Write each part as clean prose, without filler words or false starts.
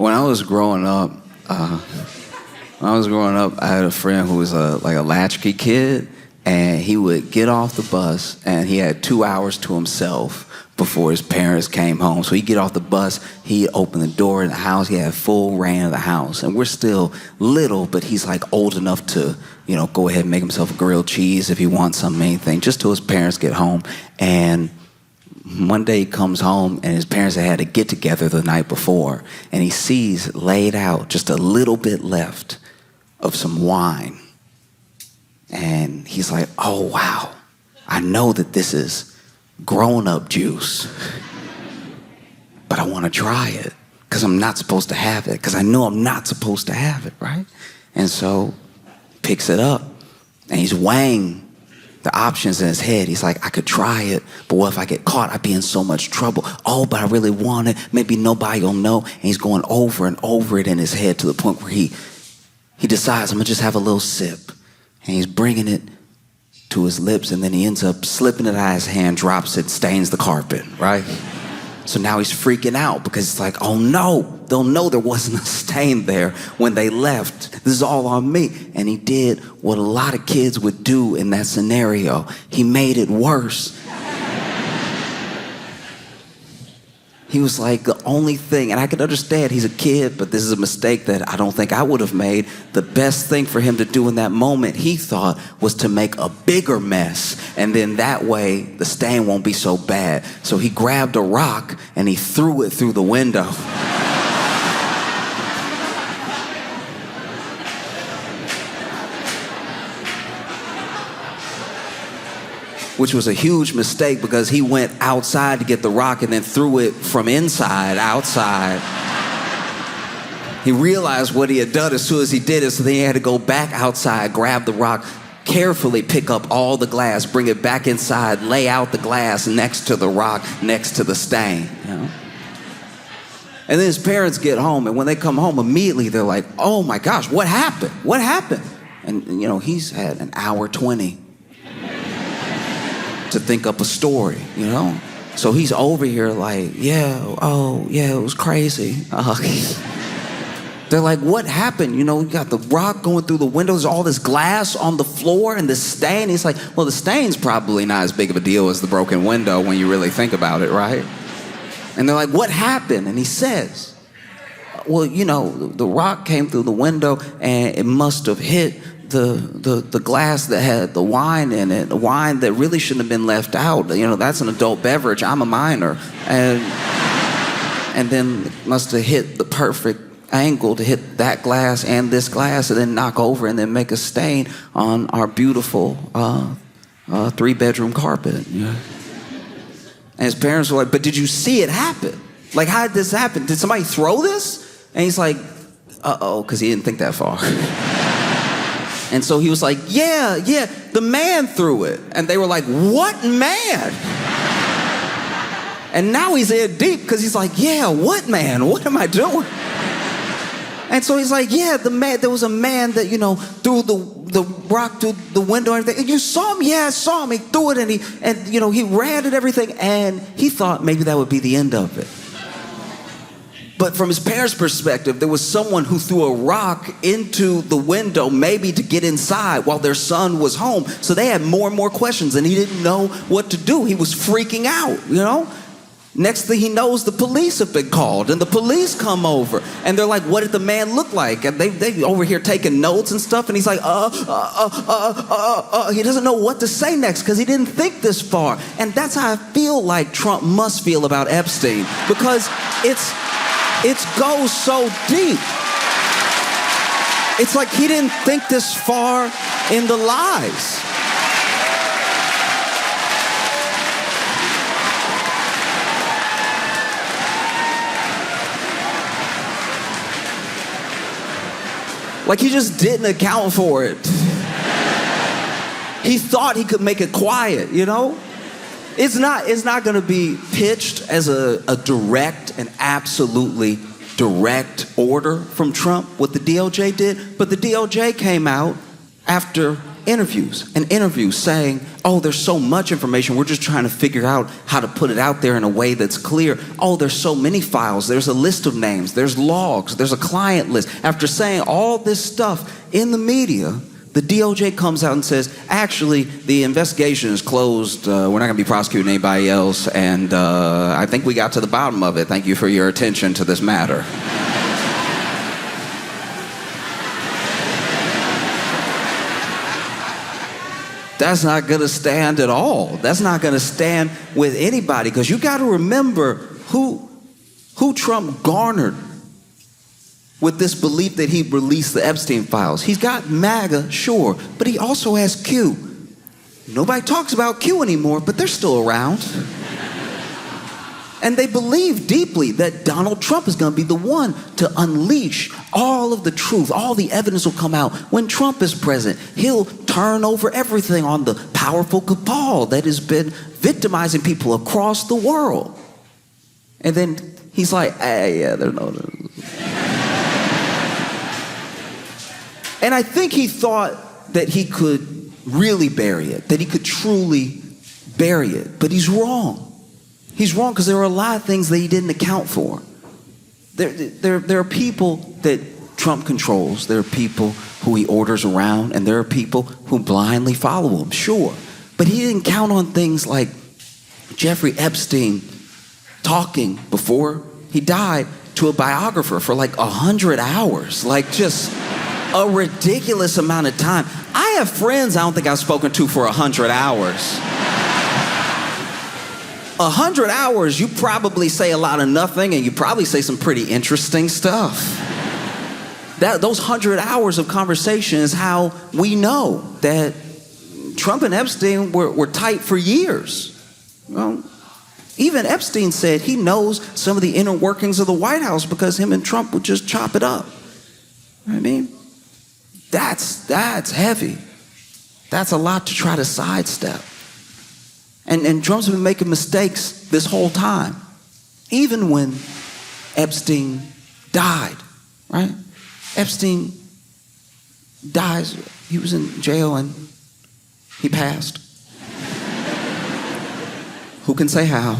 When I was growing up, I had a friend who was like a latchkey kid, and he would get off the bus, and he had 2 hours to himself before his parents came home. So he'd get off the bus, he'd open the door in the house, he had full reign of the house. And we're still little, but he's like old enough to, go ahead and make himself a grilled cheese if he wants something, anything, just till his parents get home. And one day he comes home and his parents had a get together the night before, and he sees laid out just a little bit left of some wine. And he's like, oh wow, I know that this is grown-up juice, but I want to try it because I'm not supposed to have it, because I know I'm not supposed to have it, right? And so picks it up and he's weighing the options in his head. He's like, I could try it, but what if I get caught? I'd be in so much trouble. Oh, but I really want it. Maybe nobody will know. And he's going over and over it in his head to the point where he decides, I'm gonna just have a little sip. And he's bringing it to his lips, and then he ends up slipping it out of his hand, drops it, stains the carpet, right? So now he's freaking out because it's like, oh no, they'll know there wasn't a stain there when they left. This is all on me. And he did what a lot of kids would do in that scenario. He made it worse. He was like, the only thing, and I can understand he's a kid, but this is a mistake that I don't think I would have made. The best thing for him to do in that moment, he thought, was to make a bigger mess. And then that way, the stain won't be so bad. So he grabbed a rock and he threw it through the window. Which was a huge mistake because he went outside to get the rock and then threw it from inside outside. He realized what he had done as soon as he did it, so then he had to go back outside, grab the rock, carefully pick up all the glass, bring it back inside, lay out the glass next to the rock, next to the stain. And then his parents get home, and when they come home, immediately they're like, oh my gosh, what happened? What happened? And he's had an hour 20 to think up a story, So he's over here like, it was crazy. They're like, what happened? You got the rock going through the windows, all this glass on the floor and this stain. He's like, well, the stain's probably not as big of a deal as the broken window when you really think about it, right? And they're like, what happened? And he says, well, the rock came through the window and it must have hit the glass that had the wine in it, the wine that really shouldn't have been left out. That's an adult beverage. I'm a minor. And then it must have hit the perfect angle to hit that glass and this glass and then knock over and then make a stain on our beautiful 3-bedroom carpet. And his parents were like, but did you see it happen? Like, how did this happen? Did somebody throw this? And he's like, uh-oh, because he didn't think that far. And so he was like, yeah, the man threw it. And they were like, what man? And now he's in deep because he's like, yeah, what man? What am I doing? And so he's like, yeah, there was a man that, threw the rock through the window and everything. And you saw him? Yeah, I saw him. He threw it and he ran and everything. And he thought maybe that would be the end of it. But from his parents' perspective, there was someone who threw a rock into the window, maybe to get inside while their son was home. So they had more and more questions, and he didn't know what to do. He was freaking out, Next thing he knows, the police have been called, and the police come over, and they're like, what did the man look like? And they over here taking notes and stuff, and he's like, he doesn't know what to say next because he didn't think this far. And that's how I feel like Trump must feel about Epstein, because it goes so deep. It's like he didn't think this far in the lies. Like he just didn't account for it. He thought he could make it quiet, It's not going to be pitched as a direct and absolutely direct order from Trump, what the DOJ did. But the DOJ came out after interviews and interviews saying, oh, there's so much information, we're just trying to figure out how to put it out there in a way that's clear. Oh, there's so many files, there's a list of names, there's logs, there's a client list. After saying all this stuff in the media, the DOJ comes out and says, actually, the investigation is closed. We're not going to be prosecuting anybody else. And I think we got to the bottom of it. Thank you for your attention to this matter. That's not going to stand at all. That's not going to stand with anybody. Because you got to remember who Trump garnered with this belief that he released the Epstein files. He's got MAGA, sure, but he also has Q. Nobody talks about Q anymore, but they're still around. And they believe deeply that Donald Trump is going to be the one to unleash all of the truth. All the evidence will come out. When Trump is president, he'll turn over everything on the powerful cabal that has been victimizing people across the world. And then he's like, hey, yeah, there's no... And I think he thought that he could really bury it, that he could truly bury it. But he's wrong. He's wrong because there are a lot of things that he didn't account for. There are people that Trump controls. There are people who he orders around, and there are people who blindly follow him, sure. But he didn't count on things like Jeffrey Epstein talking before he died to a biographer for like 100 hours. Like just a ridiculous amount of time. I have friends I don't think I've spoken to for 100 hours. 100 hours, you probably say a lot of nothing, and you probably say some pretty interesting stuff. Those 100 hours of conversation is how we know that Trump and Epstein were tight for years. Well, even Epstein said he knows some of the inner workings of the White House because him and Trump would just chop it up. You know what I mean? That's heavy. That's a lot to try to sidestep. And Trump's been making mistakes this whole time. Even when Epstein died, right? Epstein dies, he was in jail and he passed. Who can say how?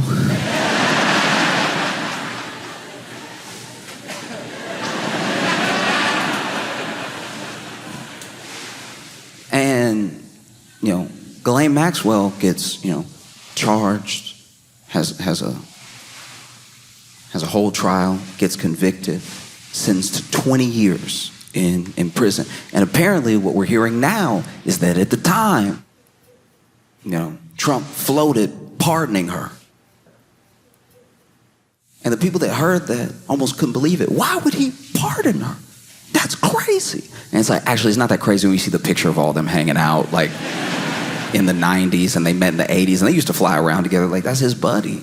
And, Ghislaine Maxwell gets, charged, has a whole trial, gets convicted, sentenced to 20 years in prison. And apparently what we're hearing now is that at the time, Trump floated pardoning her. And the people that heard that almost couldn't believe it. Why would he pardon her? That's crazy. And it's like, actually, it's not that crazy when you see the picture of all them hanging out, like, in the 90s, and they met in the 80s, and they used to fly around together. Like, that's his buddy.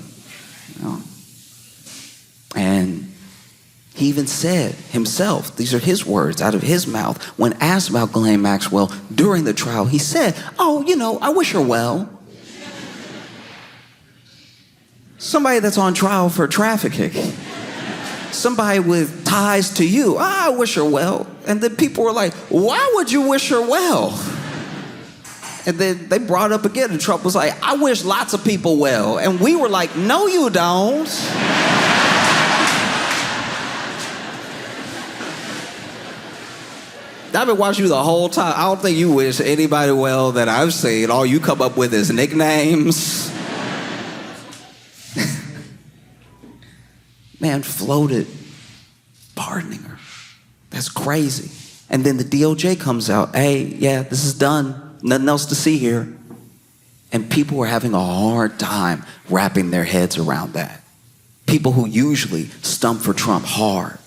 And he even said himself, these are his words out of his mouth, when asked about Ghislaine Maxwell during the trial, he said, oh, I wish her well. Somebody that's on trial for trafficking. Somebody with ties to you. I wish her well. And then people were like, why would you wish her well? And then they brought it up again, and Trump was like, I wish lots of people well. And we were like, no, you don't. I've been watching you the whole time. I don't think you wish anybody well that I've seen. All you come up with is nicknames. Man floated pardoning her. That's crazy. And then the DOJ comes out, hey, yeah, this is done. Nothing else to see here. And people were having a hard time wrapping their heads around that. People who usually stump for Trump hard.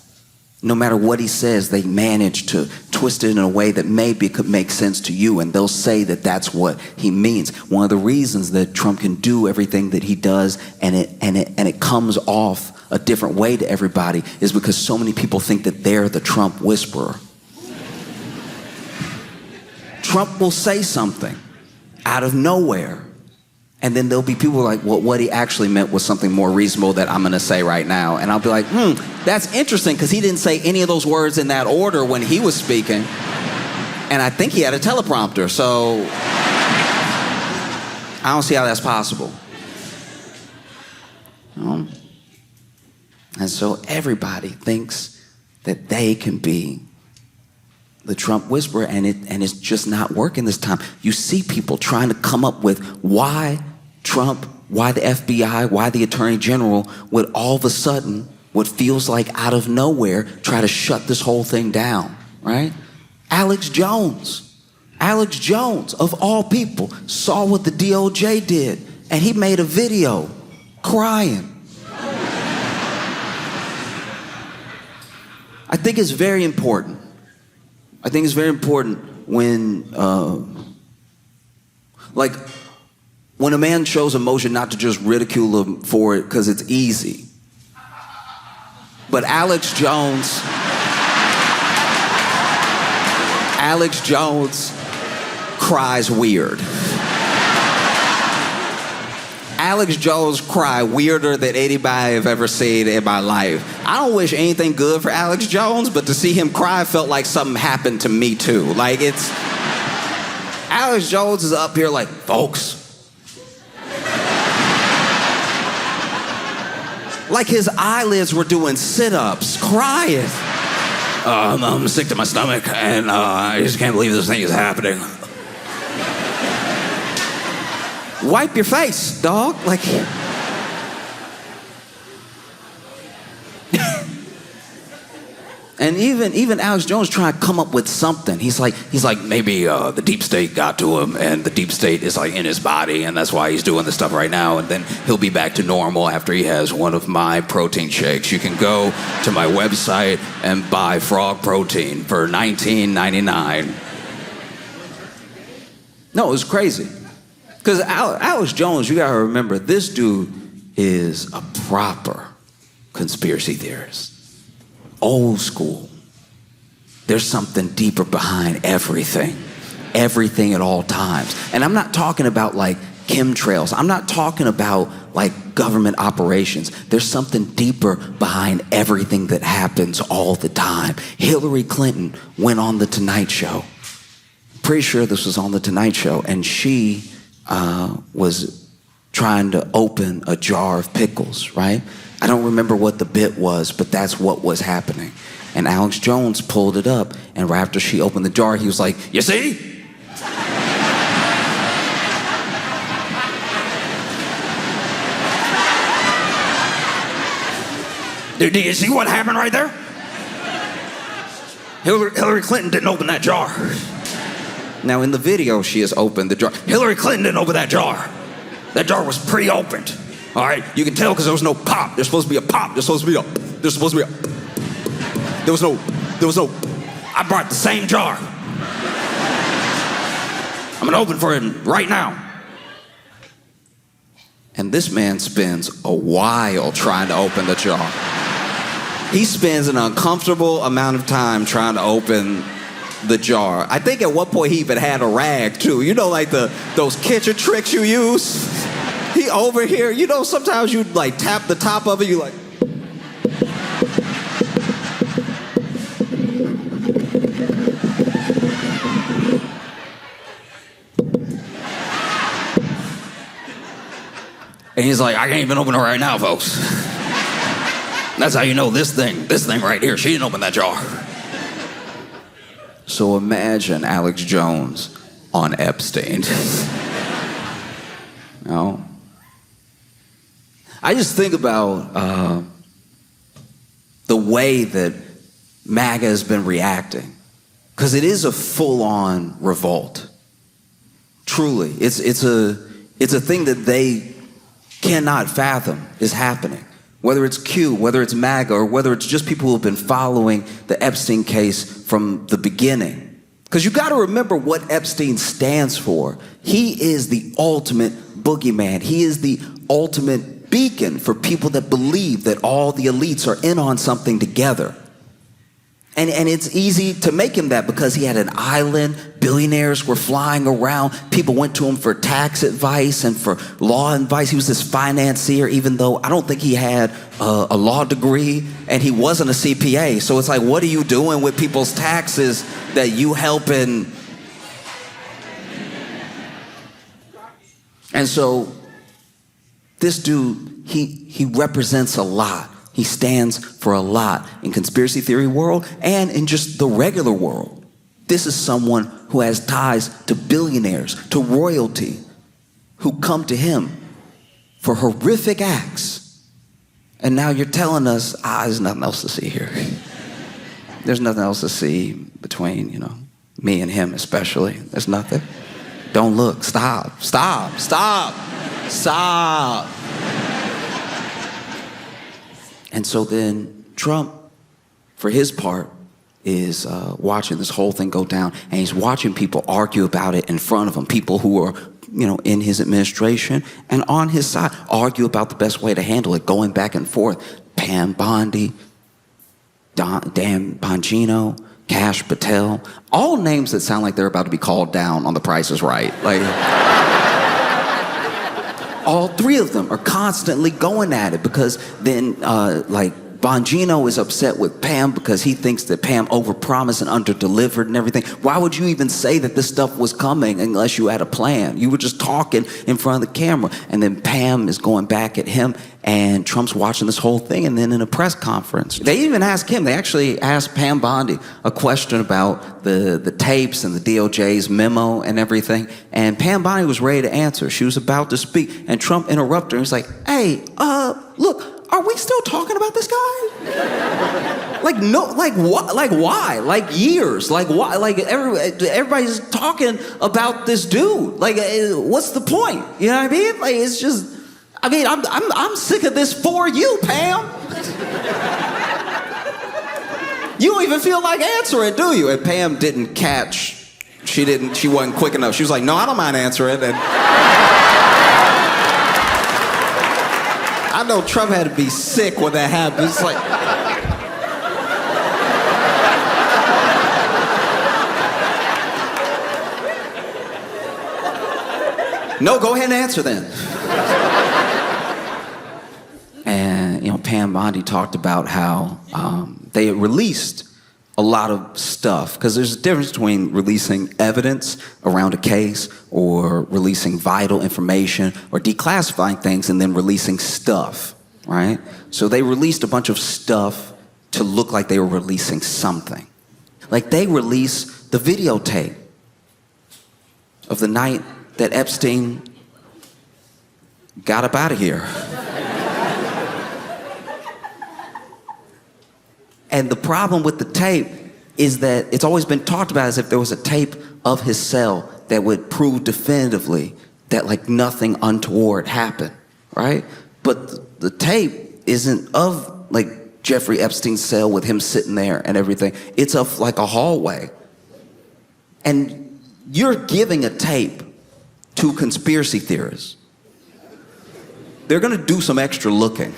No matter what he says, they manage to twist it in a way that maybe could make sense to you, and they'll say that that's what he means. One of the reasons that Trump can do everything that he does and it comes off a different way to everybody is because so many people think that they're the Trump whisperer. Trump will say something out of nowhere, and then there'll be people like, well, what he actually meant was something more reasonable that I'm going to say right now. And I'll be like, that's interesting, because he didn't say any of those words in that order when he was speaking. And I think he had a teleprompter, so I don't see how that's possible. And so everybody thinks that they can be the Trump whisperer, and it's just not working this time. You see people trying to come up with why Trump, why the FBI, why the Attorney General would all of a sudden, what feels like out of nowhere, try to shut this whole thing down, right? Alex Jones, of all people, saw what the DOJ did, and he made a video crying. I think it's very important. When, when a man shows emotion, not to just ridicule him for it because it's easy. But Alex Jones cries weird. Alex Jones cried weirder than anybody I've ever seen in my life. I don't wish anything good for Alex Jones, but to see him cry felt like something happened to me too. Like Alex Jones is up here like, folks. Like his eyelids were doing sit-ups, crying. I'm sick to my stomach, and I just can't believe this thing is happening. Wipe your face, dog. Like, and even Alex Jones trying to come up with something. He's like maybe the deep state got to him, and the deep state is like in his body, and that's why he's doing this stuff right now. And then he'll be back to normal after he has one of my protein shakes. You can go to my website and buy frog protein for $19.99. No, it was crazy. Because Alex Jones, you gotta remember, this dude is a proper conspiracy theorist. Old school. There's something deeper behind everything at all times. And I'm not talking about like chemtrails. I'm not talking about like government operations. There's something deeper behind everything that happens all the time. Hillary Clinton went on The Tonight Show. Pretty sure this was on The Tonight Show, and she was trying to open a jar of pickles, right? I don't remember what the bit was, but that's what was happening. And Alex Jones pulled it up, and right after she opened the jar, he was like, you see? Do you see what happened right there? Hillary Clinton didn't open that jar. Now, in the video, she has opened the jar. Hillary Clinton didn't open that jar. That jar was pre-opened. All right? You can tell because there was no pop. There's supposed to be a pop. There was no. I brought the same jar. I'm going to open for him right now. And this man spends a while trying to open the jar. He spends an uncomfortable amount of time trying to open the jar. I think at one point he even had a rag too. You know, like those kitchen tricks you use? He over here, you know, sometimes you like tap the top of it, you like. And he's like, I can't even open it right now, folks. That's how you know this thing right here, she didn't open that jar. So imagine Alex Jones on Epstein. No. I just think about the way that MAGA has been reacting, because it is a full-on revolt. Truly, it's a thing that they cannot fathom is happening. Whether it's Q, whether it's MAGA, or whether it's just people who have been following the Epstein case from the beginning. Because you got to remember what Epstein stands for. He is the ultimate boogeyman. He is the ultimate beacon for people that believe that all the elites are in on something together. And it's easy to make him that because he had an island, billionaires were flying around, people went to him for tax advice and for law advice. He was this financier, even though I don't think he had a law degree and he wasn't a CPA. So it's like, what are you doing with people's taxes that you helping And so this dude, he represents a lot. He stands for a lot in conspiracy theory world and in just the regular world. This is someone who has ties to billionaires, to royalty, who come to him for horrific acts. And now you're telling us, there's nothing else to see here. There's nothing else to see between, me and him especially. There's nothing. Don't look. Stop. Stop. Stop. Stop. And so then Trump, for his part, is watching this whole thing go down, and he's watching people argue about it in front of him, people who are, in his administration and on his side, argue about the best way to handle it, going back and forth. Pam Bondi, Dan Bongino, Kash Patel, all names that sound like they're about to be called down on The Price is Right. Like, all three of them are constantly going at it because then, Bongino is upset with Pam because he thinks that Pam overpromised and underdelivered and everything. Why would you even say that this stuff was coming unless you had a plan? You were just talking in front of the camera. And then Pam is going back at him, and Trump's watching this whole thing. And then in a press conference, they even asked him, they actually asked Pam Bondi a question about the tapes and the DOJ's memo and everything. And Pam Bondi was ready to answer. She was about to speak, and Trump interrupted her. He's like, hey, look, are we still talking about this guy? Why? Like years? Like why? Like everybody's talking about this dude. Like, what's the point? You know what I mean? Like, it's just, I'm sick of this for you, Pam. You don't even feel like answering, do you? And Pam didn't catch. She wasn't quick enough. She was like, no, I don't mind answering. And I know Trump had to be sick when that happened. It's like, no, go ahead and answer then. And, Pam Bondi talked about how they had released a lot of stuff, because there's a difference between releasing evidence around a case or releasing vital information or declassifying things and then releasing stuff, right? So they released a bunch of stuff to look like they were releasing something. Like they released the videotape of the night that Epstein got up out of here. And the problem with the tape is that it's always been talked about as if there was a tape of his cell that would prove definitively that like nothing untoward happened, right? But the tape isn't of like Jeffrey Epstein's cell with him sitting there and everything. It's of like a hallway. And you're giving a tape to conspiracy theorists. They're gonna do some extra looking.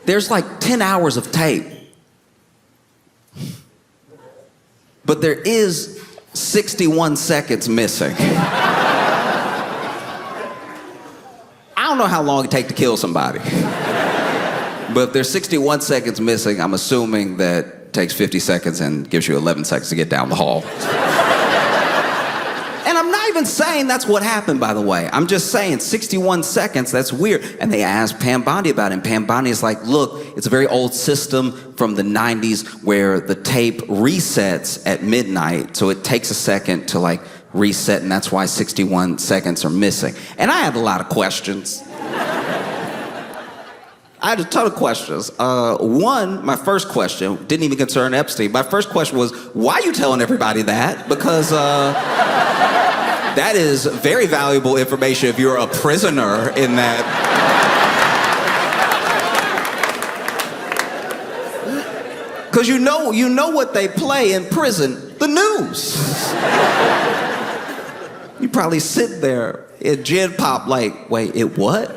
There's like 10 hours of tape. But there is 61 seconds missing. I don't know how long it takes to kill somebody. But if there's 61 seconds missing, I'm assuming that it takes 50 seconds and gives you 11 seconds to get down the hall. And I'm not even saying that's what happened, by the way. I'm just saying 61 seconds, that's weird. And they asked Pam Bondi about it. And Pam Bondi is like, look, it's a very old system from the 90s where the tape resets at midnight. So it takes a second to like reset, and that's why 61 seconds are missing. And I had a lot of questions. I had a ton of questions. My first question didn't even concern Epstein. My first question was, why are you telling everybody that? Because that is very valuable information if you're a prisoner in that. Because you know what they play in prison, the news. You probably sit there in Gen Pop like, wait, it what?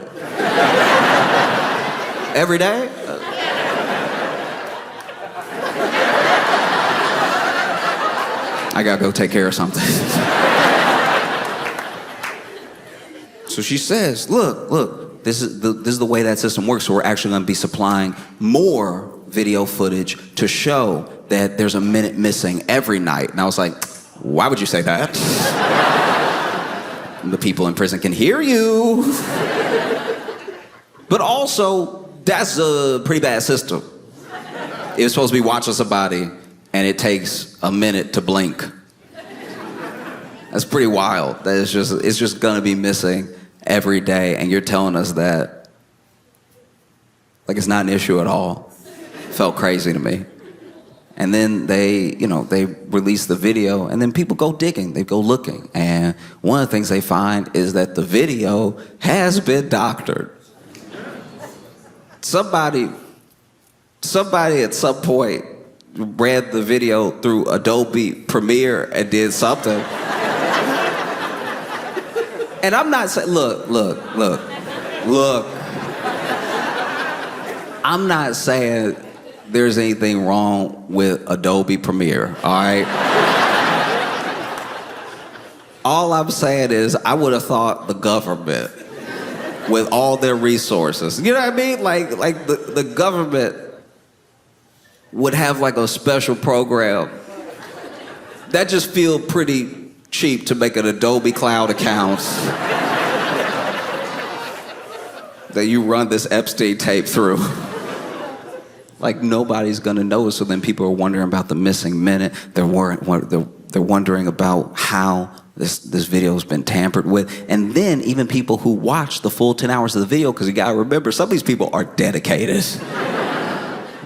Every day? I gotta go take care of something. So she says, look, this is the way that system works. So we're actually gonna be supplying more video footage to show that there's a minute missing every night. And I was like, why would you say that? the people in prison can hear you. But also, that's a pretty bad system. You're supposed to be watching somebody, and it takes a minute to blink. That's pretty wild. That it's just gonna be missing every day, and you're telling us that like it's not an issue at all. Felt crazy to me. And then they release the video, and then people go digging, they go looking. And one of the things they find is that the video has been doctored. Somebody at some point read the video through Adobe Premiere and did something. And I'm not saying, look. I'm not saying there's anything wrong with Adobe Premiere, all right? All I'm saying is I would have thought the government, with all their resources, you know what I mean? Like the government would have like a special program. That just feel pretty cheap to make an Adobe Cloud account that you run this Epstein tape through. Like nobody's gonna know, so then people are wondering about the missing minute. They're wondering about how this video's been tampered with. And then even people who watch the full 10 hours of the video, because you gotta remember, some of these people are dedicated.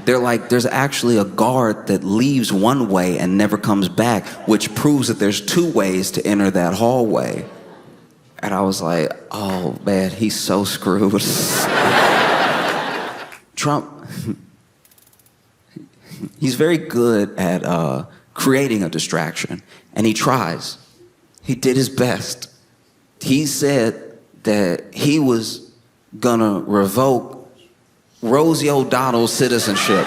They're like, there's actually a guard that leaves one way and never comes back, which proves that there's two ways to enter that hallway. And I was like, oh man, he's so screwed. Trump, he's very good at creating a distraction, and he tries. He did his best. He said that he was gonna revoke Rosie O'Donnell's citizenship.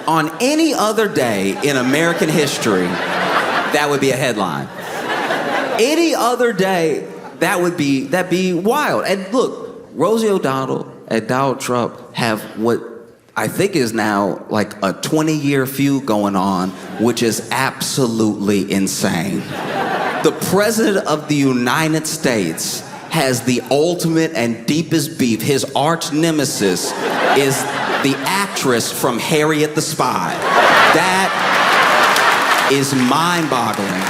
On any other day in American history, that would be a headline. Any other day, that'd be wild. And look, Rosie O'Donnell and Donald Trump have what I think is now like a 20-year feud going on, which is absolutely insane. The President of the United States has the ultimate and deepest beef. His arch nemesis is the actress from Harriet the Spy. That is mind-boggling.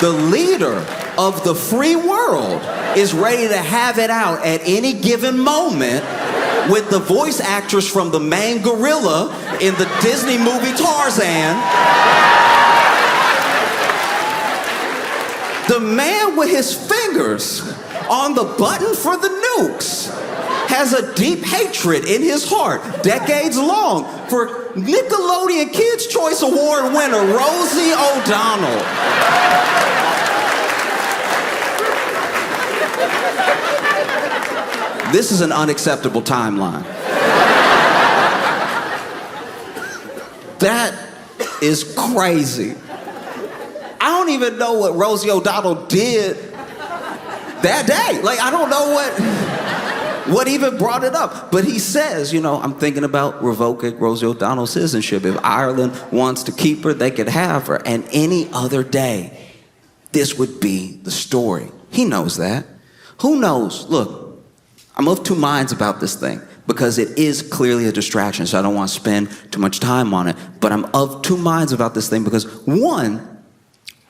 The leader of the free world is ready to have it out at any given moment with the voice actress from the main gorilla in the Disney movie Tarzan. The man with his fingers on the button for the nukes has a deep hatred in his heart, decades long, for Nickelodeon Kids' Choice Award winner Rosie O'Donnell. This is an unacceptable timeline. That is crazy. I don't even know what Rosie O'Donnell did that day. Like, I don't know what even brought it up. But he says, I'm thinking about revoking Rosie O'Donnell's citizenship. If Ireland wants to keep her, they could have her. And any other day, this would be the story. He knows that. Who knows? Look, I'm of two minds about this thing because it is clearly a distraction, so I don't want to spend too much time on it. But I'm of two minds about this thing because, one,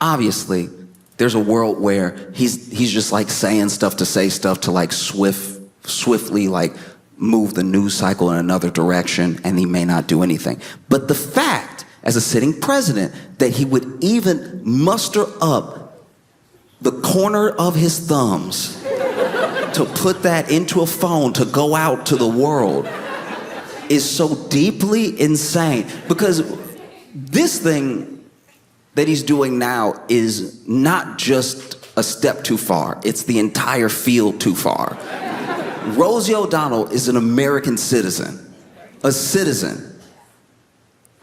obviously, there's a world where he's just like saying stuff to say stuff to like swiftly like move the news cycle in another direction, and he may not do anything. But the fact, as a sitting president, that he would even muster up the corner of his thumbs to put that into a phone to go out to the world is so deeply insane. Because this thing that he's doing now is not just a step too far, it's the entire field too far. Rosie O'Donnell is an American citizen, a citizen.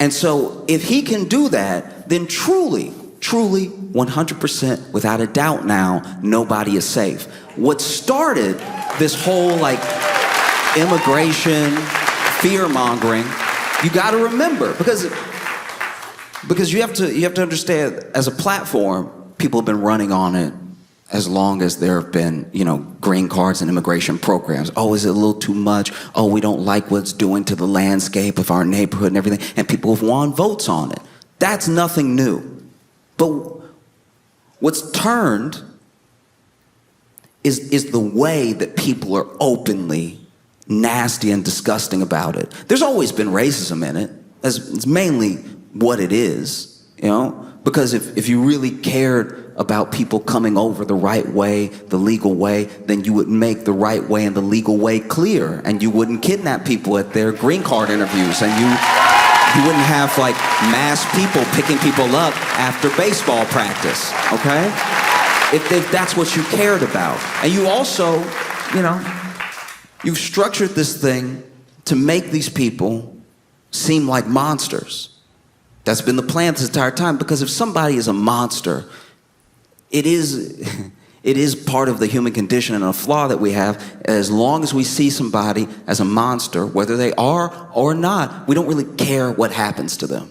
And so if he can do that, then truly, 100%, without a doubt now, nobody is safe. What started this whole immigration, fear-mongering, you got to remember, because you have to understand, as a platform, people have been running on it as long as there have been, green cards and immigration programs. Oh, is it a little too much? Oh, we don't like what it's doing to the landscape of our neighborhood and everything. And people have won votes on it. That's nothing new. But what's turned is the way that people are openly nasty and disgusting about it. There's always been racism in it. It's mainly what it is, because if you really cared about people coming over the right way, the legal way, then you would make the right way and the legal way clear, and you wouldn't kidnap people at their green card interviews, and you wouldn't have mass people picking people up after baseball practice, okay? If that's what you cared about. And you also, you've structured this thing to make these people seem like monsters. That's been the plan this entire time, because if somebody is a monster, it is part of the human condition and a flaw that we have. As long as we see somebody as a monster, whether they are or not, we don't really care what happens to them.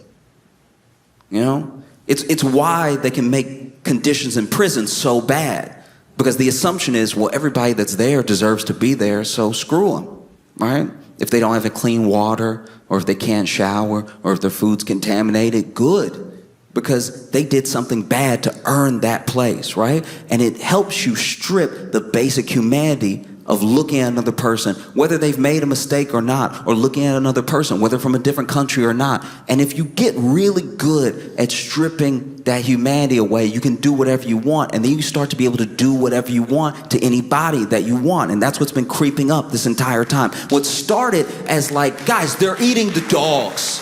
It's why they can make conditions in prison so bad, because the assumption is, well, everybody that's there deserves to be there, so screw them, right? If they don't have clean water, or if they can't shower, or if their food's contaminated, good. Because they did something bad to earn that place, right? And it helps you strip the basic humanity of looking at another person, whether they've made a mistake or not, or looking at another person, whether from a different country or not. And if you get really good at stripping that humanity away, you can do whatever you want, and then you start to be able to do whatever you want to anybody that you want. And that's what's been creeping up this entire time. What started as guys, they're eating the dogs.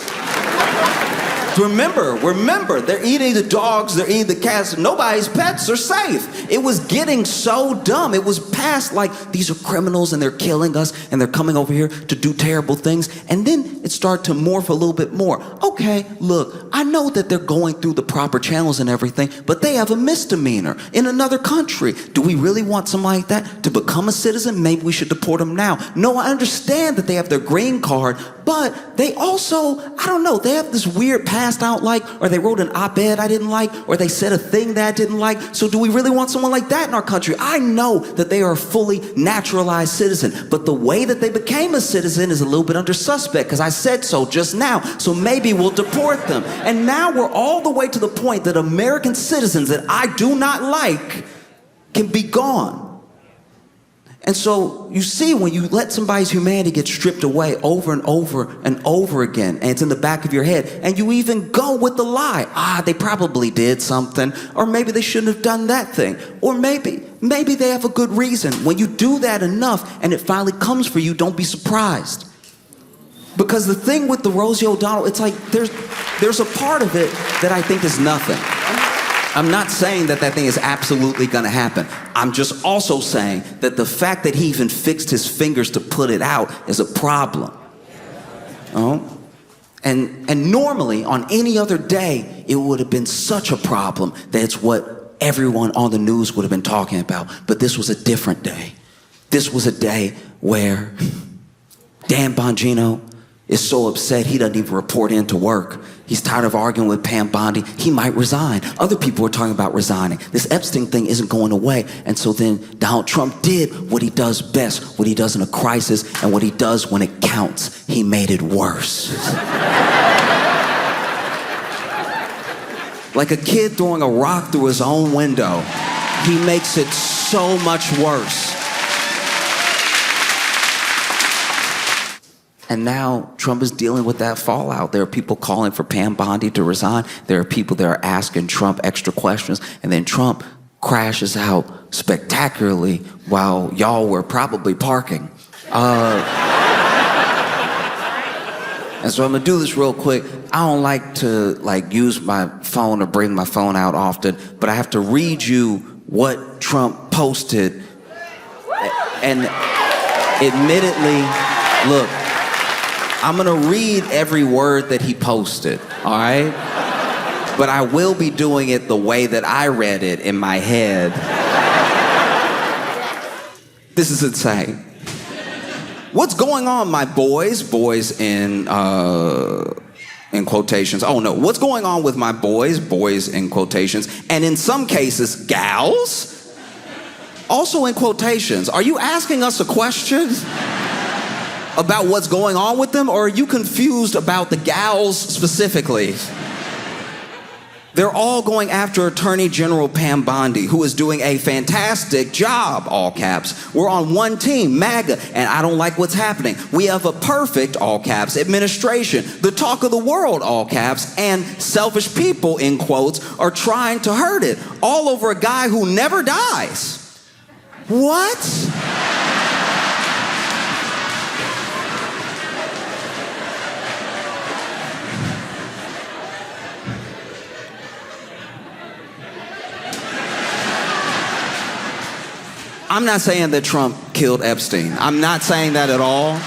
Remember, they're eating the dogs, they're eating the cats. Nobody's pets are safe. It was getting so dumb. It was past these are criminals and they're killing us and they're coming over here to do terrible things. And then it started to morph a little bit more. Okay, look, I know that they're going through the proper channels and everything, but they have a misdemeanor in another country. Do we really want somebody like that to become a citizen? Maybe we should deport them now. No, I understand that they have their green card, but they also, I don't know, they have this weird passed out or they wrote an op-ed I didn't like, or they said a thing that I didn't like. So do we really want someone like that in our country? I know that they are a fully naturalized citizen, but the way that they became a citizen is a little bit under suspect, because I said so just now. So maybe we'll deport them. And now we're all the way to the point that American citizens that I do not like can be gone. And so you see, when you let somebody's humanity get stripped away over and over and over again, and it's in the back of your head, and you even go with the lie. They probably did something, or maybe they shouldn't have done that thing, or maybe they have a good reason. When you do that enough and it finally comes for you, don't be surprised. Because the thing with the Rosie O'Donnell, it's there's a part of it that I think is nothing. I'm not saying that thing is absolutely going to happen. I'm just also saying that the fact that he even fixed his fingers to put it out is a problem. And normally, on any other day, it would have been such a problem that it's what everyone on the news would have been talking about. But this was a different day. This was a day where Dan Bongino is so upset he doesn't even report into work. He's tired of arguing with Pam Bondi. He might resign. Other people are talking about resigning. This Epstein thing isn't going away. And so then Donald Trump did what he does best, what he does in a crisis, and what he does when it counts. He made it worse. Like a kid throwing a rock through his own window. He makes it so much worse. And now Trump is dealing with that fallout. There are people calling for Pam Bondi to resign. There are people that are asking Trump extra questions. And then Trump crashes out spectacularly while y'all were probably parking. And so I'm gonna do this real quick. I don't like to use my phone or bring my phone out often, but I have to read you what Trump posted. And admittedly, look, I'm gonna read every word that he posted, all right? But I will be doing it the way that I read it in my head. This is insane. What's going on, my boys? Boys in quotations. Oh no, what's going on with my boys? Boys in quotations. And in some cases, gals, also in quotations. Are you asking us a question about what's going on with them, or are you confused about the gals specifically? They're all going after Attorney General Pam Bondi, who is doing a fantastic job, all caps. We're on one team, MAGA, and I don't like what's happening. We have a perfect, all caps, administration. The talk of the world, all caps, and selfish people, in quotes, are trying to hurt it, all over a guy who never dies. What? I'm not saying that Trump killed Epstein. I'm not saying that at all.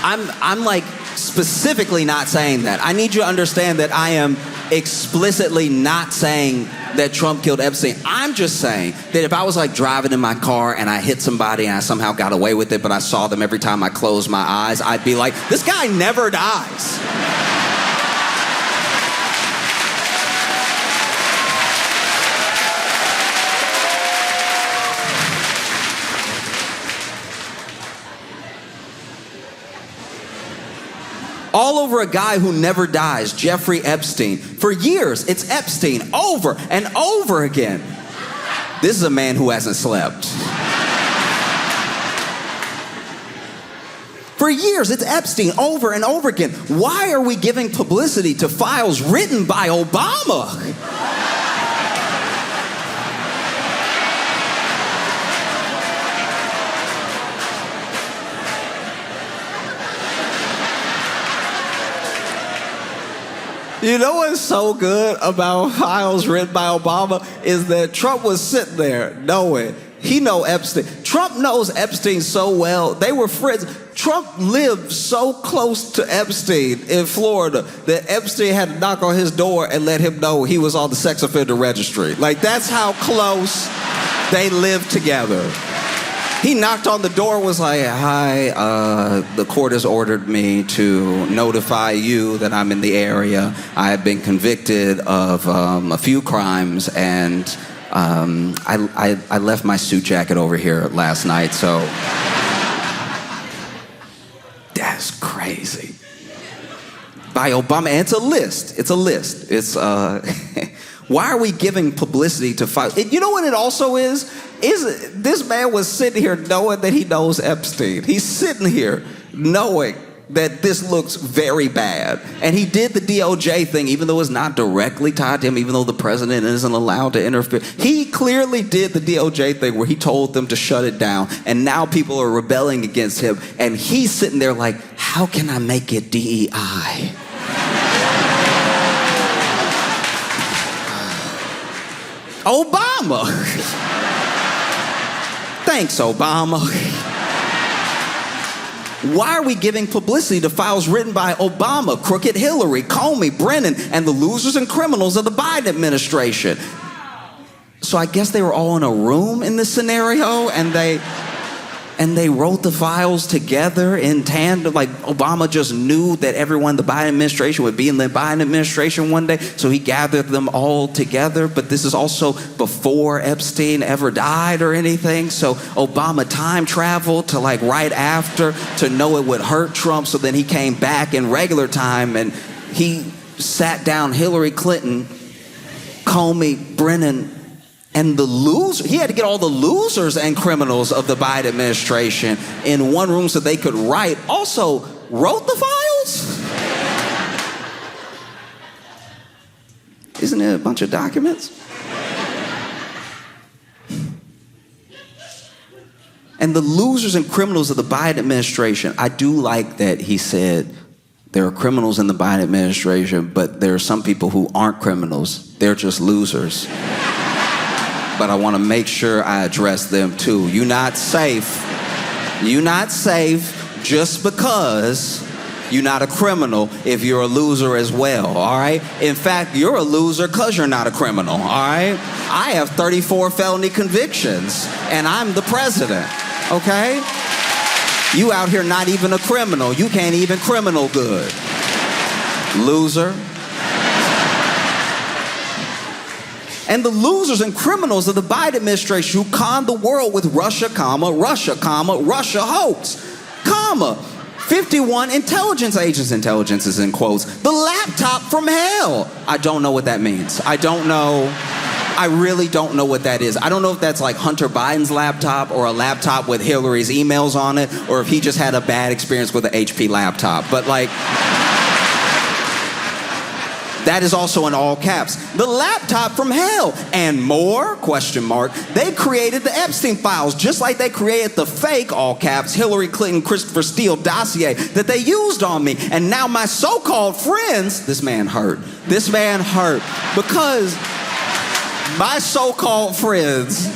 I'm like specifically not saying that. I need you to understand that I am explicitly not saying that Trump killed Epstein. I'm just saying that if I was like driving in my car and I hit somebody and I somehow got away with it, but I saw them every time I closed my eyes, I'd be like, this guy never dies. All over a guy who never dies, Jeffrey Epstein. For years, it's Epstein over and over again. This is a man who hasn't slept. For years, it's Epstein over and over again. Why are we giving publicity to files written by Obama? You know what's so good about files written by Obama is that Trump was sitting there knowing he know Epstein. Trump knows Epstein so well. They were friends. Trump lived so close to Epstein in Florida that Epstein had to knock on his door and let him know he was on the sex offender registry. Like, that's how close they lived together. He knocked on the door, was like, hi, the court has ordered me to notify you that I'm in the area. I have been convicted of a few crimes, and I left my suit jacket over here last night, so. That's crazy. By Obama, and it's a list. It's, why are we giving publicity to files? You know what it also is this man was sitting here knowing that he knows Epstein. He's sitting here knowing that this looks very bad. And he did the DOJ thing, even though it's not directly tied to him, even though the president isn't allowed to interfere. He clearly did the DOJ thing where he told them to shut it down. And now people are rebelling against him. And he's sitting there like, how can I make it DEI? Obama. Thanks, Obama. Why are we giving publicity to files written by Obama, Crooked Hillary, Comey, Brennan, and the losers and criminals of the Biden administration? So I guess they were all in a room in this scenario, and they wrote the files together in tandem. Like, Obama just knew that everyone in the Biden administration would be in the Biden administration one day, so he gathered them all together. But this is also before Epstein ever died or anything, so Obama time traveled to like right after to know it would hurt Trump, so then he came back in regular time and he sat down Hillary Clinton, Comey, Brennan, and the loser, he had to get all the losers and criminals of the Biden administration in one room so they could write. Also, wrote the files? Isn't it a bunch of documents? And the losers and criminals of the Biden administration, I do like that he said there are criminals in the Biden administration, but there are some people who aren't criminals. They're just losers. But I want to make sure I address them too. You're not safe. You're not safe just because you're not a criminal if you're a loser as well, all right? In fact, you're a loser because you're not a criminal, all right? I have 34 felony convictions, and I'm the president, okay? You out here not even a criminal. You can't even criminal good. Loser. And the losers and criminals of the Biden administration who conned the world with Russia, Russia hoax, 51 intelligence agents, intelligence is in quotes, the laptop from hell. I don't know what that means. I don't know. I really don't know what that is. I don't know if that's like Hunter Biden's laptop or a laptop with Hillary's emails on it, or if he just had a bad experience with an HP laptop. But like, that is also in all caps. The laptop from hell and more, ? They created the Epstein files just like they created the fake, all caps, Hillary Clinton, Christopher Steele dossier that they used on me. And now my so-called friends, this man hurt because my so-called friends,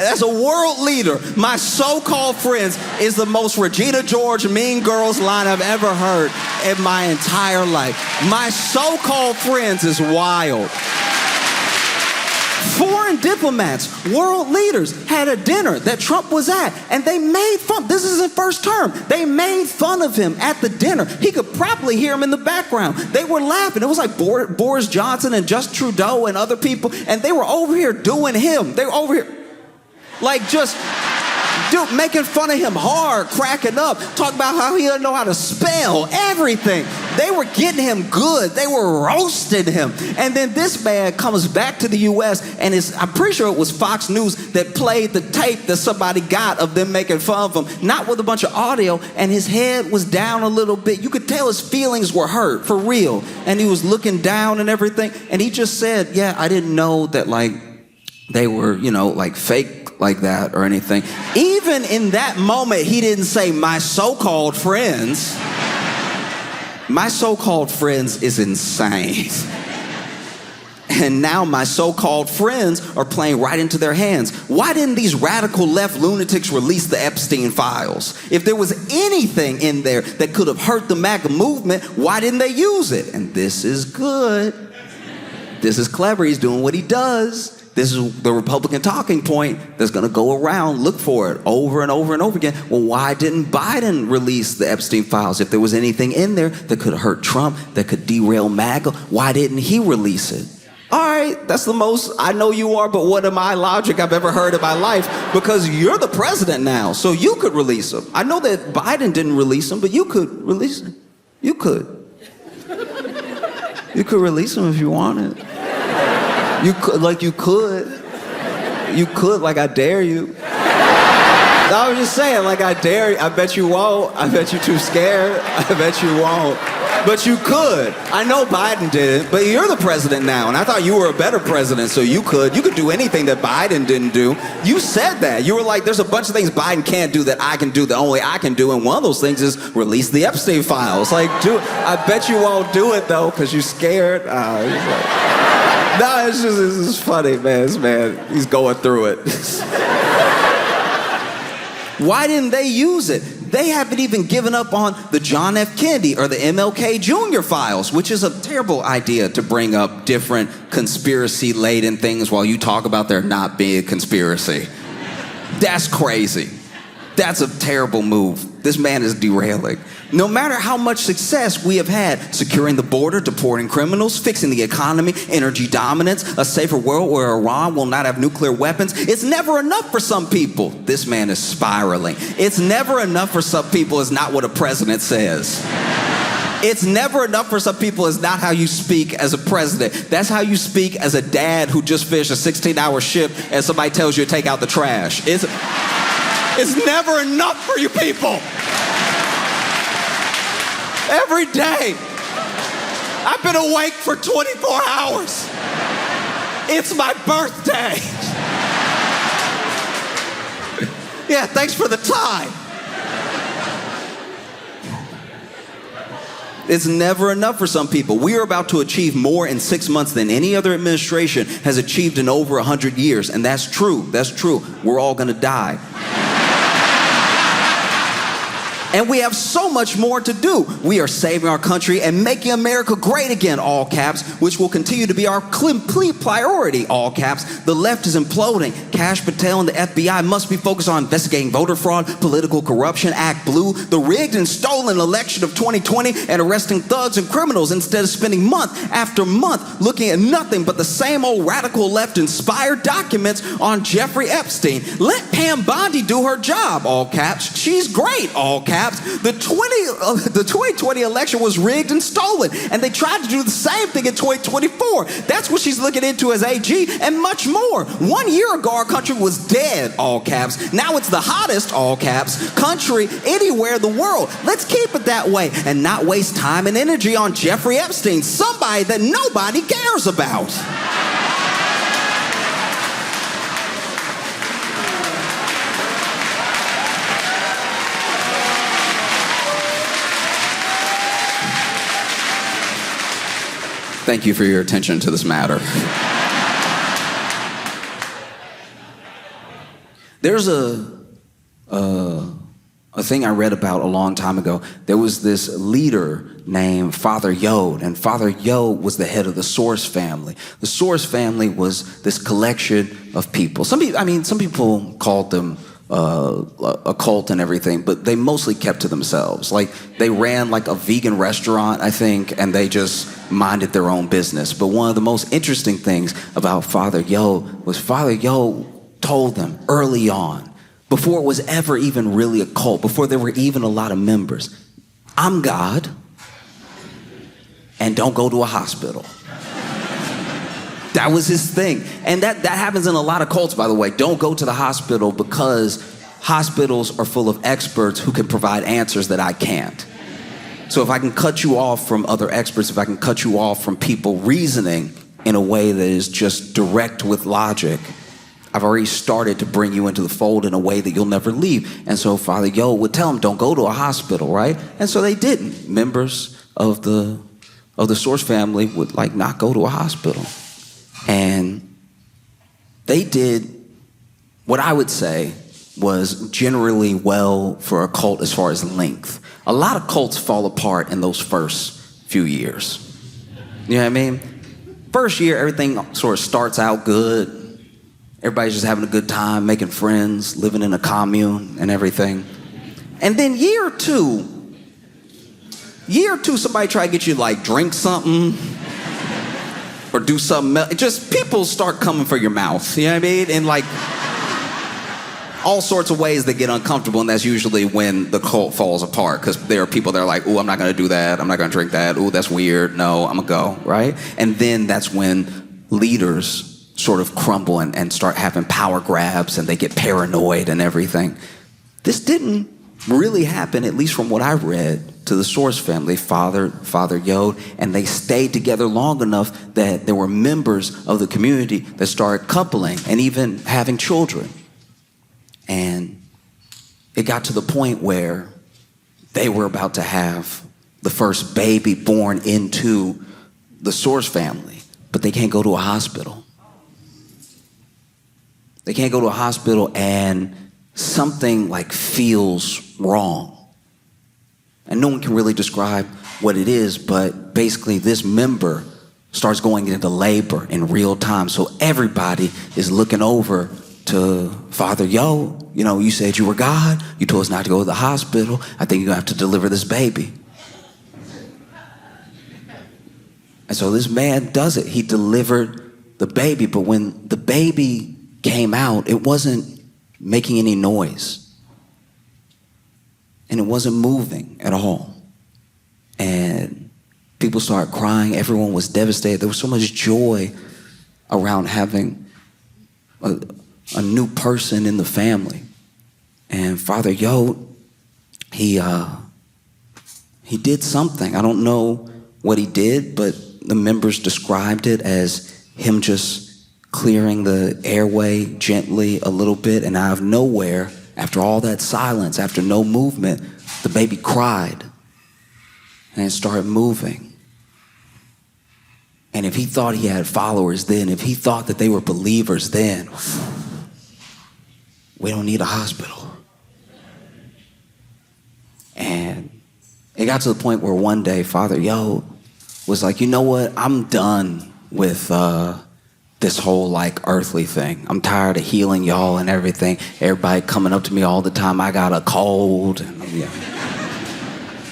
as a world leader, my so-called friends is the most Regina George Mean Girls line I've ever heard in my entire life. My so-called friends is wild. Foreign diplomats, world leaders had a dinner that Trump was at, and they made fun. This is his first term. They made fun of him at the dinner. He could probably hear him in the background. They were laughing. It was like Boris Johnson and Justin Trudeau and other people, and they were over here doing him. They were over here, like just making fun of him hard, cracking up, talking about how he doesn't know how to spell, everything. They were getting him good. They were roasting him. And then this man comes back to the U.S. and I'm pretty sure it was Fox News that played the tape that somebody got of them making fun of him, not with a bunch of audio, and his head was down a little bit. You could tell his feelings were hurt, for real. And he was looking down and everything. And he just said, yeah, I didn't know that, like, they were, like fake like that or anything. Even in that moment, he didn't say my so-called friends. My so-called friends is insane. And now my so-called friends are playing right into their hands. Why didn't these radical left lunatics release the Epstein files? If there was anything in there that could have hurt the MAGA movement, why didn't they use it? And this is good. This is clever. He's doing what he does. This is the Republican talking point that's going to go around. Look for it over and over and over again. Well, why didn't Biden release the Epstein files? If there was anything in there that could hurt Trump, that could derail MAGA, why didn't he release it? All right, that's the most I know you are, but what am I logic I've ever heard in my life? Because you're the president now, so you could release them. I know that Biden didn't release them, but you could release them. You could. You could release them if you wanted. You could, like I dare you. I was just saying, like I dare you. I bet you won't. I bet you're too scared. I bet you won't. But you could. I know Biden didn't, but you're the president now, and I thought you were a better president, so you could do anything that Biden didn't do. You said that. You were like, there's a bunch of things Biden can't do that I can do, that only I can do, and one of those things is release the Epstein files. Like, I bet you won't do it, though, because you're scared. No, it's just funny, man. This man, he's going through it. Why didn't they use it? They haven't even given up on the John F. Kennedy or the MLK Jr. files, which is a terrible idea to bring up different conspiracy-laden things while you talk about there not being a conspiracy. That's crazy. That's a terrible move. This man is derailing. No matter how much success we have had securing the border, deporting criminals, fixing the economy, energy dominance, a safer world where Iran will not have nuclear weapons, it's never enough for some people. This man is spiraling. It's never enough for some people is not what a president says. It's never enough for some people is not how you speak as a president. That's how you speak as a dad who just finished a 16-hour shift and somebody tells you to take out the trash. It's never enough for you people. Every day, I've been awake for 24 hours. It's my birthday. Yeah, thanks for the time. It's never enough for some people. We are about to achieve more in 6 months than any other administration has achieved in over 100 years. And that's true. That's true. We're all going to die. And we have so much more to do. We are saving our country and making America great again, all caps, which will continue to be our complete priority, all caps. The left is imploding. Kash Patel and the FBI must be focused on investigating voter fraud, political corruption, Act Blue, the rigged and stolen election of 2020, and arresting thugs and criminals instead of spending month after month looking at nothing but the same old radical left-inspired documents on Jeffrey Epstein. Let Pam Bondi do her job, all caps. She's great, all caps. The 2020 election was rigged and stolen, and they tried to do the same thing in 2024. That's what she's looking into as AG, and much more. 1 year ago, our country was dead, all caps. Now it's the hottest, all caps, country anywhere in the world. Let's keep it that way and not waste time and energy on Jeffrey Epstein, somebody that nobody cares about. Thank you for your attention to this matter. There's a thing I read about a long time ago. There was this leader named Father Yod, and Father Yod was the head of the Source family. The Source family was this collection of people. Some people called them a cult and everything, but they mostly kept to themselves. Like, they ran like a vegan restaurant, I think, and they just minded their own business. But one of the most interesting things about Father Yod was Father Yod told them early on, before it was ever even really a cult, before there were even a lot of members, I'm God, and don't go to a hospital. That was his thing. And that happens in a lot of cults, by the way. Don't go to the hospital because hospitals are full of experts who can provide answers that I can't. So if I can cut you off from other experts, if I can cut you off from people reasoning in a way that is just direct with logic, I've already started to bring you into the fold in a way that you'll never leave. And so Father Yod would tell them, don't go to a hospital, right? And so they didn't. Members of the Source family would not go to a hospital. And they did what I would say was generally well for a cult as far as length. A lot of cults fall apart in those first few years. You know what I mean? First year, everything sort of starts out good. Everybody's just having a good time, making friends, living in a commune and everything. And then year two, somebody try to get you to drink something or do something else. Just people start coming for your mouth, you know what I mean? And all sorts of ways that get uncomfortable, and that's usually when the cult falls apart, because there are people that are like, ooh, I'm not gonna do that, I'm not gonna drink that, ooh, that's weird, no, I'm gonna go, right? And then that's when leaders sort of crumble and start having power grabs, and they get paranoid and everything. This didn't really happen, at least from what I read, to the Source family, Father Yod, and they stayed together long enough that there were members of the community that started coupling and even having children. And it got to the point where they were about to have the first baby born into the Source family, but they can't go to a hospital. They can't go to a hospital, and something feels wrong. And no one can really describe what it is, but basically this member starts going into labor in real time. So everybody is looking over to Father Yod. You know, you said you were God. You told us not to go to the hospital. I think you're gonna have to deliver this baby. And so this man does it. He delivered the baby, but when the baby came out, it wasn't making any noise. And it wasn't moving at all. And people started crying. Everyone was devastated. There was so much joy around having a new person in the family. And Father Yod, he did something. I don't know what he did, but the members described it as him just clearing the airway gently a little bit, and out of nowhere, after all that silence, after no movement, the baby cried and it started moving. And if he thought he had followers then, if he thought that they were believers then, we don't need a hospital. And it got to the point where one day Father Yo was like, you know what? I'm done with this whole like earthly thing. I'm tired of healing y'all and everything. Everybody coming up to me all the time. I got a cold.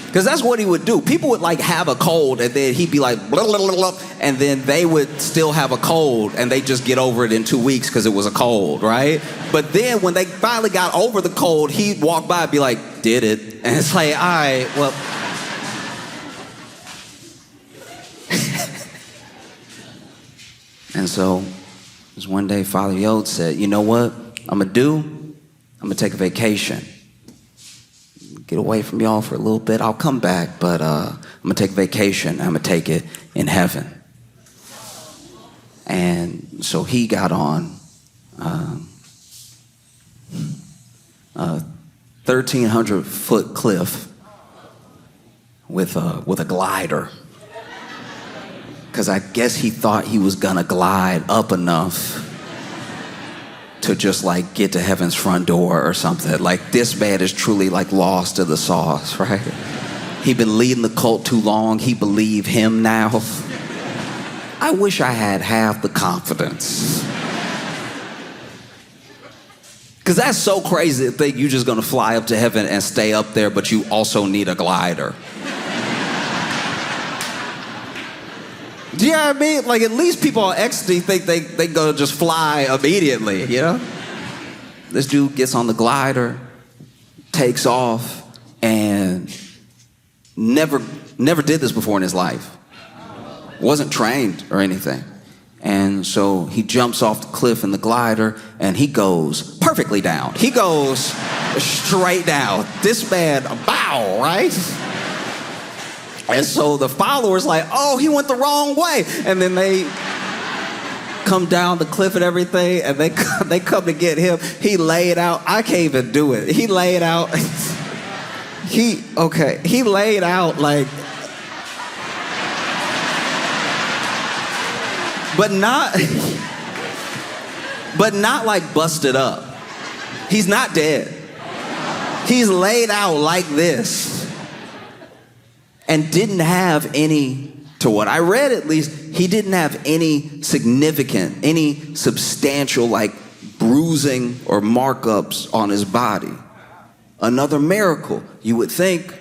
Because that's what he would do. People would like have a cold and then he'd be like, blah, blah, blah, blah, and then they would still have a cold and they just get over it in 2 weeks because it was a cold, right? But then when they finally got over the cold, he'd walk by and be like, did it? And it's like, all right, well. And so there's one day Father Yod said, you know what I'm gonna do? I'm gonna take a vacation. Get away from y'all for a little bit. I'll come back, but I'm gonna take a vacation. I'm gonna take it in heaven. And so he got on a 1,300-foot cliff with a glider. Because I guess he thought he was gonna glide up enough to just like get to heaven's front door or something. Like this man is truly like lost to the sauce, right? He'd been leading the cult too long. He believed him now. I wish I had half the confidence. Because that's so crazy to think you're just gonna fly up to heaven and stay up there, but you also need a glider. Do you know what I mean? Like, at least people on ecstasy think they gonna just fly immediately, you know? This dude gets on the glider, takes off, and never did this before in his life. Wasn't trained or anything. And so he jumps off the cliff in the glider, and he goes perfectly down. He goes straight down. This man, bow, right? And so the followers like, oh, he went the wrong way. And then they come down the cliff and everything, and they come to get him. He laid out. I can't even do it. He laid out. He laid out like, but not like busted up. He's not dead. He's laid out like this. And didn't have any, to what I read at least, he didn't have any significant, any substantial like bruising or markups on his body. Another miracle, you would think.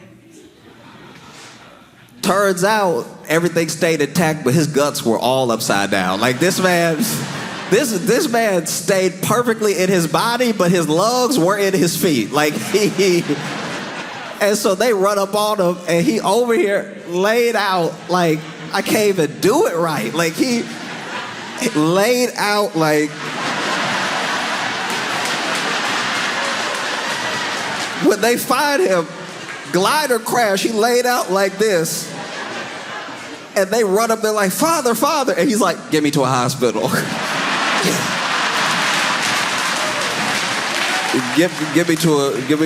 Turns out everything stayed intact, but his guts were all upside down. Like this man stayed perfectly in his body, but his lungs were in his feet. Like and so they run up on him, and he over here laid out like, I can't even do it right. Like he laid out like, when they find him, glider crash, he laid out like this. And they run up there like, Father, Father. And he's like, get me to a hospital. Get me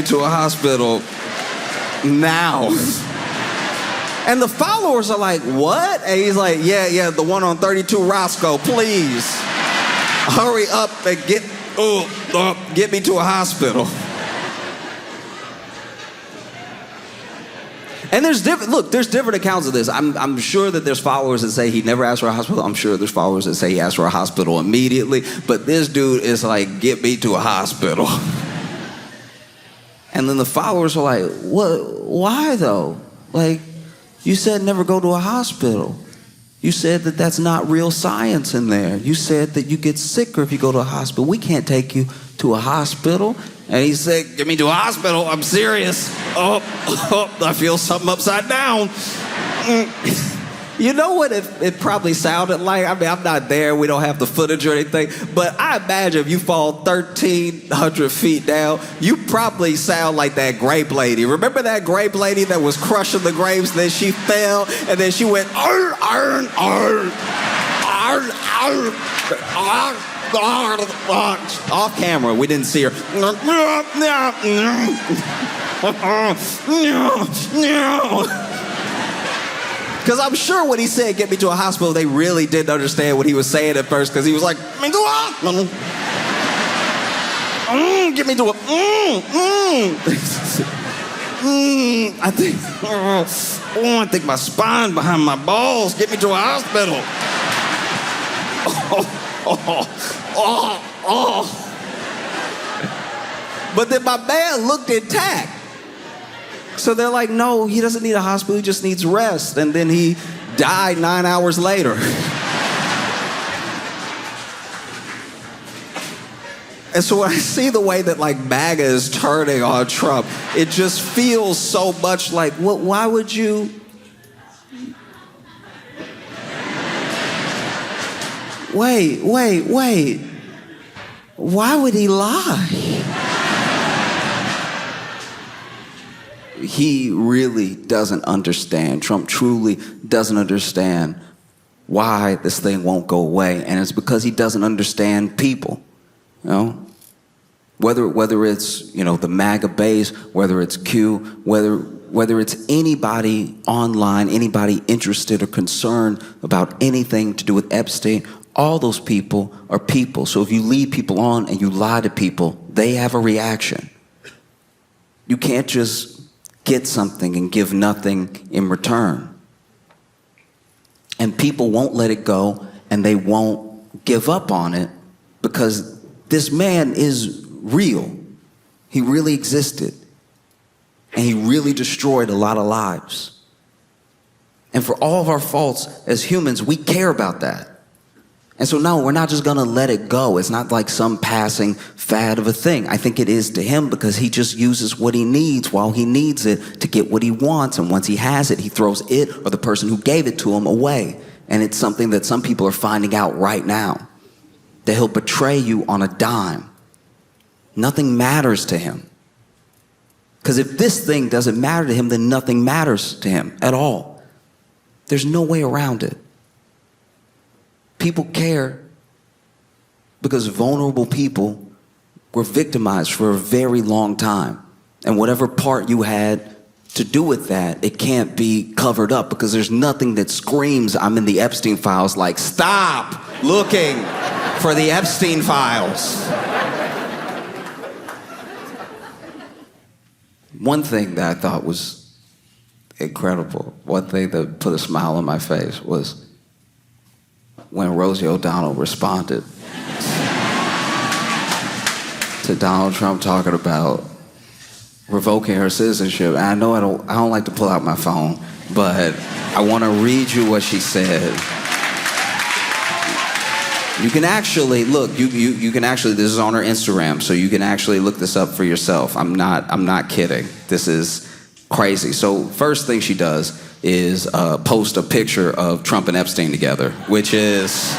to a hospital. Now. And the followers are like, what? And he's like, yeah, the one on 32 Roscoe, please. Hurry up and get me to a hospital. And there's different accounts of this. I'm sure that there's followers that say he never asked for a hospital. I'm sure there's followers that say he asked for a hospital immediately. But this dude is like, get me to a hospital. And then the followers are like, what? Why though? Like, you said never go to a hospital. You said that that's not real science in there. You said that you get sicker if you go to a hospital. We can't take you to a hospital. And he said, get me to a hospital. I'm serious. Oh, I feel something upside down. You know what it probably sounded like? I mean, I'm not there. We don't have the footage or anything. But I imagine if you fall 1,300 feet down, you probably sound like that grape lady. Remember that grape lady that was crushing the grapes, and then she fell, and then she went, arr, arr, arr, arr, arr, arr. Off camera, we didn't see her. Because I'm sure when he said, get me to a hospital, they really didn't understand what he was saying at first, because he was like, get me to a I think my spine behind my balls. Get me to a hospital. But then my man looked intact. So they're like, no, he doesn't need a hospital, he just needs rest. And then he died 9 hours later. And so when I see the way that like MAGA is turning on Trump, it just feels so much like, why would you? Wait. Why would he lie? He really doesn't understand. Trump truly doesn't understand why this thing won't go away. And it's because he doesn't understand people. You know? Whether it's, you know, the MAGA base, whether it's Q, whether it's anybody online, anybody interested or concerned about anything to do with Epstein, all those people are people. So if you lead people on and you lie to people, they have a reaction. You can't just get something and give nothing in return. And people won't let it go, and they won't give up on it, because this man is real. He really existed. And he really destroyed a lot of lives. And for all of our faults as humans, we care about that. And so no, we're not just gonna let it go. It's not like some passing fad of a thing. I think it is to him, because he just uses what he needs while he needs it to get what he wants. And once he has it, he throws it or the person who gave it to him away. And it's something that some people are finding out right now, that he'll betray you on a dime. Nothing matters to him. Because if this thing doesn't matter to him, then nothing matters to him at all. There's no way around it. People care because vulnerable people were victimized for a very long time. And whatever part you had to do with that, it can't be covered up, because there's nothing that screams, I'm in the Epstein files, like, stop looking for the Epstein files. One thing that I thought was incredible, one thing that put a smile on my face, was when Rosie O'Donnell responded to Donald Trump talking about revoking her citizenship. And I know I don't like to pull out my phone, but I want to read you what she said. You can actually look. You can actually. This is on her Instagram, so you can actually look this up for yourself. I'm not kidding. This is crazy. So first thing she does is post a picture of Trump and Epstein together, which is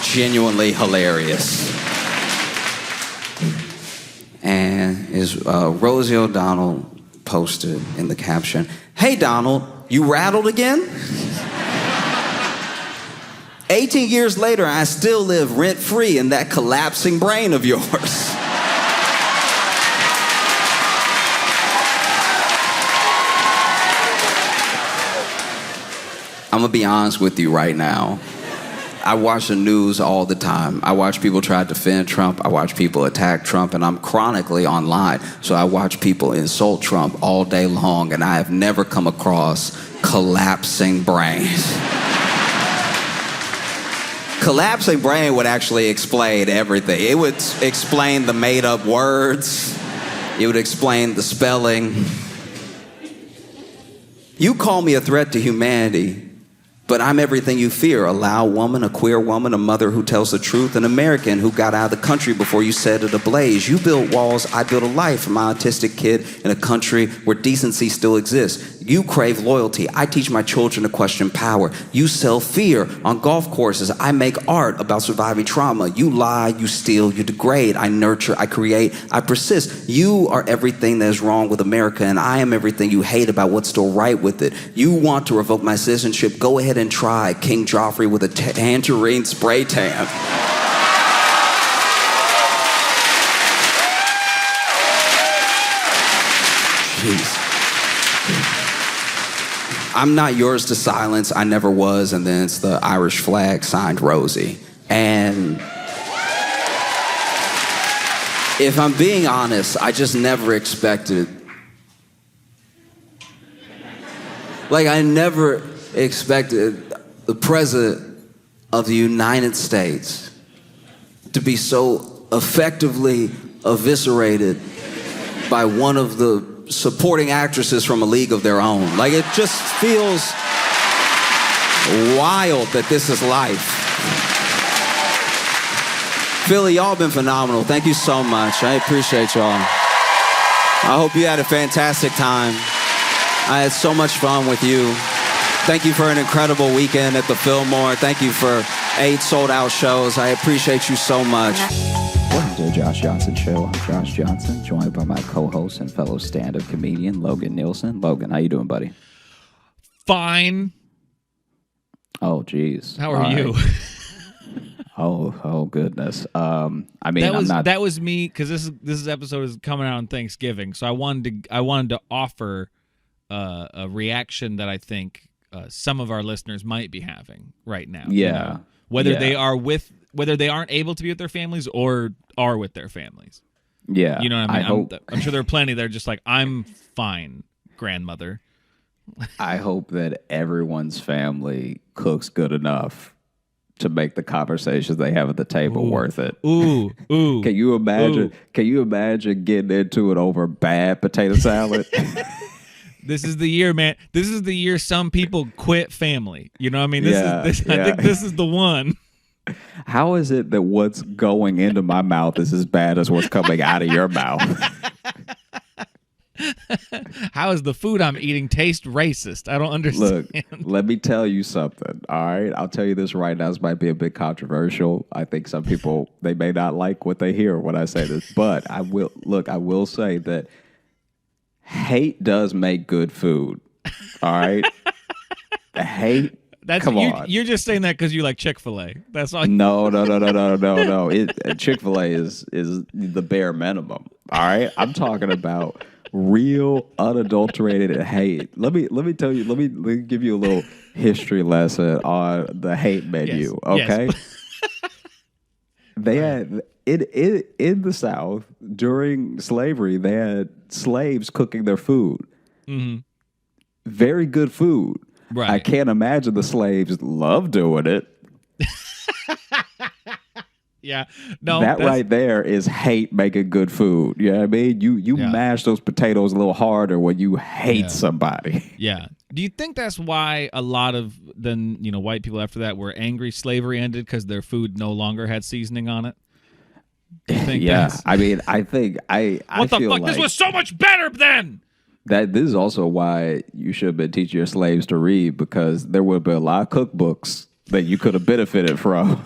genuinely hilarious. And is Rosie O'Donnell posted in the caption, "Hey Donald, you rattled again? 18 years later, I still live rent-free in that collapsing brain of yours." I'm gonna be honest with you right now. I watch the news all the time. I watch people try to defend Trump. I watch people attack Trump, and I'm chronically online. So I watch people insult Trump all day long, and I have never come across collapsing brains. Collapsing brain would actually explain everything. It would explain the made-up words. It would explain the spelling. You call me a threat to humanity, but I'm everything you fear: a loud woman, a queer woman, a mother who tells the truth, an American who got out of the country before you set it ablaze. You built walls, I built a life for my autistic kid in a country where decency still exists. You crave loyalty, I teach my children to question power. You sell fear on golf courses, I make art about surviving trauma. You lie, you steal, you degrade. I nurture, I create, I persist. You are everything that is wrong with America, and I am everything you hate about what's still right with it. You want to revoke my citizenship, go ahead and try. King Joffrey with a tangerine spray tan. Jeez. I'm not yours to silence, I never was, and then it's the Irish flag signed Rosie. And if I'm being honest, I just never expected. Like, I never expected the president of the United States to be so effectively eviscerated by one of the supporting actresses from A League of Their Own. Like, it just feels wild that this is life. Philly, y'all been phenomenal. Thank you so much. I appreciate y'all. I hope you had a fantastic time. I had so much fun with you. Thank you for an incredible weekend at the Fillmore. Thank you for 8 sold-out shows. I appreciate you so much. Welcome to the Josh Johnson Show. I'm Josh Johnson, joined by my co-host and fellow stand-up comedian, Logan Nielsen. Logan, how you doing, buddy? Fine. Oh, geez. How are you? Oh, goodness. I mean, that was me, because this episode is coming out on Thanksgiving, so I wanted to offer a reaction that I think some of our listeners might be having right now. Yeah. You know? Whether they aren't able to be with their families or are with their families. Yeah. You know what I mean? I'm sure there are plenty that are just like, I'm fine, grandmother. I hope that everyone's family cooks good enough to make the conversations they have at the table worth it. Ooh. Can you imagine? Ooh. Can you imagine getting into it over bad potato salad? This is the year, man. This is the year some people quit family. You know what I mean? I think this is the one. How is it that what's going into my mouth is as bad as what's coming out of your mouth? How is the food I'm eating taste racist? I don't understand. Look, let me tell you something, all right? I'll tell you this right now. This might be a bit controversial. I think some people, they may not like what they hear when I say this, but I will say that hate does make good food, all right? Hate. Come on. You're just saying that because you like Chick-fil-A. That's all. No. Chick-fil-A is the bare minimum. All right, I'm talking about real unadulterated hate. Let me tell you. Let me give you a little history lesson on the hate menu. Yes. Okay. Yes. They had in the South during slavery. They had slaves cooking their food. Mm-hmm. Very good food. Right. I can't imagine the slaves love doing it. Yeah. No. That right there is hate making good food. You know what I mean? You mash those potatoes a little harder when you hate somebody. Yeah. Do you think that's why a lot of white people after that were angry slavery ended, because their food no longer had seasoning on it? I mean, I think what the fuck? This was so much better then. That this is also why you should have been teaching your slaves to read, because there would have been a lot of cookbooks that you could have benefited from.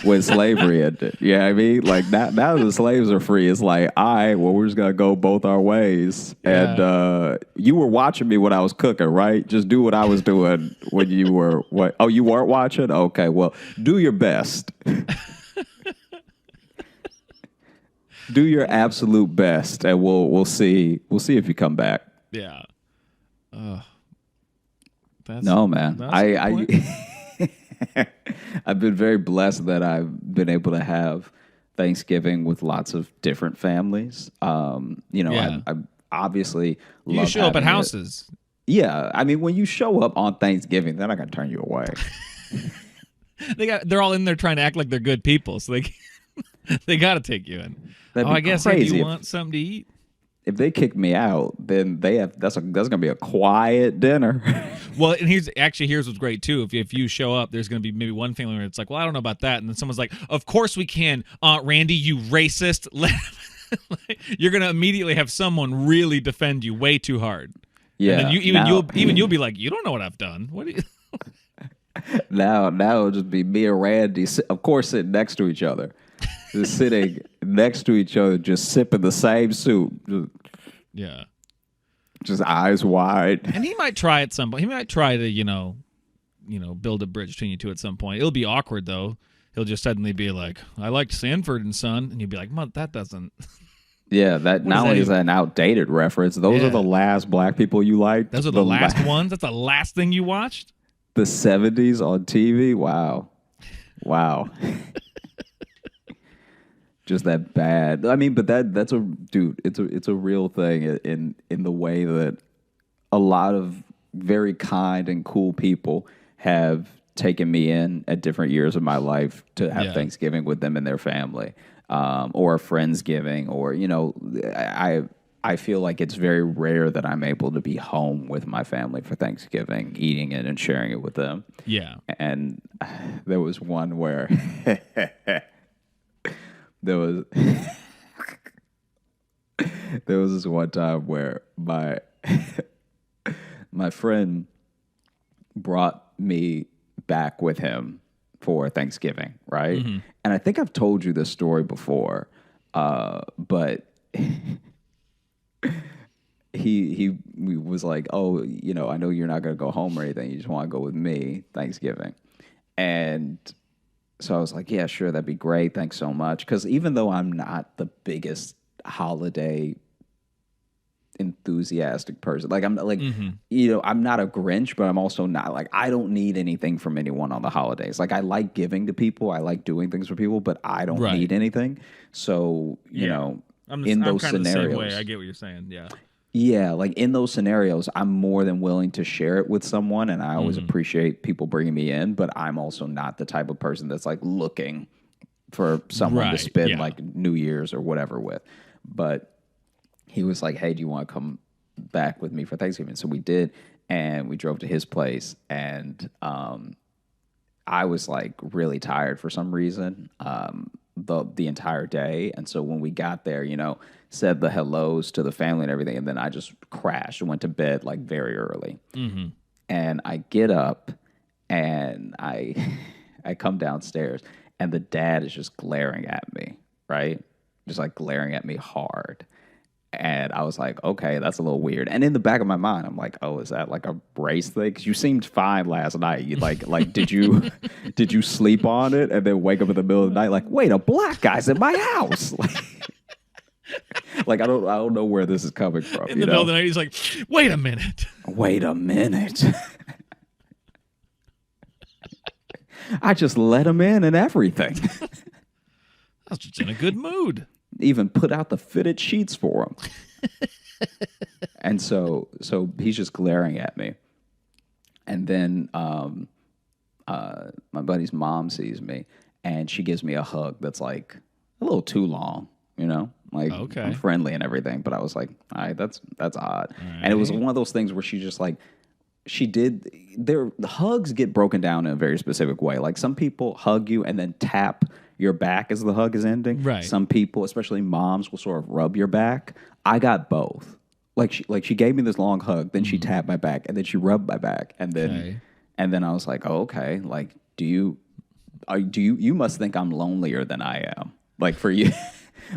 When slavery ended. Yeah, I mean, like now the slaves are free. It's like, all right, well, we're just gonna go both our ways. Yeah. And you were watching me when I was cooking, right? Just do what I was doing when you were what? Oh, you weren't watching? Okay, well, do your best. Do your absolute best, and we'll see if you come back. Yeah. No, man. I've been very blessed that I've been able to have Thanksgiving with lots of different families. I obviously love you show up at houses. Yeah, I mean, when you show up on Thanksgiving, they're not gonna turn you away. They're all in there trying to act like they're good people, so they got to take you in. I guess crazy. If you want something to eat. If they kick me out, then that's gonna be a quiet dinner. Well, and here's what's great too. If you show up, there's gonna be maybe one family where it's like, well, I don't know about that, and then someone's like, of course we can, Aunt Randy, you racist. You're gonna immediately have someone really defend you way too hard. Yeah. And then you'll be like, you don't know what I've done. What do you? Now it'll just be me and Randy, of course, sitting next to each other. Just sitting next to each other, just sipping the same soup. Just eyes wide. And he might try at some point. He might try to, build a bridge between you two at some point. It'll be awkward, though. He'll just suddenly be like, I liked Sanford and Son. And you'll be like, that doesn't. Yeah, that not only is that an outdated reference, those are the last black people you liked. Those are the last ones? That's the last thing you watched? The 70s on TV? Wow. Wow. Just that bad. I mean, but that's a dude. It's a real thing in the way that a lot of very kind and cool people have taken me in at different years of my life to have Yeah. Thanksgiving with them and their family, or a Friendsgiving, or I feel like it's very rare that I'm able to be home with my family for Thanksgiving, eating it and sharing it with them. Yeah. And there was one where there was there was this one time where my friend brought me back with him for Thanksgiving, right? And I think I've told you this story before, but he was like, "Oh, I know you're not gonna go home or anything. You just want to go with me Thanksgiving," and so I was like, "Yeah, sure, that'd be great. Thanks so much." Because even though I'm not the biggest holiday enthusiastic person. Like I'm like, I'm not a Grinch, but I'm also not like, I don't need anything from anyone on the holidays. Like I like giving to people, I like doing things for people, but I don't Right. need anything. So I'm in those kind of the same way. scenarios, I get what you're saying. Yeah. yeah, like in those scenarios, I'm more than willing to share it with someone, and I always appreciate people bringing me in. But I'm also not the type of person that's like looking for someone to Right, spend yeah. like New Year's or whatever with. But he was like, "Hey, do you want to come back with me for Thanksgiving?" So we did, and we drove to his place, and I was like really tired for some reason the entire day, and so when we got there, said the hellos to the family and everything, and then I just crashed and went to bed like very early. And I get up, and I I come downstairs, and the dad is just glaring at me, right? Just like glaring at me hard. And I was like, okay, that's a little weird. And in the back of my mind, I'm like, oh, is that like a race thing? Because you seemed fine last night. You like did you sleep on it and then wake up in the middle of the night like, wait, a black guy's in my house? Like I don't know where this is coming from. In the middle of the night, he's like, wait a minute. Wait a minute. I just let him in and everything. I was just in a good mood. Even put out the fitted sheets for him. And so he's just glaring at me. And then my buddy's mom sees me, and she gives me a hug that's like a little too long, like Okay. I'm friendly and everything, but I was like, all right, that's odd. And it was one of those things where she just like, the hugs get broken down in a very specific way. Like some people hug you and then tap your back as the hug is ending. Right. Some people, especially moms, will sort of rub your back. I got both. Like she gave me this long hug, then she tapped my back, and then she rubbed my back, and then I was like, oh, okay. Like, you must think I'm lonelier than I am. Like for you.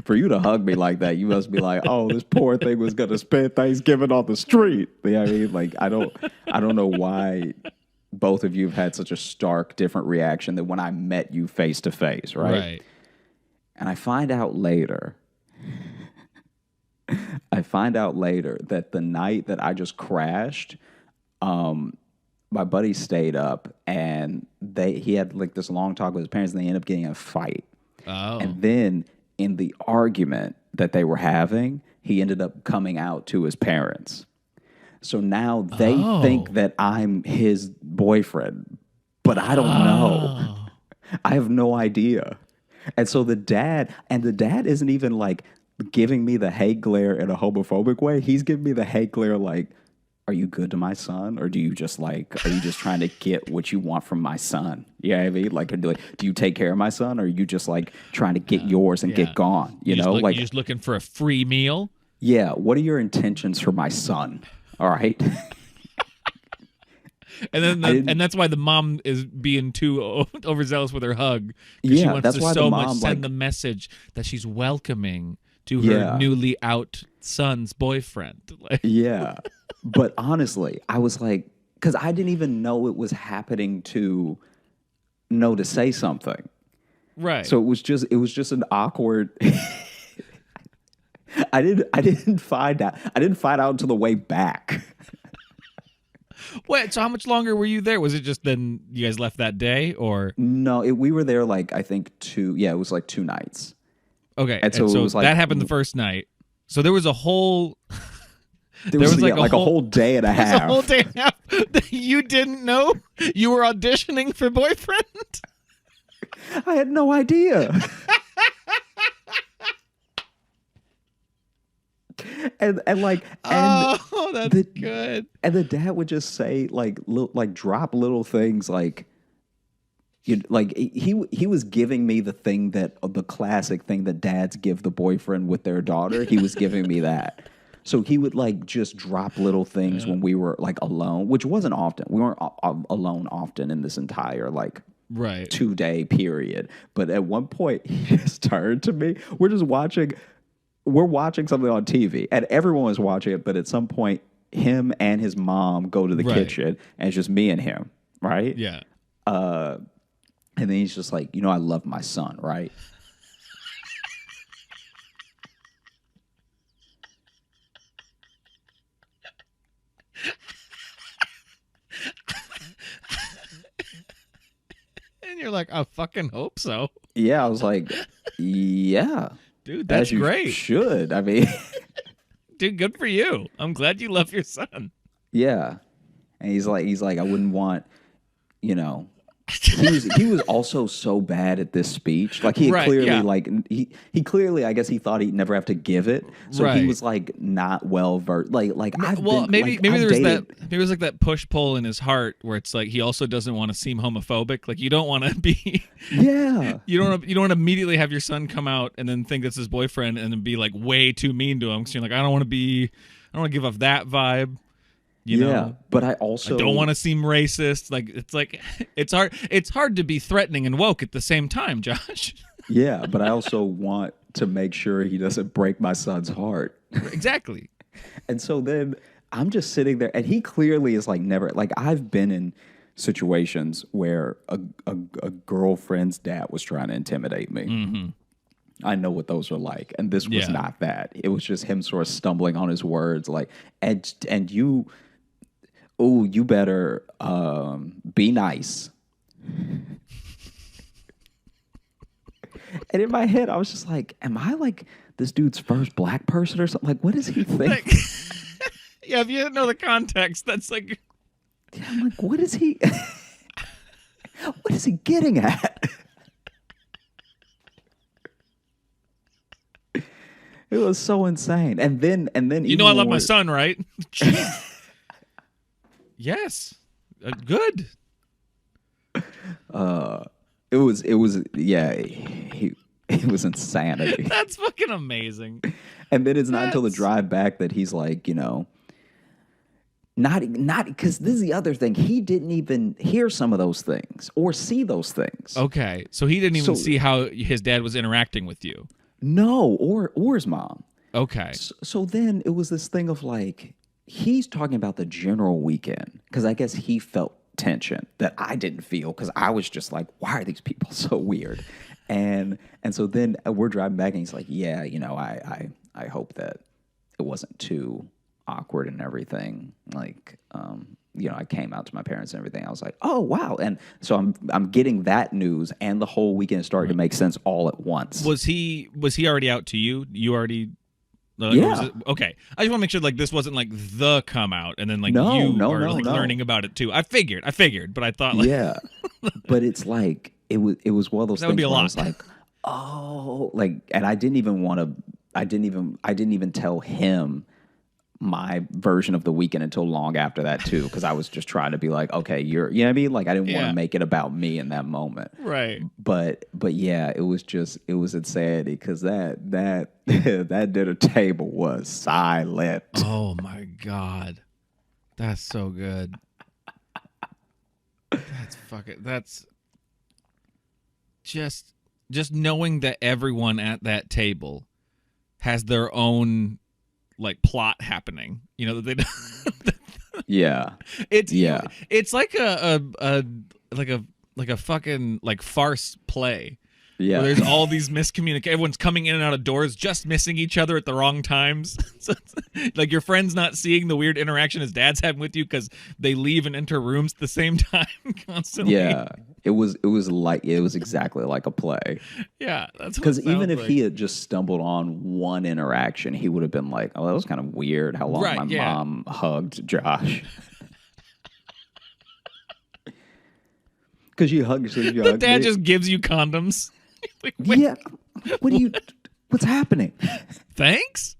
For you to hug me like that, you must be like, "Oh, this poor thing was gonna spend Thanksgiving on the street." You know what I mean? Like, I don't know why both of you have had such a stark, different reaction than when I met you face to face, right? Right. And I find out later that the night that I just crashed, my buddy stayed up, and he had like this long talk with his parents, and they ended up getting in a fight. Oh. And then in the argument that they were having, he ended up coming out to his parents. So now they think that I'm his boyfriend, but I don't know. I have no idea. And so the dad isn't even like giving me the hate glare in a homophobic way. He's giving me the hate glare like, are you good to my son? Or are you just trying to get what you want from my son? You know what I mean? Like, do you take care of my son? Or are you just like trying to get yours and get gone? You know, you're just looking for a free meal. Yeah. What are your intentions for my son? All right. And then and that's why the mom is being too overzealous with her hug. She wants that's to why so the much mom, send the message that she's welcoming to her newly out son's boyfriend. Yeah. But honestly, I was like, because I didn't even know it was happening to say something. Right. So it was just an awkward. I didn't find out until the way back. Wait, so how much longer were you there? Was it just then you guys left that day, or No, we were there like I think it was like 2 nights. okay? And so it was like that happened the first night. So there was a whole. there was like a whole day and a half. A whole day and a half that you didn't know you were auditioning for boyfriend. I had no idea. and that's good. And the dad would just say like drop little things like he was giving me the classic thing that dads give the boyfriend with their daughter. He was giving me that. So he would like just drop little things when we were like alone, which wasn't often. We weren't alone often in this entire like 2-day period. But at one point he just turned to me. We're watching something on TV and everyone was watching it. But at some point him and his mom go to the kitchen and it's just me and him. Right. Yeah. And then he's just like, I love my son. Right. And you're like, I fucking hope so. Yeah, I was like, yeah. Dude, that's great. Should. I mean, dude, good for you. I'm glad you love your son. Yeah. And he's like, I wouldn't want, he was also so bad at this speech. Like he clearly he clearly, I guess he thought he'd never have to give it. So he was like not well versed. Maybe there's like that push pull in his heart where it's like he also doesn't want to seem homophobic. Like you don't want to be you don't want to immediately have your son come out and then think that's his boyfriend and then be like way too mean to him because you're like I don't want to give off that vibe. You know, but I also don't want to seem racist. It's hard to be threatening and woke at the same time, Josh. Yeah, but I also want to make sure he doesn't break my son's heart. Exactly. And so then I'm just sitting there, and he clearly is like never. Like I've been in situations where a girlfriend's dad was trying to intimidate me. Mm-hmm. I know what those are like, and this was not that. It was just him sort of stumbling on his words, like, and you. Oh, you better be nice. And in my head, I was just like, am I like this dude's first black person or something? Like, what does he think? Yeah, if you didn't know the context, that's like... Yeah, I'm like, what is he... what is he getting at? It was so insane. And then you know I love my son, right? Yes. Good. It was insanity. That's fucking amazing. And then it's not until the drive back that he's like, not because this is the other thing. He didn't even hear some of those things or see those things. Okay. So he didn't even see how his dad was interacting with you. No, or his mom. Okay. So then it was this thing of like, he's talking about the general weekend because I guess he felt tension that I didn't feel because I was just like, why are these people so weird? And so then we're driving back and he's like, yeah, I hope that it wasn't too awkward and everything. Like, I came out to my parents and everything. I was like, oh wow. And so I'm getting that news and the whole weekend started to make sense all at once. Was he already out to you? You already yeah. Okay. I just want to make sure like this wasn't like the come out and then like no, learning about it too. I figured, but I thought like yeah. But it's like it was one of those that things would be a lot. I was like, oh, like, and I didn't even tell him my version of the weekend until long after that too, because I was just trying to be like, okay, you know what I mean? Like I didn't want to make it about me in that moment. Right. But yeah, it was insanity because that dinner table was silent. Oh my God. That's so good. That's just knowing that everyone at that table has their own like plot happening, that they yeah, it's like a fucking like farce play, Yeah. Where there's all these miscommunications. Everyone's coming in and out of doors, just missing each other at the wrong times. So it's like your friend's not seeing the weird interaction his dad's having with you because they leave and enter rooms at the same time constantly. Yeah. It was exactly like a play. Yeah, that's what Because it even sounds if he had just stumbled on one interaction, he would have been like, "Oh, that was kind of weird. How long Right, my yeah. mom hugged Josh." Because you hug, so you the hug dad me. just gives you condoms. Like, wait, Yeah. What's happening? thanks?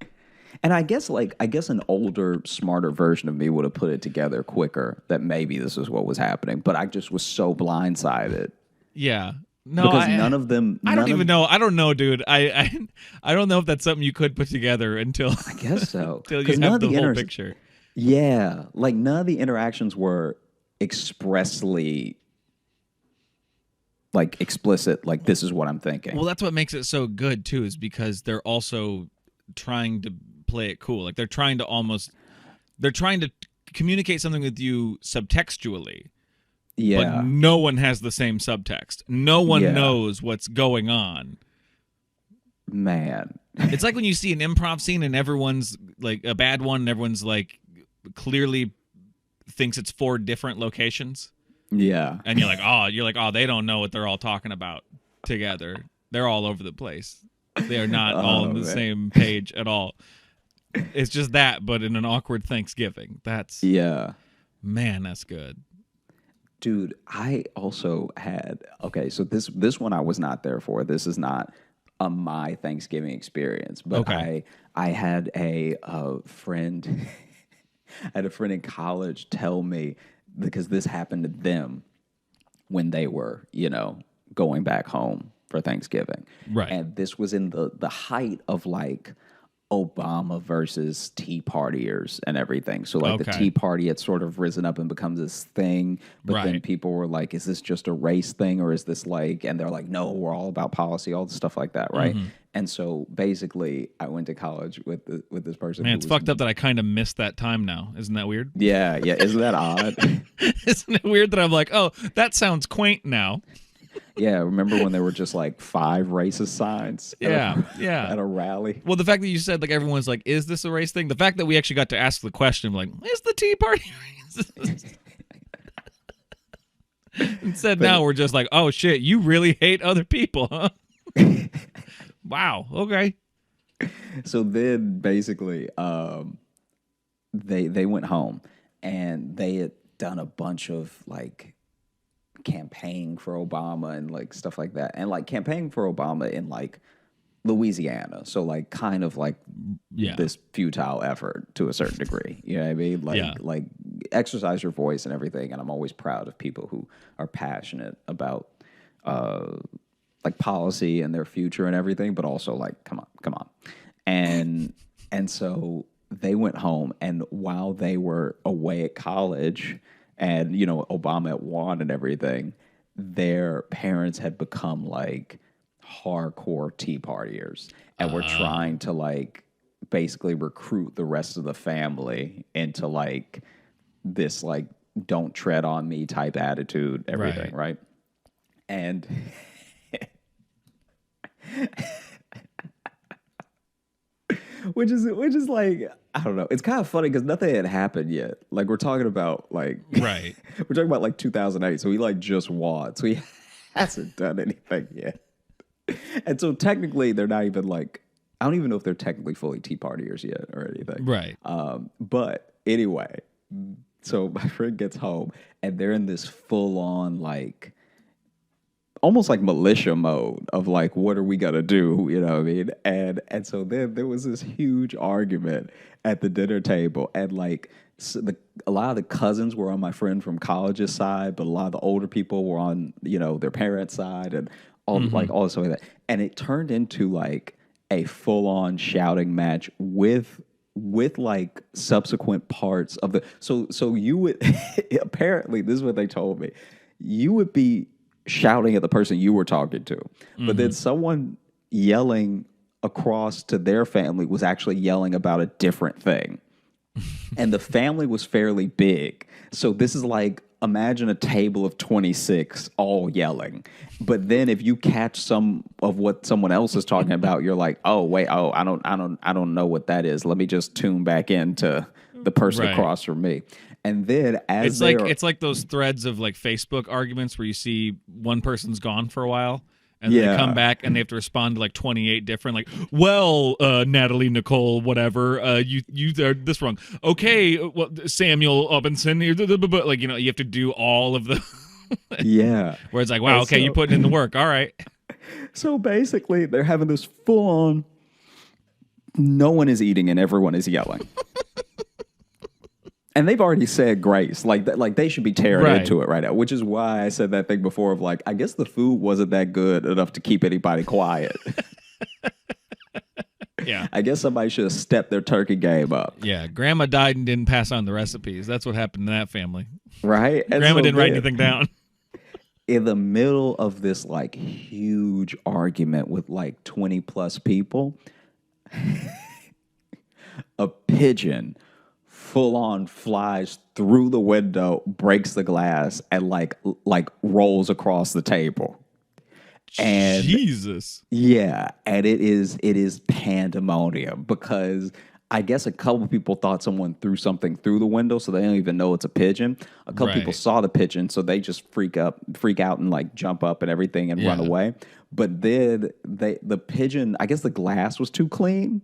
And I guess an older, smarter version of me would have put it together quicker that maybe this is what was happening. But I just was so blindsided. Yeah. No, Because none of them. I don't even know. I don't know, dude. I don't know if that's something you could put together until I guess so. until you have the whole picture. Yeah, like none of the interactions were expressly like explicit. Like this is what I'm thinking. Well, that's what makes it so good too, is because they're also trying to play it cool. Like they're trying to communicate something with you subtextually. Yeah, But no one has the same subtext. No one Yeah. knows what's going on. man. It's like when you see an improv scene and everyone's like a bad one and everyone's like clearly thinks it's 4 different locations. Yeah, And you're like, oh, they don't know what they're all talking about together. They're all over the place. They are not all on the man. same page at all. It's just that, but in an awkward Thanksgiving. yeah. Man, that's good. Dude, I also had so this one I was not there for. This is not my Thanksgiving experience, but Okay. I had a friend I had a friend in college tell me, because this happened to them when they were, going back home for Thanksgiving. Right. And this was in the height of like Obama versus Tea Partiers and everything. So like the Okay. Tea Party had sort of risen up and become this thing, but then Right. people were like, is this just a race thing or is this like, and they're like, no, we're all about policy, all the stuff like that, right? Mm-hmm. And so basically I went to college with this person. Man, who it's was- fucked up that I kind of missed that time now. Isn't that weird? Yeah, isn't that odd? Isn't it weird that I'm like, oh, that sounds quaint now? Yeah, remember when there were just like 5 racist signs? Yeah, yeah. At a rally. Well, the fact that you said like everyone's like, is this a race thing? The fact that we actually got to ask the question, like, is the Tea Party racist? Instead, now we're just like, oh shit, you really hate other people, huh? Wow. Okay. So then basically, they went home and they had done a bunch of like campaigning for Obama and like stuff like that, and like campaigning for Obama in like Louisiana. So like kind of like Yeah. this futile effort to a certain degree. You know what I mean? Like Yeah. like exercise your voice and everything. And I'm always proud of people who are passionate about like policy and their future and everything, but also like come on. And so they went home, and while they were away at college and Obama had won and everything, their parents had become like hardcore Tea Partiers and were trying to like basically recruit the rest of the family into like this like don't tread on me type attitude, everything, right? And which is like, I don't know. It's kind of funny because nothing had happened yet. Like we're talking about like Right. we're talking about like 2008. So he like just won. So he hasn't done anything yet. And so technically they're not even like, I don't even know if they're technically fully Tea Partiers yet or anything. Right. But anyway, so my friend gets home and they're in this full on like almost like militia mode of like, what are we gonna do? You know what I mean? And so then there was this huge argument at the dinner table, and like a lot of the cousins were on my friend from college's side, but a lot of the older people were on their parents' side, and all like all this stuff like that. And it turned into like a full on shouting match with like subsequent parts of the so you would apparently, this is what they told me, you would be shouting at the person you were talking to, but then someone yelling across to their family was actually yelling about a different thing. And the family was fairly big, so this is like imagine a table of 26 all yelling. But then if you catch some of what someone else is talking about, you're like, oh wait, I don't know what that is. Let me just tune back into the person Right. across from me. And then as It's like those threads of like Facebook arguments where you see one person's gone for a while and then they come back and they have to respond to like 28 different like, well, Natalie, Nicole, whatever, you did this wrong. Okay, well, Samuel Robinson, like, you know, you have to do all of the yeah. where it's like, wow, okay, you're putting in the work. All right. So basically, they're having this full on. No one is eating and everyone is yelling. And they've already said grace, like they should be tearing Right. into it right now, which is why I said that thing before of like, I guess the food wasn't that good enough to keep anybody quiet. Yeah. I guess somebody should have stepped their turkey game up, Yeah. Grandma died and didn't pass on the recipes. That's what happened to that family. right? And Grandma so didn't write then, anything down. in the middle of this like huge argument with like 20 plus people, a pigeon full on flies through the window, breaks the glass, and like rolls across the table. And Jesus. yeah, and it is pandemonium because I guess a couple people thought someone threw something through the window, so they don't even know it's a pigeon. A couple people Right. saw the pigeon, so they just freak out and like jump up and everything and run Yeah. away. But then the pigeon, I guess the glass was too clean,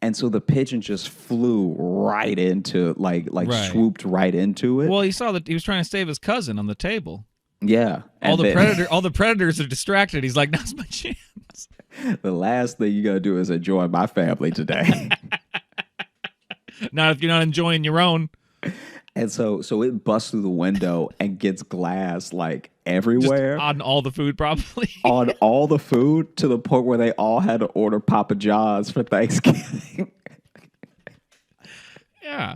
and so the pigeon just flew right into like Right. swooped right into it. Well, he saw that he was trying to save his cousin on the table. Yeah, All and the then- all the predators are distracted. He's like, now's my chance. The last thing you gotta do is enjoy my family today. Not if you're not enjoying your own. And so it busts through the window and gets glass like Just everywhere on all the food, probably. on all the food to the point where they all had to order Papa John's for Thanksgiving. Yeah.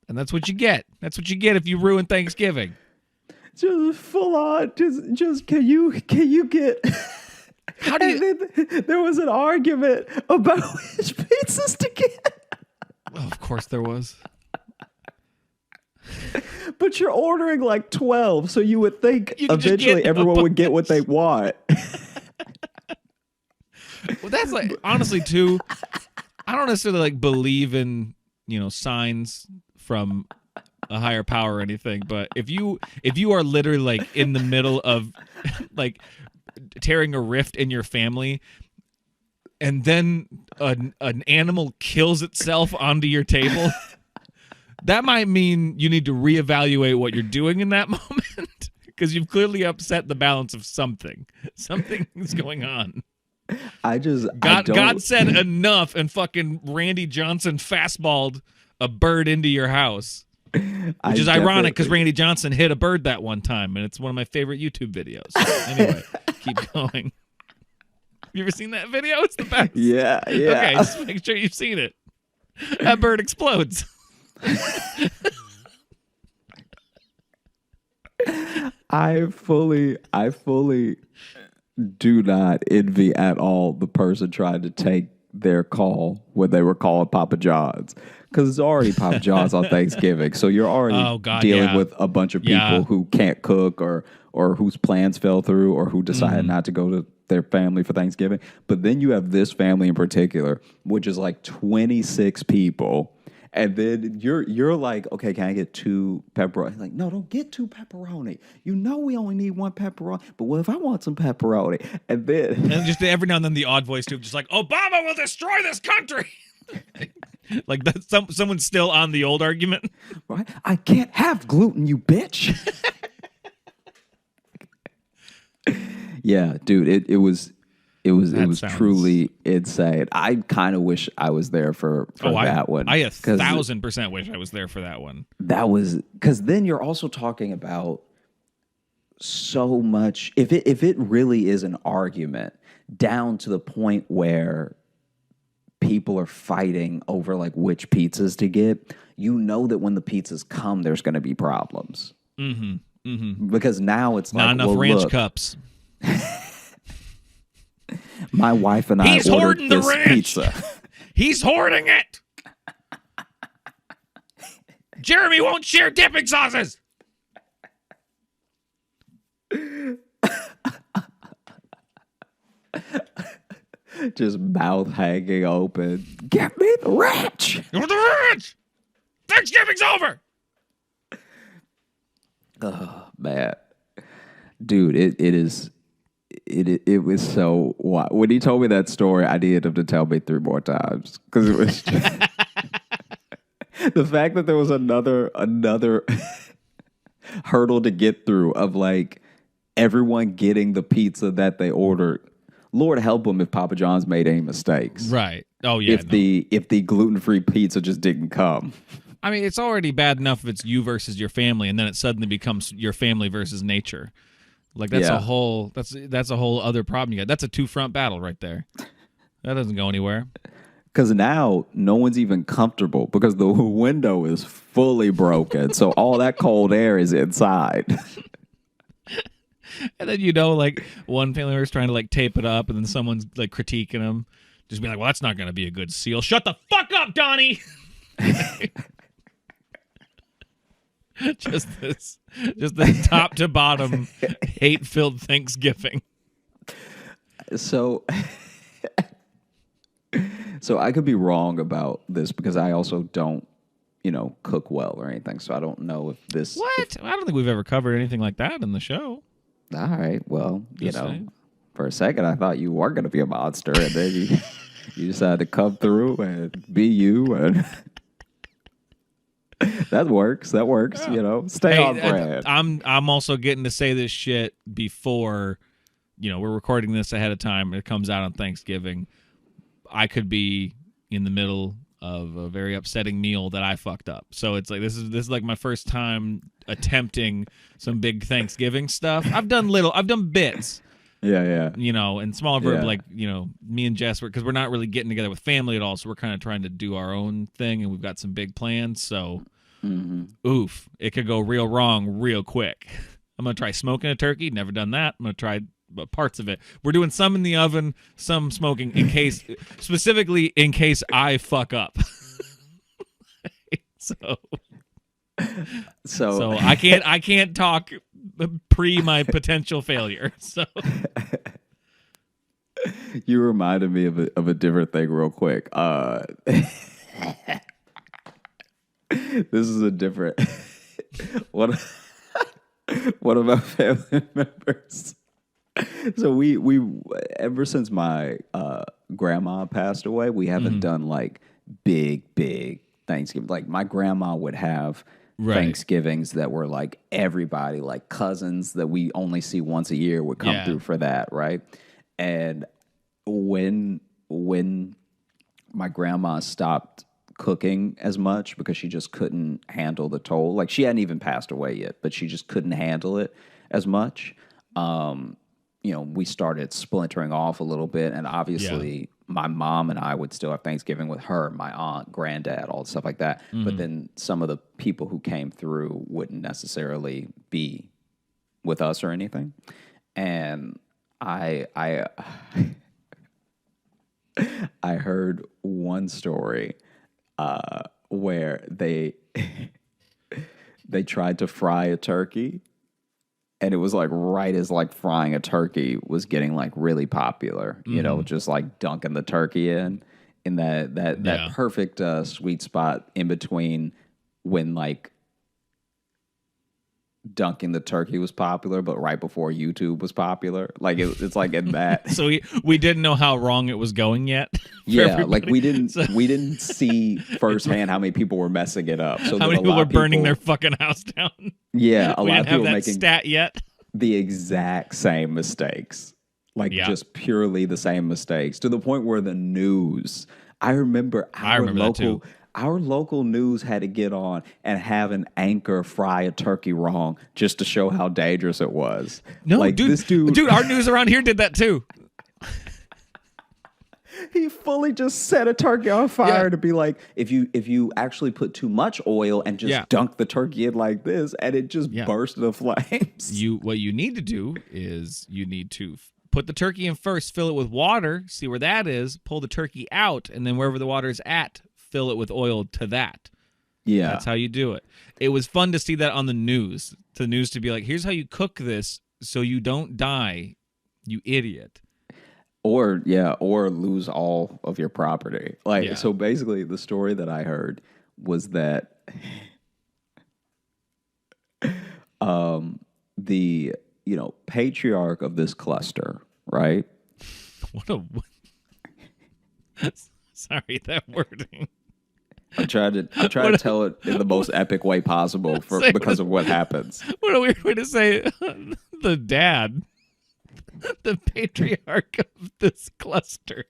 And that's what you get. That's what you get if you ruin Thanksgiving. Just full on. Just can you get? How do you? And then there was an argument about which pizzas to get. Oh, of course there was. But you're ordering like 12, so you would think You could just eventually get a everyone would get what they want. Well, that's like honestly too. I don't necessarily like believe in, you know, signs from a higher power or anything, but if you are literally like in the middle of like tearing a rift in your family, and then an animal kills itself onto your table, that might mean you need to reevaluate what you're doing in that moment because you've clearly upset the balance of something. Something is going on. God said enough, and fucking Randy Johnson fastballed a bird into your house, which is ironic because Randy Johnson hit a bird that one time, and it's one of my favorite YouTube videos. Anyway, keep going. Have you ever seen that video? It's the best. Yeah. Okay, just make sure you've seen it. That bird explodes. I fully do not envy at all the person trying to take their call when they were calling Papa John's, because it's already Papa John's on Thanksgiving, so you're already dealing with a bunch of people who can't cook or whose plans fell through or who decided not to go to their family for Thanksgiving. But then you have this family in particular, which is like 26 people. And then you're like, okay, can I get 2 pepperoni? Like, no, don't get 2 pepperoni. You know we only need 1 pepperoni. But what if I want some pepperoni? And then And just every now and then the odd voice too, just like, Obama will destroy this country. Like that's someone's still on the old argument. right? I can't have gluten, you bitch. Yeah, dude, it was sounds- truly insane. I kind of wish I was there for that one. I 1,000% wish I was there for that one. That was because then you're also talking about so much. If it really is an argument down to the point where people are fighting over like which pizzas to get, you know that when the pizzas come, there's going to be problems. Because now it's Not like, enough well, ranch look, cups. my wife and I He's ordered hoarding the this ranch. pizza. He's hoarding it. Jeremy won't share dipping sauces. Just mouth hanging open. Get me the ranch. You want the ranch? Thanksgiving's over. Oh man, dude, it was so wild. When he told me that story, I needed him to tell me 3 more times because it was just, the fact that there was another hurdle to get through of like everyone getting the pizza that they ordered. Lord help them if Papa John's made any mistakes. Right. Oh yeah. If the gluten-free pizza just didn't come. I mean, it's already bad enough if it's you versus your family, and then it suddenly becomes your family versus nature. Like that's a whole other problem you got. That's a 2-front battle right there. That doesn't go anywhere. Because now no one's even comfortable because the window is fully broken. So all that cold air is inside. And then like one family member's trying to like tape it up, and then someone's like critiquing them, just being like, "Well, that's not going to be a good seal." Shut the fuck up, Donnie. just this top to bottom hate-filled Thanksgiving. So I could be wrong about this because I also don't, cook well or anything. So I don't know if this. What? I don't think we've ever covered anything like that in the show. All right. Well, Just saying. for a second I thought you were going to be a monster, and then you decided to come through and be you, and that works. Yeah. Stay on brand. I'm also getting to say this shit before, we're recording this ahead of time. It comes out on Thanksgiving. I could be in the middle of a very upsetting meal that I fucked up. So it's like this is like my first time attempting some big Thanksgiving stuff. I've done bits. Yeah. And smaller verb, like, me and Jess, because we're not really getting together with family at all, so we're kind of trying to do our own thing, and we've got some big plans, so oof, it could go real wrong real quick. I'm going to try smoking a turkey. Never done that. I'm going to try parts of it. We're doing some in the oven, some smoking specifically in case I fuck up. So I can't talk pre my potential failure. So you reminded me of a different thing real quick. This is a different one of my family members. So we ever since my grandma passed away, we haven't done like big Thanksgiving. Like my grandma would have Thanksgivings that were like everybody, like cousins that we only see once a year would come through for that, right? And when my grandma stopped cooking as much because she just couldn't handle the toll, like she hadn't even passed away yet, but she just couldn't handle it as much. We started splintering off a little bit, and obviously my mom and I would still have Thanksgiving with her, my aunt, granddad, all the stuff like that. But then some of the people who came through wouldn't necessarily be with us or anything. And I heard one story where they tried to fry a turkey. And it was like right as like frying a turkey was getting like really popular, just like dunking the turkey in that perfect sweet spot in between when like dunking the turkey was popular, but right before YouTube was popular. Like it's like in that. So we didn't know how wrong it was going yet. Yeah, like we didn't see firsthand how many people were messing it up. So how many people were burning their fucking house down? Yeah, a we lot didn't of people have that making stat yet. The exact same mistakes. Like just purely the same mistakes to the point where the news. I remember our local news had to get on and have an anchor fry a turkey wrong just to show how dangerous it was. No, like, dude, our news around here did that too. He fully just set a turkey on fire to be like, if you actually put too much oil and just dunk the turkey in like this, and it just burst into flames. What you need to do is you need to put the turkey in first, fill it with water, see where that is, pull the turkey out, and then wherever the water is at, fill it with oil to that. Yeah. That's how you do it. It was fun to see that on the news. The news to be like, here's how you cook this so you don't die, you idiot. or lose all of your property. Like, so basically the story that I heard was that the patriarch of this cluster, right? What a sorry, that wording. I'm trying to tell it in the most epic way possible because of what happens. What a weird way to say the dad, the patriarch of this cluster.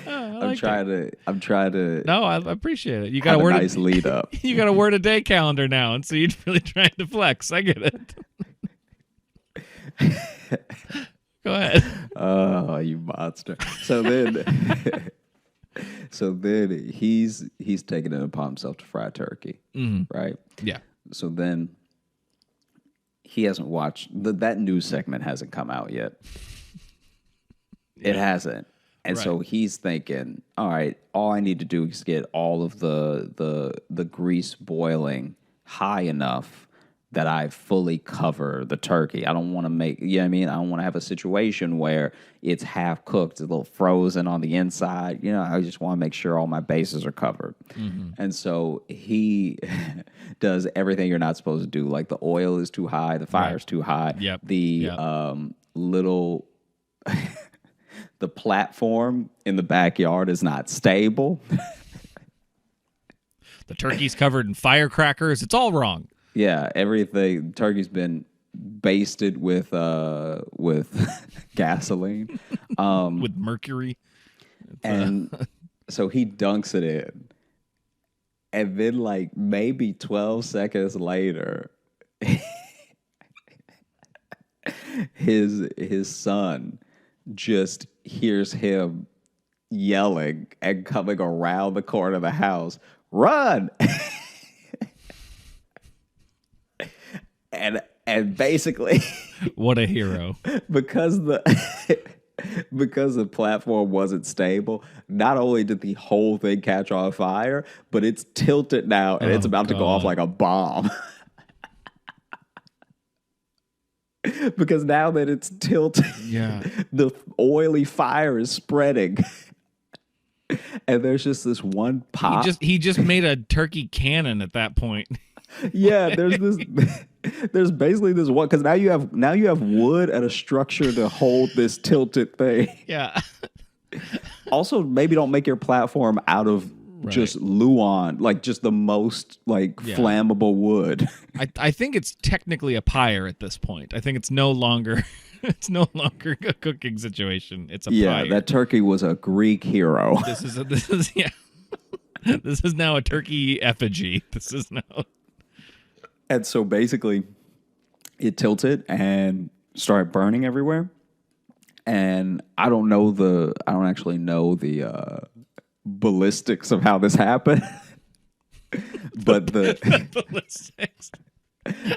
I'm trying to. No, I appreciate it. You got got a nice lead up. You got a word a day calendar now, and so you're really trying to flex. I get it. Go ahead. Oh, you monster! So then, he's taking it upon himself to fry turkey, right? Yeah. So then he hasn't watched that news segment hasn't come out yet. It hasn't. And so he's thinking, all right, all I need to do is get all of the grease boiling high enough that I fully cover the turkey. I don't want to make, you know what I mean? I don't want to have a situation where it's half cooked, a little frozen on the inside. I just want to make sure all my bases are covered. And so he does everything you're not supposed to do. Like the oil is too high, the fire's too high. Yep. The platform in the backyard is not stable. The turkey's covered in firecrackers. It's all wrong. Yeah, everything. Turkey's been basted with gasoline, with mercury, and so he dunks it in, and then like maybe 12 seconds later, his son just hears him yelling and coming around the corner of the house, "Run!" and basically, what a hero! because the platform wasn't stable, not only did the whole thing catch on fire, but it's tilted now and it's about to go off like a bomb. Because now that it's tilted, the oily fire is spreading. And there's just this one pop. He just made a turkey cannon at that point. Yeah, there's basically this one, because now you have wood and a structure to hold this tilted thing. Yeah. Also, maybe don't make your platform out of just Luan, like just the most flammable wood. I think it's technically a pyre at this point. I think it's no longer a cooking situation. It's a pyre. Yeah, that turkey was a Greek hero. This is This is now a turkey effigy. This is now. And so basically, it tilted and started burning everywhere. And I don't actually know the ballistics of how this happened. But the ballistics.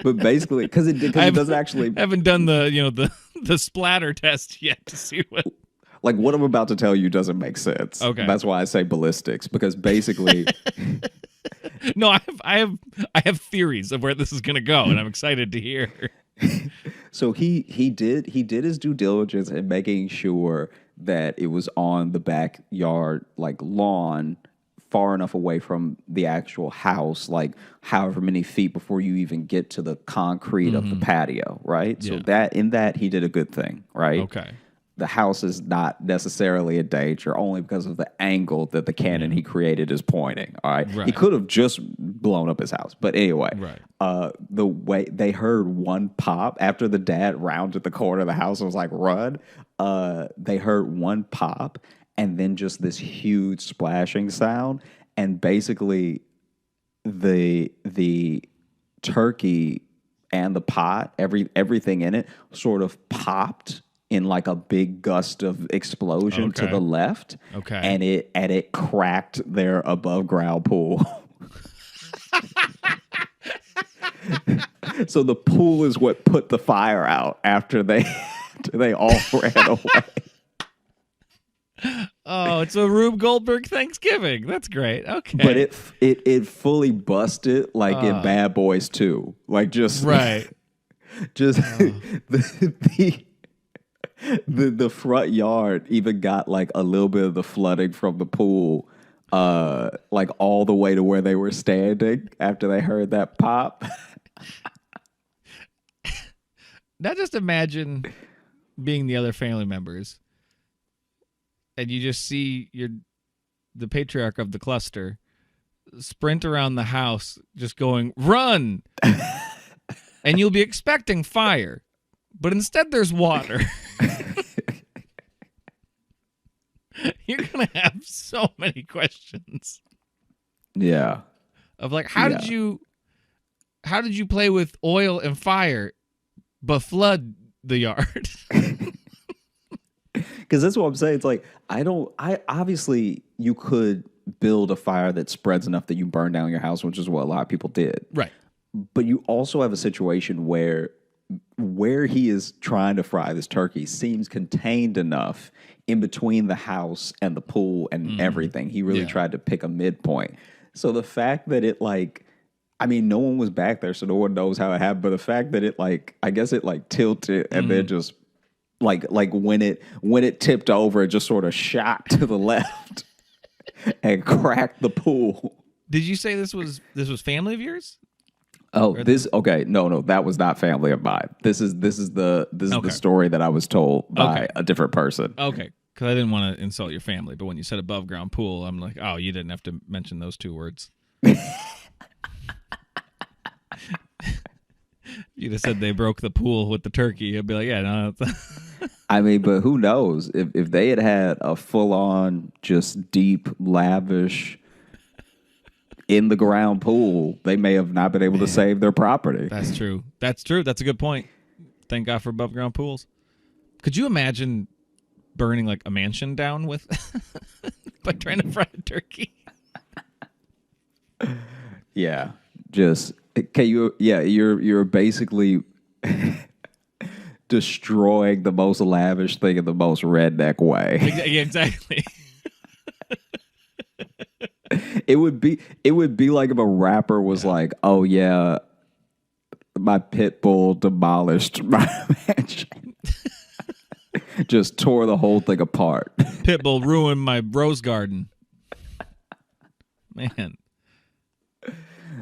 But basically, because it doesn't actually. I haven't done the splatter test yet to see what. Like what I'm about to tell you doesn't make sense. Okay, that's why I say ballistics, because basically. No, I have theories of where this is going to go, and I'm excited to hear. So he did his due diligence in making sure that it was on the backyard lawn, far enough away from the actual house, like however many feet before you even get to the concrete of the patio, right? Yeah. So that he did a good thing, right? Okay. The house is not necessarily a danger only because of the angle that the cannon he created is pointing. All right. He could have just blown up his house. But anyway, the way they heard one pop after the dad rounded the corner of the house and was like, run. They heard one pop and then just this huge splashing sound. And basically the turkey and the pot, everything in it sort of popped in like a big gust of explosion to the left. Okay. And it cracked their above ground pool. So the pool is what put the fire out after they all ran away. Oh, it's a Rube Goldberg Thanksgiving. That's great. Okay. But it fully busted like in Bad Boys 2. Like just right. just The front yard even got like a little bit of the flooding from the pool, like all the way to where they were standing after they heard that pop. Now just imagine being the other family members, and you just see the patriarch of the cluster sprint around the house, just going run, and you'll be expecting fire, but instead there's water. You're gonna have so many questions. Yeah. Of like, how did you play with oil and fire, but flood the yard? Because that's what I'm saying. It's like, I obviously you could build a fire that spreads enough that you burn down your house, which is what a lot of people did. Right. But you also have a situation where he is trying to fry this turkey seems contained enough in between the house and the pool and everything. He really tried to pick a midpoint. So the fact that it like, I mean, no one was back there, so no one knows how it happened. But the fact that it like, I guess it like tilted and then just like when it tipped over, it just sort of shot to the left and cracked the pool. Did you say this was family of yours? Oh, okay. No, that was not family of mine. This is the story that I was told by a different person. Okay, because I didn't want to insult your family, but when you said above ground pool, I'm like, oh, you didn't have to mention those two words. You'd have said they broke the pool with the turkey. I'd be like, yeah, no. I mean, but who knows if they had a full on, just deep, lavish, in the ground pool, they may have not been able to save their property. That's true. That's a good point. Thank God for above ground pools. Could you imagine burning like a mansion down with by trying to fry a turkey? Yeah, just can you? Yeah, you're basically destroying the most lavish thing in the most redneck way. Yeah, exactly. It would be like if a rapper was like, "Oh yeah, my pit bull demolished my mansion." Just tore the whole thing apart. Pitbull ruined my rose garden. Man.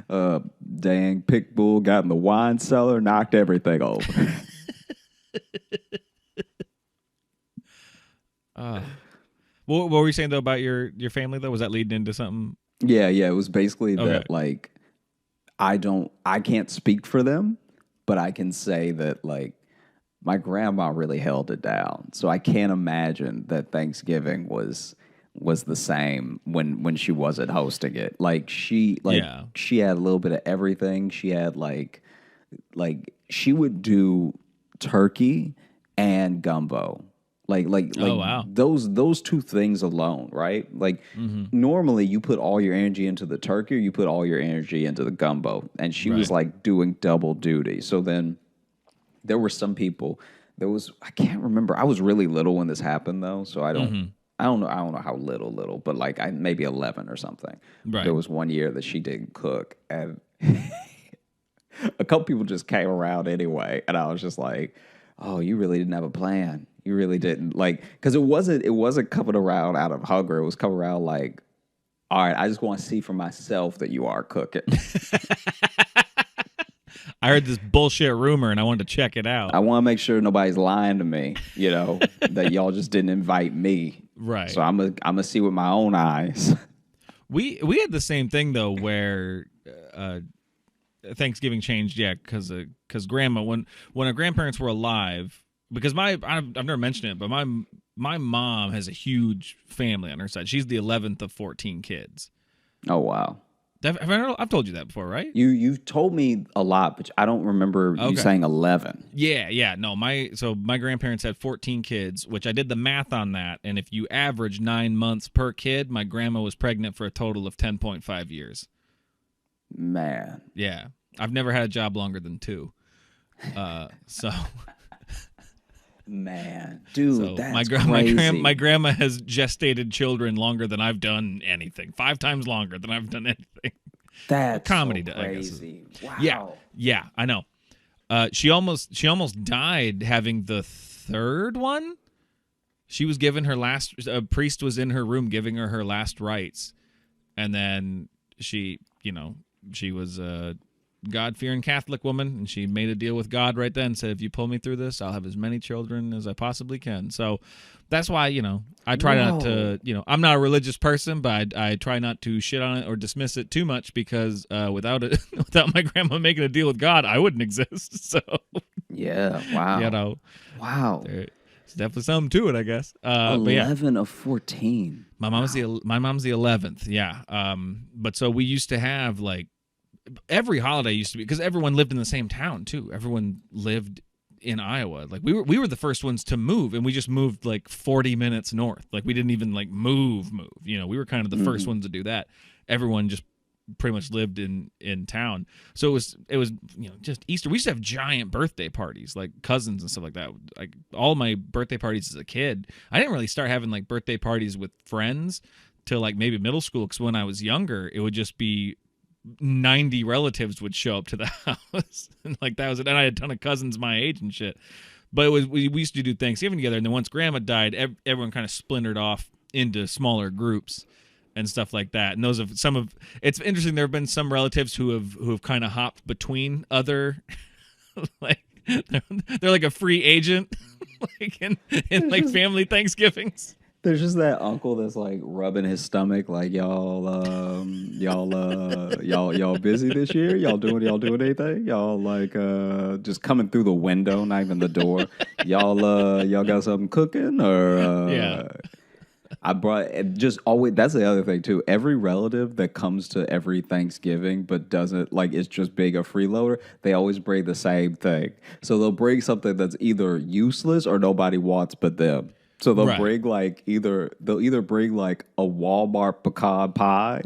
Dang, Pitbull got in the wine cellar, knocked everything over. What were you saying though about your family though? Was that leading into something? Yeah. It was basically that like I can't speak for them, but I can say that like my grandma really held it down. So I can't imagine that Thanksgiving was the same when she wasn't hosting it. Like she had a little bit of everything. She had like she would do turkey and gumbo. Like wow. those two things alone, right? Like normally you put all your energy into the turkey or you put all your energy into the gumbo. And she was like doing double duty. So then there were some people, I can't remember. I was really little when this happened though, so I don't know how little, but like maybe 11 or something. Right. There was one year that she didn't cook and a couple people just came around anyway, and I was just like, "Oh, you really didn't have a plan. You really didn't like," because it wasn't coming around out of hunger. It was coming around like, "All right, I just want to see for myself that you are cooking." I heard this bullshit rumor and I wanted to check it out. I want to make sure nobody's lying to me, that y'all just didn't invite me. Right. So I'm gonna see with my own eyes. We had the same thing though, where Thanksgiving changed, because grandma when our grandparents were alive, because I've never mentioned it, but my mom has a huge family on her side. She's the 11th of 14 kids. Oh wow. I've told you that before, right? You've told me a lot, but I don't remember you saying 11. Yeah. No, my grandparents had 14 kids, which I did the math on that, and if you average 9 months per kid, my grandma was pregnant for a total of 10.5 years. Man. Yeah. I've never had a job longer than 2. So man, dude, that's crazy. My grandma has gestated children longer than I've done anything. 5 times longer than I've done anything. That's comedy, so crazy. I guess. Wow. Yeah, I know. She almost died having the third one, she was given her last. A priest was in her room giving her last rites, and then she was a God-fearing Catholic woman, and she made a deal with God right then. Said, if you pull me through this, I'll have as many children as I possibly can. So that's why, I try not to, I'm not a religious person, but I try not to shit on it or dismiss it too much, because without my grandma making a deal with God, I wouldn't exist. So Yeah. Wow. Wow. There's definitely something to it, I guess. 11 of 14. My mom's the 11th. Yeah. But so we used to have like every holiday used to be, because everyone lived in the same town too. Everyone lived in Iowa. Like we were the first ones to move, and we just moved like 40 minutes north. Like we didn't even like move. We were kind of the first ones to do that. Everyone just pretty much lived in town. So it was just Easter. We used to have giant birthday parties, like cousins and stuff like that. Like all my birthday parties as a kid. I didn't really start having like birthday parties with friends till like maybe middle school, because when I was younger, it would just be 90 relatives would show up to the house. And like that was it. And I had a ton of cousins my age and shit. But we used to do Thanksgiving together, and then once grandma died, everyone kind of splintered off into smaller groups and stuff like that. And those have it's interesting, there have been some relatives who have kind of hopped between other like they're like a free agent like in like family Thanksgivings. There's just that uncle that's like rubbing his stomach, like y'all busy this year? Y'all doing anything? Y'all like just coming through the window, not even the door. Y'all got something cooking or Yeah. I brought just always. That's the other thing too. Every relative that comes to every Thanksgiving but doesn't like it's just being a freeloader. They always bring the same thing. So they'll bring something that's either useless or nobody wants but them. So they'll bring like either bring like a Walmart pecan pie,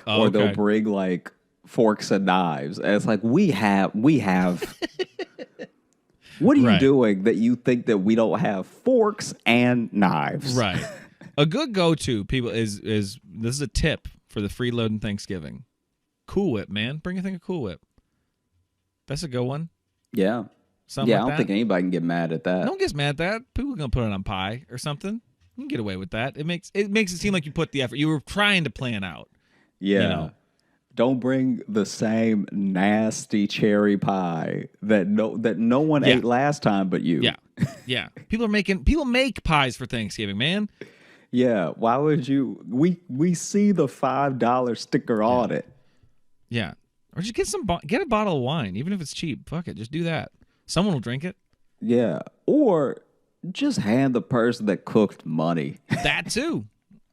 or they'll bring like forks and knives. And it's like we have. What are you doing that you think that we don't have forks and knives? Right. A good go-to, people, is this is a tip for the freeloading Thanksgiving. Cool Whip, man. Bring a thing of Cool Whip. That's a good one. Yeah. Something like I don't think anybody can get mad at that. No one gets mad at that. People are going to put it on pie or something. You can get away with that. It makes it seem like you put the effort. You were trying to plan out. Yeah. Don't bring the same nasty cherry pie that no one ate last time but you. Yeah. Yeah. People make pies for Thanksgiving, man. Yeah, why would you? We see the $5 sticker on it. Yeah, or just get a bottle of wine, even if it's cheap. Fuck it, just do that. Someone will drink it. Yeah, or just hand the person that cooked money. That too.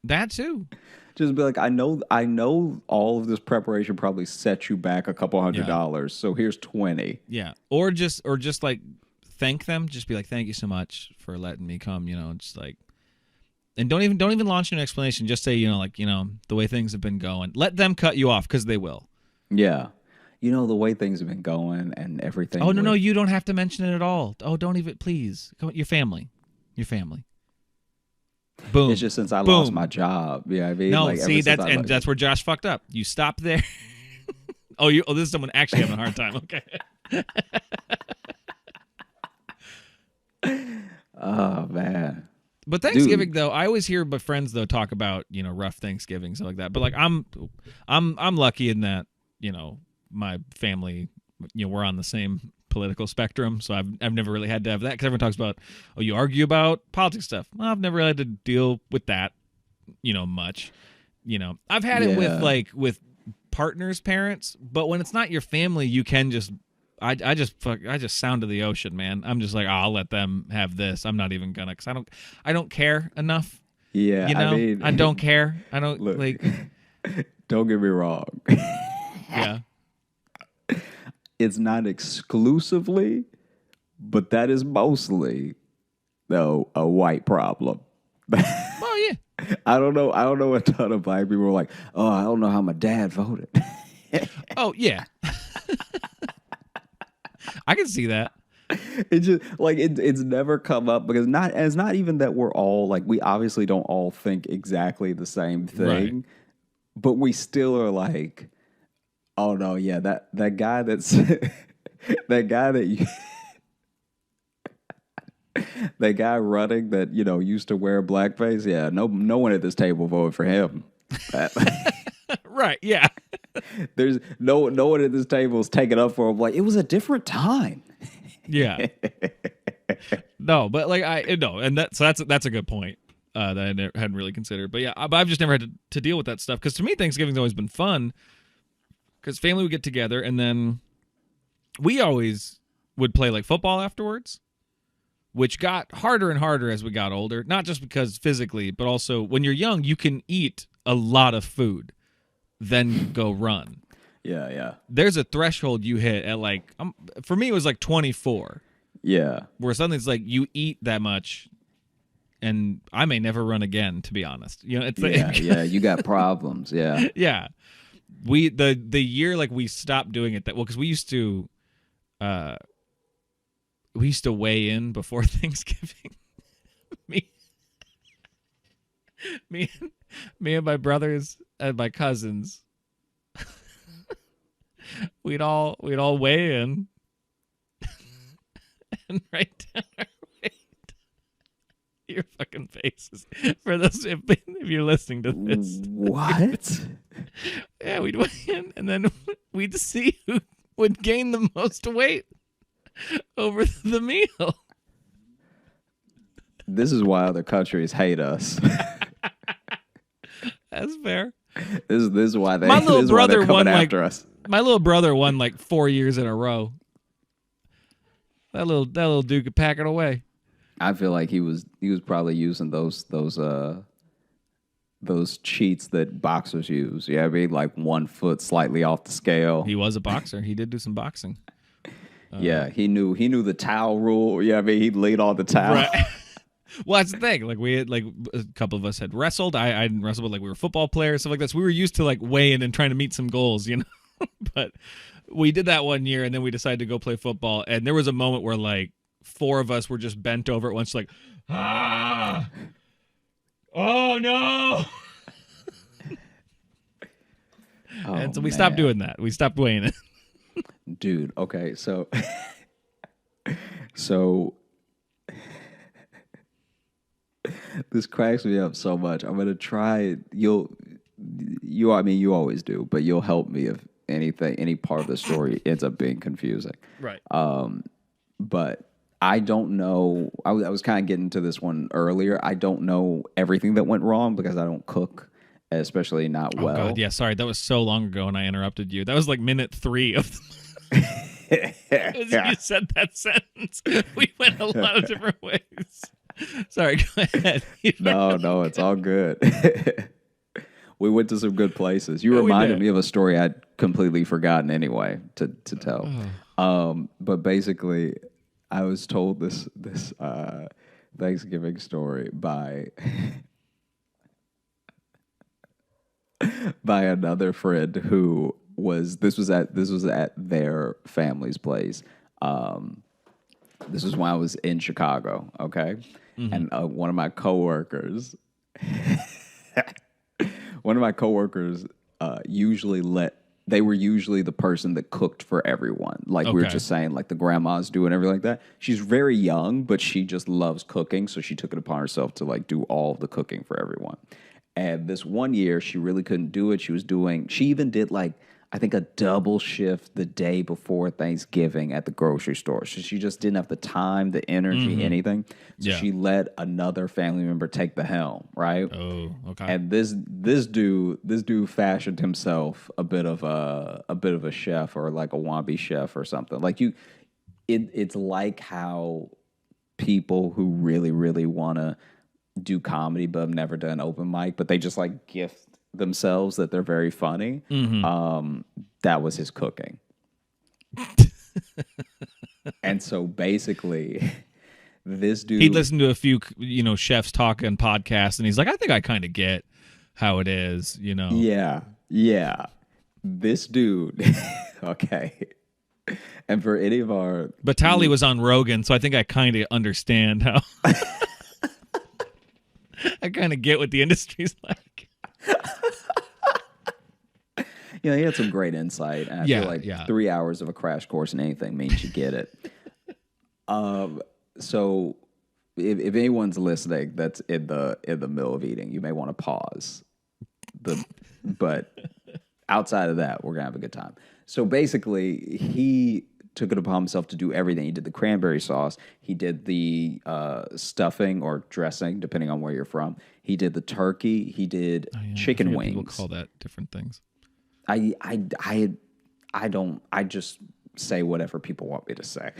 Just be like, I know all of this preparation probably set you back a couple $100, so here's 20. Yeah, or just like thank them. Just be like, thank you so much for letting me come. Just like. And don't even launch an explanation. Just say, the way things have been going. Let them cut you off, because they will. Yeah. The way things have been going and everything. Oh, no, you don't have to mention it at all. Oh, don't even, please. Come on, your family. Boom. It's just since I lost my job. Yeah, I mean. No, like, see, that's where Josh fucked up. You stop there. This is someone actually having a hard time. Okay. Oh, man. But Thanksgiving, though, I always hear my friends though talk about rough Thanksgiving, stuff like that. But like I'm lucky in that my family we're on the same political spectrum, so I've never really had to have that, because everyone talks about you argue about politics stuff. Well, I've never really had to deal with that much. I've had it with partners' parents, but when it's not your family, you can just. I just sound to the ocean, man. I'm just like, I'll let them have this. I'm not even gonna, because I don't care enough. Yeah, I mean, I don't care. I don't look, like. Don't get me wrong. Yeah, it's not exclusively, but that is mostly, though, a white problem. Well, yeah. I don't know a ton of black people who are like, oh, I don't know how my dad voted. Oh yeah. I can see that. It's just like it's never come up, because it's not even that we're all like, we obviously don't all think exactly the same thing, right. But we still are like, oh no, yeah, that guy that's that guy that you The guy running that used to wear blackface. Yeah, no one at this table voted for him. Right? Yeah. There's no one at this table is taking up for him. Like, it was a different time. Yeah. No, but like and that's a good point that I hadn't really considered. But yeah, I've just never had to deal with that stuff because to me Thanksgiving's always been fun because family would get together and then we always would play like football afterwards, which got harder and harder as we got older. Not just because physically, but also when you're young, you can eat a lot of food, then go run. Yeah. There's a threshold you hit at like for me it was like 24. Yeah. Where suddenly it's like you eat that much and I may never run again, to be honest. It's like, yeah, you got problems. Yeah. Yeah. The year like we stopped doing it because we used to weigh in before Thanksgiving. me and my brothers and my cousins we'd all weigh in and write down our weight. Your fucking faces. For those if you're listening to this. What? Yeah, we'd weigh in and then we'd see who would gain the most weight over the meal. This is why other countries hate us. That's fair. This is why they. My little this is why they're brother coming won after us. My little brother won like 4 years in a row. That little dude could pack it away. I feel like he was probably using those cheats that boxers use. Yeah, I mean, like 1 foot slightly off the scale. He was a boxer. He did do some boxing. Yeah, he knew the towel rule. Yeah, I mean, he'd lead on the towel. Right. Well, that's the thing. Like we had, like a couple of us had wrestled. I didn't wrestle, but like we were football players, stuff like that. So we were used to like weighing and trying to meet some goals, But we did that 1 year, and then we decided to go play football. And there was a moment where like 4 of us were just bent over at once, like, oh no. And so we stopped doing that. We stopped weighing it. Dude, okay, so this cracks me up so much. I'm gonna try. I mean, you always do, but you'll help me if any part of the story ends up being confusing. Right. But I don't know. I was kind of getting to this one earlier. I don't know everything that went wrong because I don't cook, especially not well. Oh God, yeah. Sorry, that was so long ago, and I interrupted you. That was like minute 3 of. As you said that sentence, we went a lot of different ways. Sorry, go ahead. No, it's all good. We went to some good places. You reminded me of a story I'd completely forgotten anyway to tell. But basically, I was told this Thanksgiving story by another friend who was at their family's place. This was when I was in Chicago, okay? Mm-hmm. And one of my coworkers they were usually the person that cooked for everyone. Like we were just saying, like the grandmas do and everything like that. She's very young, but she just loves cooking, so she took it upon herself to like do all of the cooking for everyone. And this one year, she really couldn't do it. She even did like, I think a double shift the day before Thanksgiving at the grocery store. So she just didn't have the time, the energy, anything. So she let another family member take the helm, right? Oh, okay. And this dude fashioned himself a bit of a chef or like a wannabe chef or something. Like it's like how people who really, really want to do comedy but have never done open mic, but they just like gift themselves that they're very funny. That was his cooking. And so basically this dude, he'd listen to a few chefs talk on podcasts and he's like, I think I kind of get how it is, yeah this dude okay. And for any of our Batali was on Rogan, so I think I kind of understand how I kind of get what the industry's like. He had some great insight. And I feel like 3 hours of a crash course in anything means you get it. So if anyone's listening that's in the middle of eating, you may want to pause. But outside of that, we're gonna have a good time. So basically, he took it upon himself to do everything. He did the cranberry sauce. He did the stuffing or dressing, depending on where you're from. He did the turkey. He did chicken wings. People call that different things. I don't. I just say whatever people want me to say.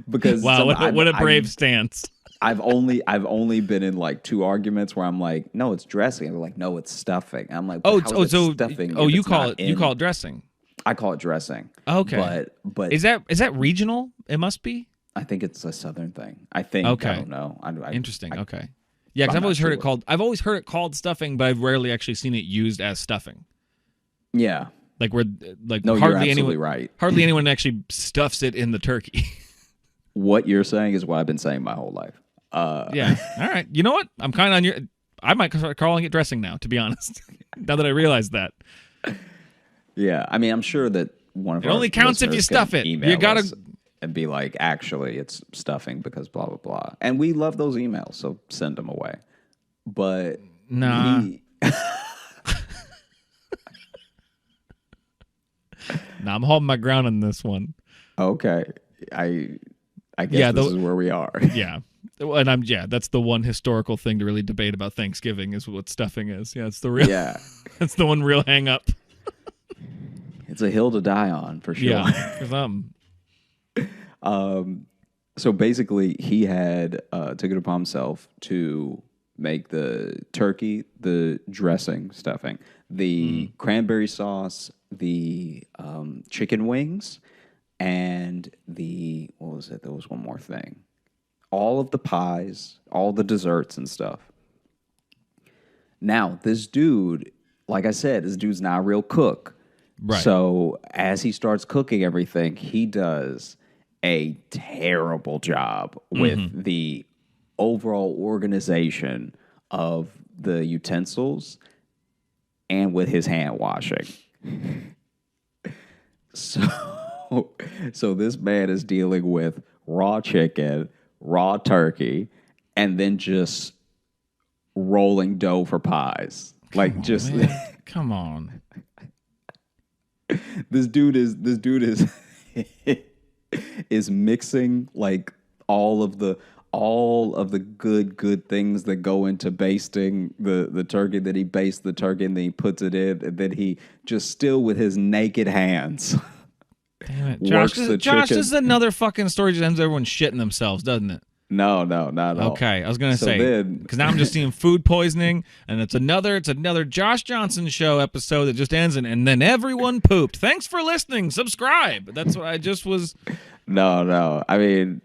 Because wow, what a brave stance. I've only been in like 2 arguments where I'm like, no, it's dressing. And they're like, no, it's stuffing. And I'm like, so stuffing. You call it dressing. I call it dressing. Okay, but is that regional? It must be. I think it's a Southern thing. I think. Okay. I don't know. Interesting. Okay. Yeah, because I've always heard it called stuffing, but I've rarely actually seen it used as stuffing. Yeah. No, hardly anyone. Right. Hardly anyone actually stuffs it in the turkey. What you're saying is what I've been saying my whole life. Yeah. All right. You know what? I'm kind of on your. I might start calling it dressing now, to be honest. Now that I realize that. Yeah. I mean, I'm sure that one of it our only counts if you stuff it. You gotta and be like, actually, it's stuffing because blah blah blah. And we love those emails, so send them away. But nah. I'm holding my ground on this one. Okay. I guess this is where we are. Yeah. And that's the one historical thing to really debate about Thanksgiving is what stuffing is. Yeah, it's the real that's the one real hang up. It's a hill to die on for sure. Yeah. For some. So basically he had took it upon himself to make the turkey, the dressing, stuffing, the cranberry sauce, the chicken wings, and what was it? There was one more thing. All of the pies, all the desserts and stuff. Now, this dude, like I said, this dude's not a real cook. Right. So as he starts cooking everything, he does a terrible job with the overall organization of the utensils and with his hand washing. So this man is dealing with raw chicken, raw turkey, and then just rolling dough for pies. Come on. This dude is is mixing like all of the good things that go into basting the turkey. That he bastes the turkey and then he puts it in, and then he just still with his naked hands. Damn it, Josh! This is another fucking story. Just ends everyone shitting themselves, doesn't it? No, not at all. Okay, I was gonna say because now I'm just seeing food poisoning, and it's another Josh Johnson show episode that just ends, and then everyone pooped. Thanks for listening. Subscribe. That's what I just was. No. I mean,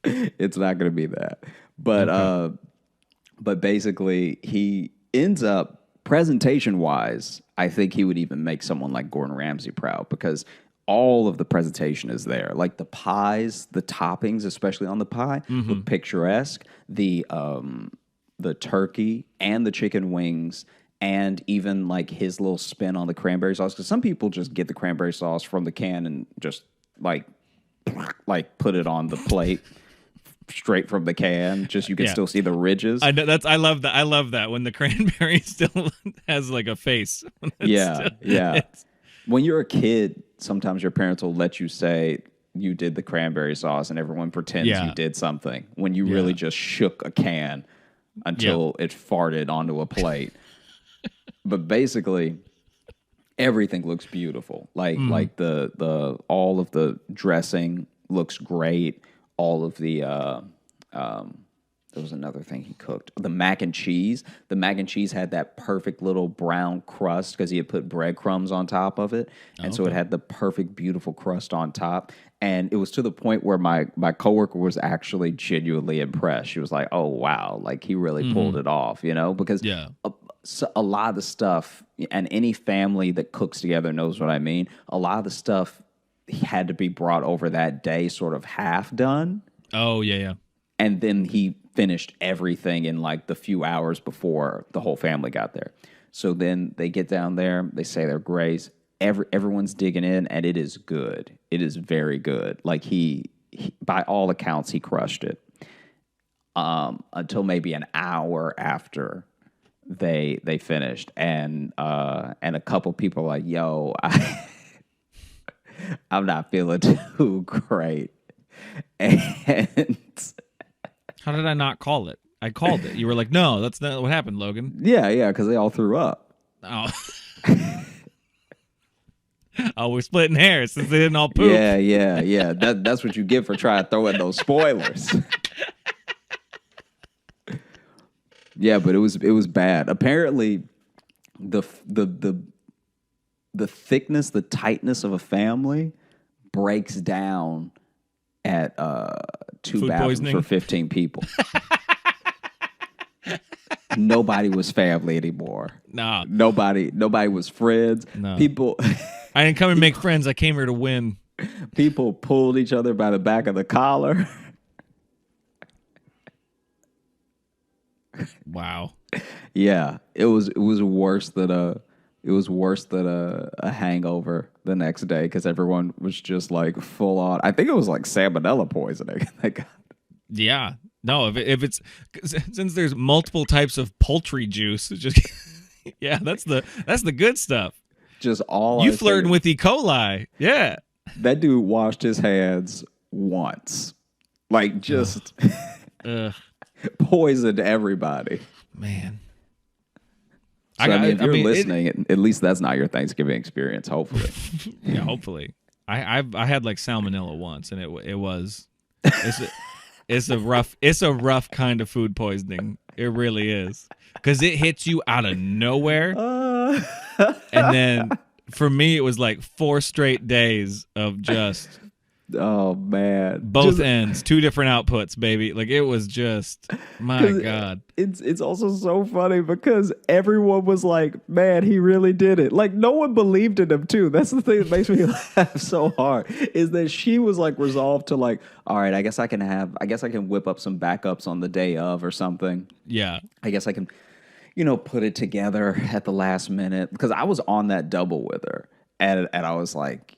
it's not gonna be that. But but basically, he ends up presentation wise. I think he would even make someone like Gordon Ramsay proud because all of the presentation is there. Like the pies, the toppings, especially on the pie, look picturesque. The turkey and the chicken wings, and even like his little spin on the cranberry sauce. Because some people just get the cranberry sauce from the can and just like put it on the plate. Straight from the can, just you can still see the ridges. I know I love that. I love that when the cranberry still has like a face. Yeah. When you're a kid, sometimes your parents will let you say you did the cranberry sauce, and everyone pretends you did something when you really just shook a can until it farted onto a plate. But basically, everything looks beautiful. Like the all of the dressing looks great. All of the there was another thing he cooked. The mac and cheese. The mac and cheese had that perfect little brown crust because he had put breadcrumbs on top of it. And so it had the perfect, beautiful crust on top. And it was to the point where my coworker was actually genuinely impressed. She was like, oh, wow, like he really pulled it off, because a lot of the stuff, and any family that cooks together knows what I mean, a lot of the stuff had to be brought over that day sort of half done. Oh, yeah. And then he finished everything in like the few hours before the whole family got there. So then they get down there, they say their grace, everyone's digging in, and it is good. It is very good. Like he by all accounts, he crushed it. Until maybe an hour after they finished, and a couple people were like, "Yo, I'm not feeling too great." And How did I not call it? I called it. You were like, "No, that's not what happened, Logan." yeah, because they all threw up. Oh. Oh, we're splitting hairs since they didn't all poop. Yeah. That's what you get for trying to throw in those spoilers. Yeah, but it was bad. Apparently, the thickness, the tightness of a family breaks down at two Food bathrooms poisoning? for 15 people. Nobody was family anymore. No. Nobody was friends. No. People I didn't come and make friends. I came here to win. people pulled each other by the back of the collar. Wow. Yeah, it was worse than a hangover the next day because everyone was just like full on. I think it was like salmonella poisoning. Yeah. No, if it's since there's multiple types of poultry juice, it's just yeah, that's the good stuff. Just all You flirting with E. coli. Yeah. that dude washed his hands once, like just Ugh, poisoned everybody. man. So, if you're mean, listening, at least that's not your Thanksgiving experience. Hopefully, Yeah, hopefully. I had like salmonella once, and it was it's a rough kind of food poisoning. It really is, because it hits you out of nowhere, and then for me it was like 4 straight days of just oh man, both ends, 2 different outputs, baby. Like it was just my God. It's also so funny because everyone was like, "Man, he really did it." Like no one believed in him too. That's the thing that makes me laugh so hard is that she was like resolved to like, "All right, I guess I can whip up some backups on the day of or something. Yeah. I guess I can, put it together at the last minute." Because I was on that double with her, and I was like,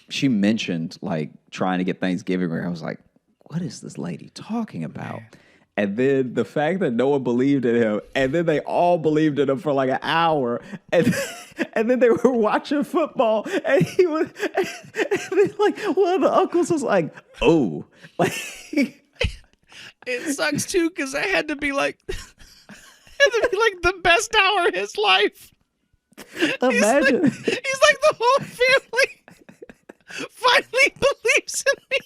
she mentioned like trying to get Thanksgiving where I was like, what is this lady talking about? And then the fact that no one believed in him, and then they all believed in him for like an hour, and then they were watching football, and he was, and then like one of the uncles was like, "Oh," like It sucks too because I had to be like the best hour of his life. imagine. He's like the whole family finally believes in me.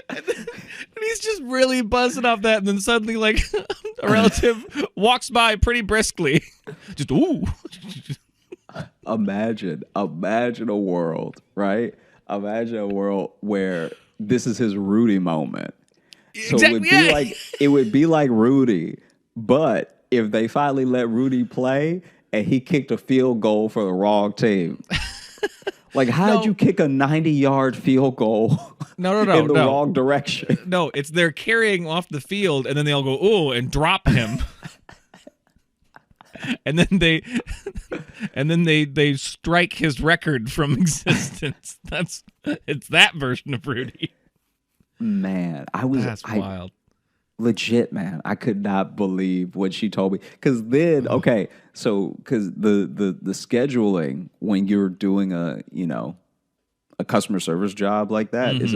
And he's just really buzzing off that, and then suddenly, like, a relative walks by pretty briskly. Just, ooh. Imagine a world, right? Imagine a world where this is his Rudy moment. So Exactly, it would be like Rudy, but if they finally let Rudy play and he kicked a field goal for the wrong team. Like, how did you kick a 90-yard field goal in the wrong direction? No, it's they're carrying off the field, and then they all go, ooh, and drop him. And then they strike his record from existence. It's that version of Rudy. Man, That's wild. Legit, man, I could not believe what she told me. Because then, okay, so because the scheduling when you're doing a customer service job like that is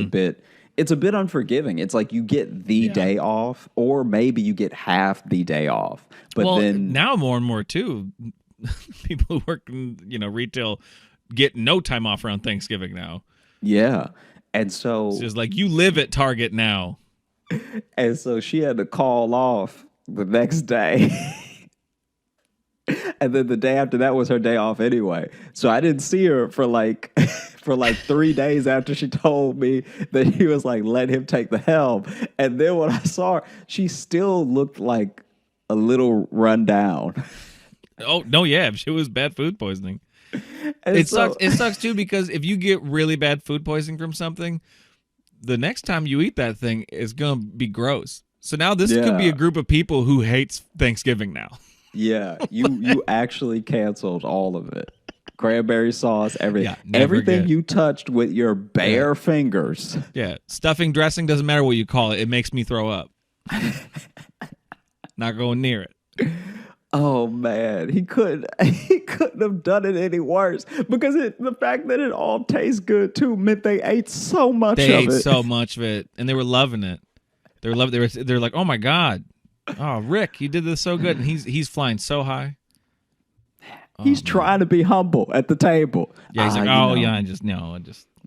it's a bit unforgiving. It's like you get the day off, or maybe you get half the day off. But then now more and more too, people who work in retail get no time off around Thanksgiving now. Yeah, and so it's just like you live at Target now. And so she had to call off the next day. And then the day after that was her day off anyway. So I didn't see her for like 3 days after she told me that he was like, let him take the helm. And then when I saw her, she still looked like a little run down. Oh, no, yeah. It was bad food poisoning. It sucks too, because if you get really bad food poisoning from something, the next time you eat that thing is going to be gross. So now this could be a group of people who hates Thanksgiving now. Yeah, you actually canceled all of it. cranberry sauce, Yeah, never everything good. you touched with your bare fingers. Yeah, stuffing, dressing, doesn't matter what you call it. It makes me throw up. Not going near it. Oh man, he couldn't have done it any worse because the fact that it all tastes good too meant they ate so much They of ate it. so much of it, and they were loving it. They're like, oh my god, oh Rick, you did this so good, and he's flying so high. He's trying to be humble at the table. Yeah, he's like, I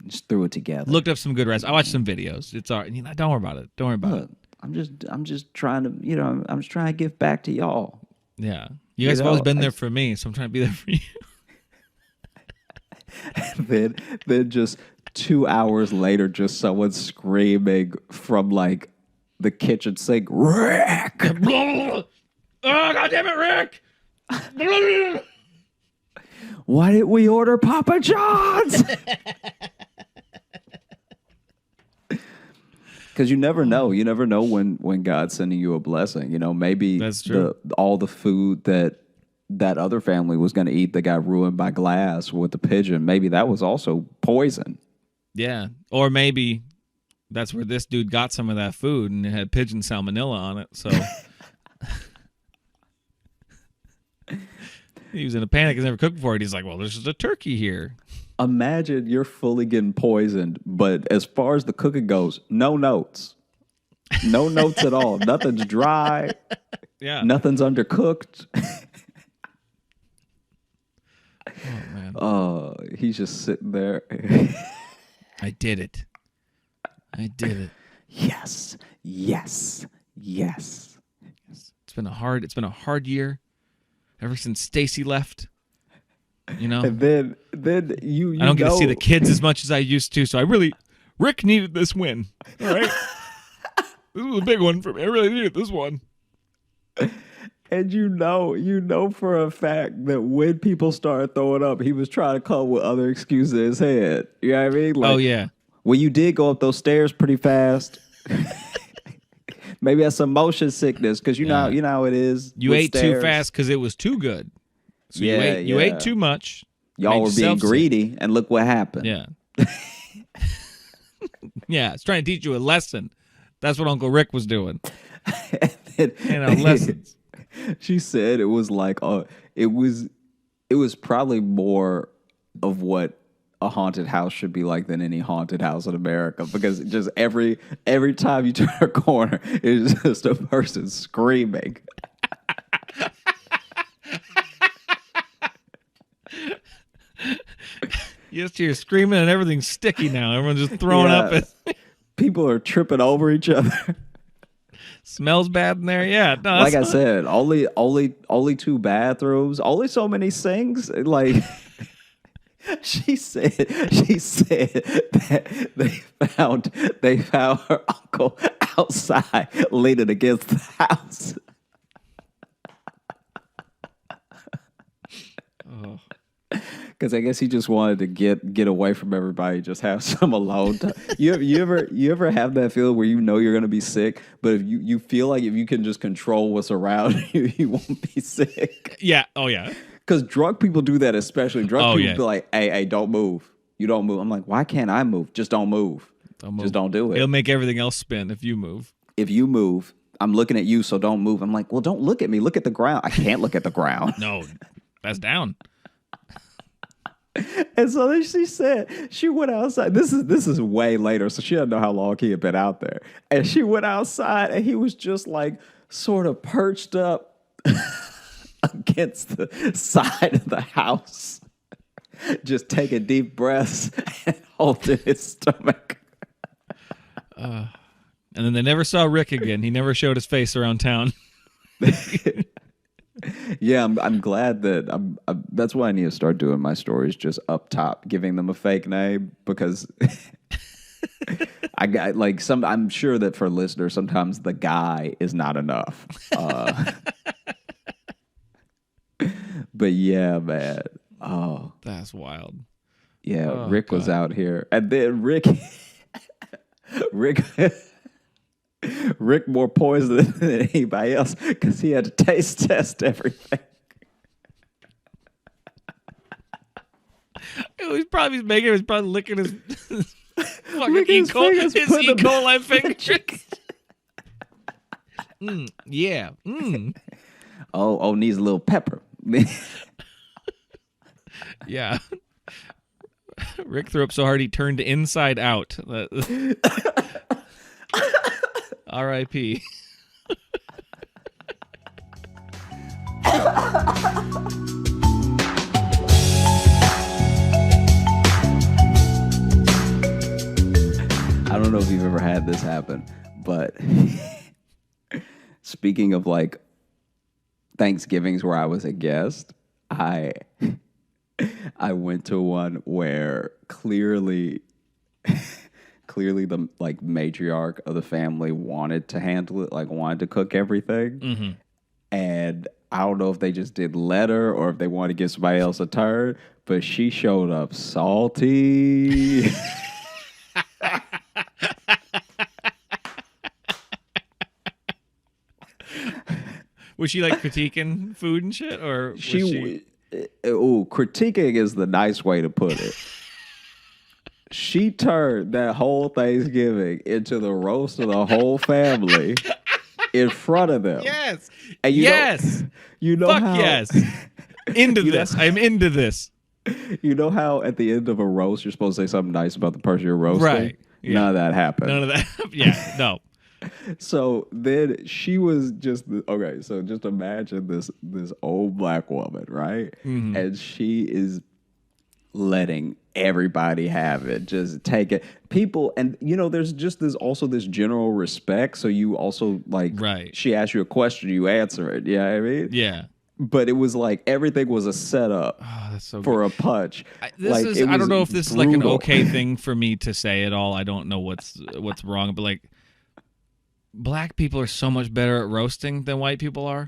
just threw it together. looked up some good recipes. I watched some videos. It's all right. Don't worry about it. Don't worry about Look, I'm just trying to, I'm just trying to give back to y'all. it. Yeah, you guys have always been there for me, so I'm trying to be there for you. then just 2 hours later, just someone screaming from like the kitchen sink, Rick! Oh god damn it, Rick! Why didn't we order Papa John's? Because you never know. You never know when God's sending you a blessing. Maybe That's true. all the food that other family was going to eat that got ruined by glass with the pigeon, maybe that was also poison. Yeah, or maybe that's where this dude got some of that food, and it had pigeon salmonella on it. So he was in a panic. He's never cooked before. And he's like, "Well, there's just a turkey here." Imagine you're fully getting poisoned, but as far as the cooking goes, no notes. No notes at all. Nothing's dry. Yeah. Nothing's undercooked. Oh man. He's just sitting there. I did it. Yes. It's been a hard year ever since Stacy left. And then you I don't get to see the kids as much as I used to, so Rick needed this win. All right. This was a big one for me. I really needed this one. And you know for a fact that when people started throwing up, he was trying to come up with other excuses in his head. You know what I mean? Like, Oh yeah. Well, you did go up those stairs pretty fast. Maybe that's some motion sickness because you know how it is. You with ate stairs. too fast because it was too good. So Yeah, you ate too much. Y'all Made were being yourself sick. greedy, and look what happened. Yeah. Yeah, it's trying to teach you a lesson. That's what Uncle Rick was doing. Lessons. She said it was like it was probably more of what a haunted house should be like than any haunted house in America, because just every time you turn a corner, it's just a person screaming. You just hear screaming and everything's sticky now. Everyone's just throwing up. People are tripping over each other. Smells bad in there. Yeah. No, Like I said, only 2 bathrooms, only so many sinks. Like she said that they found her uncle outside leaning against the house. Oh. Because I guess he just wanted to get away from everybody, just have some alone time. You ever have that feeling where you know you're gonna be sick, but if you feel like if you can just control what's around you, you won't be sick. Yeah. Oh yeah. Because drunk people do that, especially drunk people yeah. be like, "Hey, don't move. You don't move." I'm like, "Why can't I move? Just don't move. Just don't do it. It'll make everything else spin if you move. If you move, I'm looking at you, so don't move." I'm like, "Well, don't look at me. Look at the ground." I can't look at the ground. No, that's down. And so then she said she went outside. This is way later, so she doesn't know how long he had been out there. And she went outside, and he was just like sort of perched up against the side of the house, just taking deep breaths and holding his stomach. And then they never saw Rick again. He never showed his face around town. Yeah, I'm glad that that's why I need to start doing my stories just up top, giving them a fake name, because I got like I'm sure that for listeners sometimes the guy is not enough. But yeah, man. Oh, That's wild. yeah. Oh, Rick was God. out here, and then Rick more poison than anybody else because he had to taste test everything. he's probably making. He's probably licking his fucking Licking his fingers, his putting E. them- coli fingers. Yeah. Oh, needs a little pepper. Yeah. Rick threw up so hard he turned inside out. R.I.P. I don't know if you've ever had this happen, but speaking of like Thanksgivings where I was a guest, I went to one where clearly the like matriarch of the family wanted to handle it, like wanted to cook everything. And I don't know if they just did letter or if they wanted to give somebody else a turn, but she showed up salty. Was she like critiquing food and shit, or was she? Critiquing is the nice way to put it. She turned that whole Thanksgiving into the roast of the whole family in front of them. Yes. And Yes. You know Fuck how, yes. Into this. I'm into this. You know how at the end of a roast you're supposed to say something nice about the person you're roasting? Right. Yeah. None of that happened. None of that. Yeah. No. So then she was just okay. So just imagine this old black woman, right? And she is letting everybody have it, just take it. People, and there's just also this general respect. So you also like, right. She asks you a question, you answer it. Yeah, you know what I mean, Yeah. But it was like everything was a setup That's so for good. a punch. I It don't was know if this is like an brutal. okay thing for me to say at all. I don't know what's wrong, but like black people are so much better at roasting than white people are.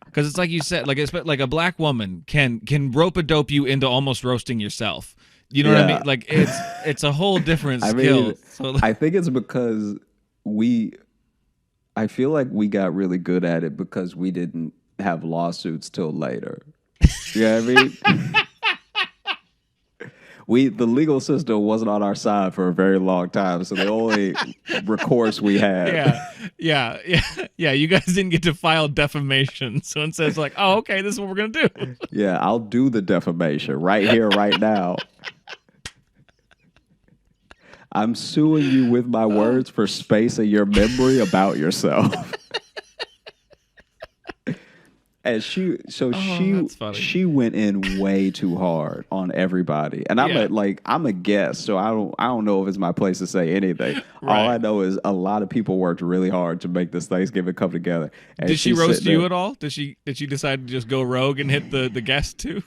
Because it's like you said, like a black woman can rope a dope you into almost roasting yourself. You know what I mean? Like it's a whole different skill. Mean, So, like, I think it's because I feel like we got really good at it because we didn't have lawsuits till later. You know what I mean? The legal system wasn't on our side for a very long time, so the only recourse we had. Yeah. You guys didn't get to file defamation, so it says like, oh, okay, this is what we're gonna do. Yeah, I'll do the defamation right here, right now. I'm suing you with my words for space in your memory about yourself. And she went in way too hard on everybody, and I'm a guest, so I don't know if it's my place to say anything. Right. All I know is a lot of people worked really hard to make this Thanksgiving come together. And Did she roast sitting you there- at all? Did she decide to just go rogue and hit the guest too?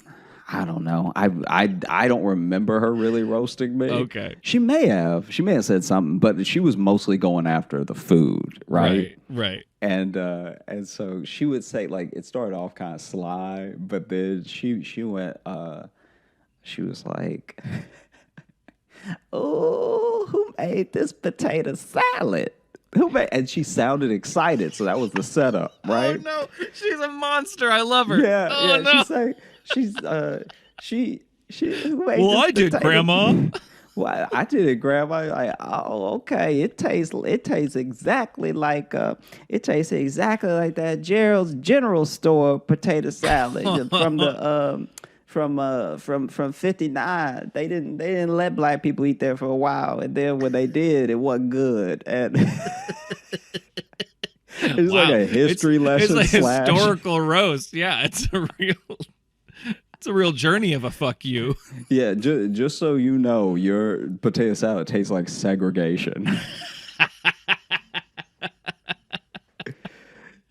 I don't know. I don't remember her really roasting me. Okay. She may have said something, but she was mostly going after the food, right? Right. And so she would say, like, it started off kind of sly, but then she went she was like, "Oh, who made this potato salad? And she sounded excited, so that was the setup, right? Oh no, she's a monster. I love her. Yeah, Oh yeah. no. She who made Well, this I did, potato- Grandma. Well, I did it, Grandma. Like, oh, okay. It tastes exactly like that Gerald's General Store potato salad from the from 59. They didn't let black people eat there for a while, and then when they did, it wasn't good. And it's Wow. like a history lesson. It's a slash. historical roast. Yeah, it's a real journey of a fuck you. Yeah, just so you know, your potato salad tastes like segregation.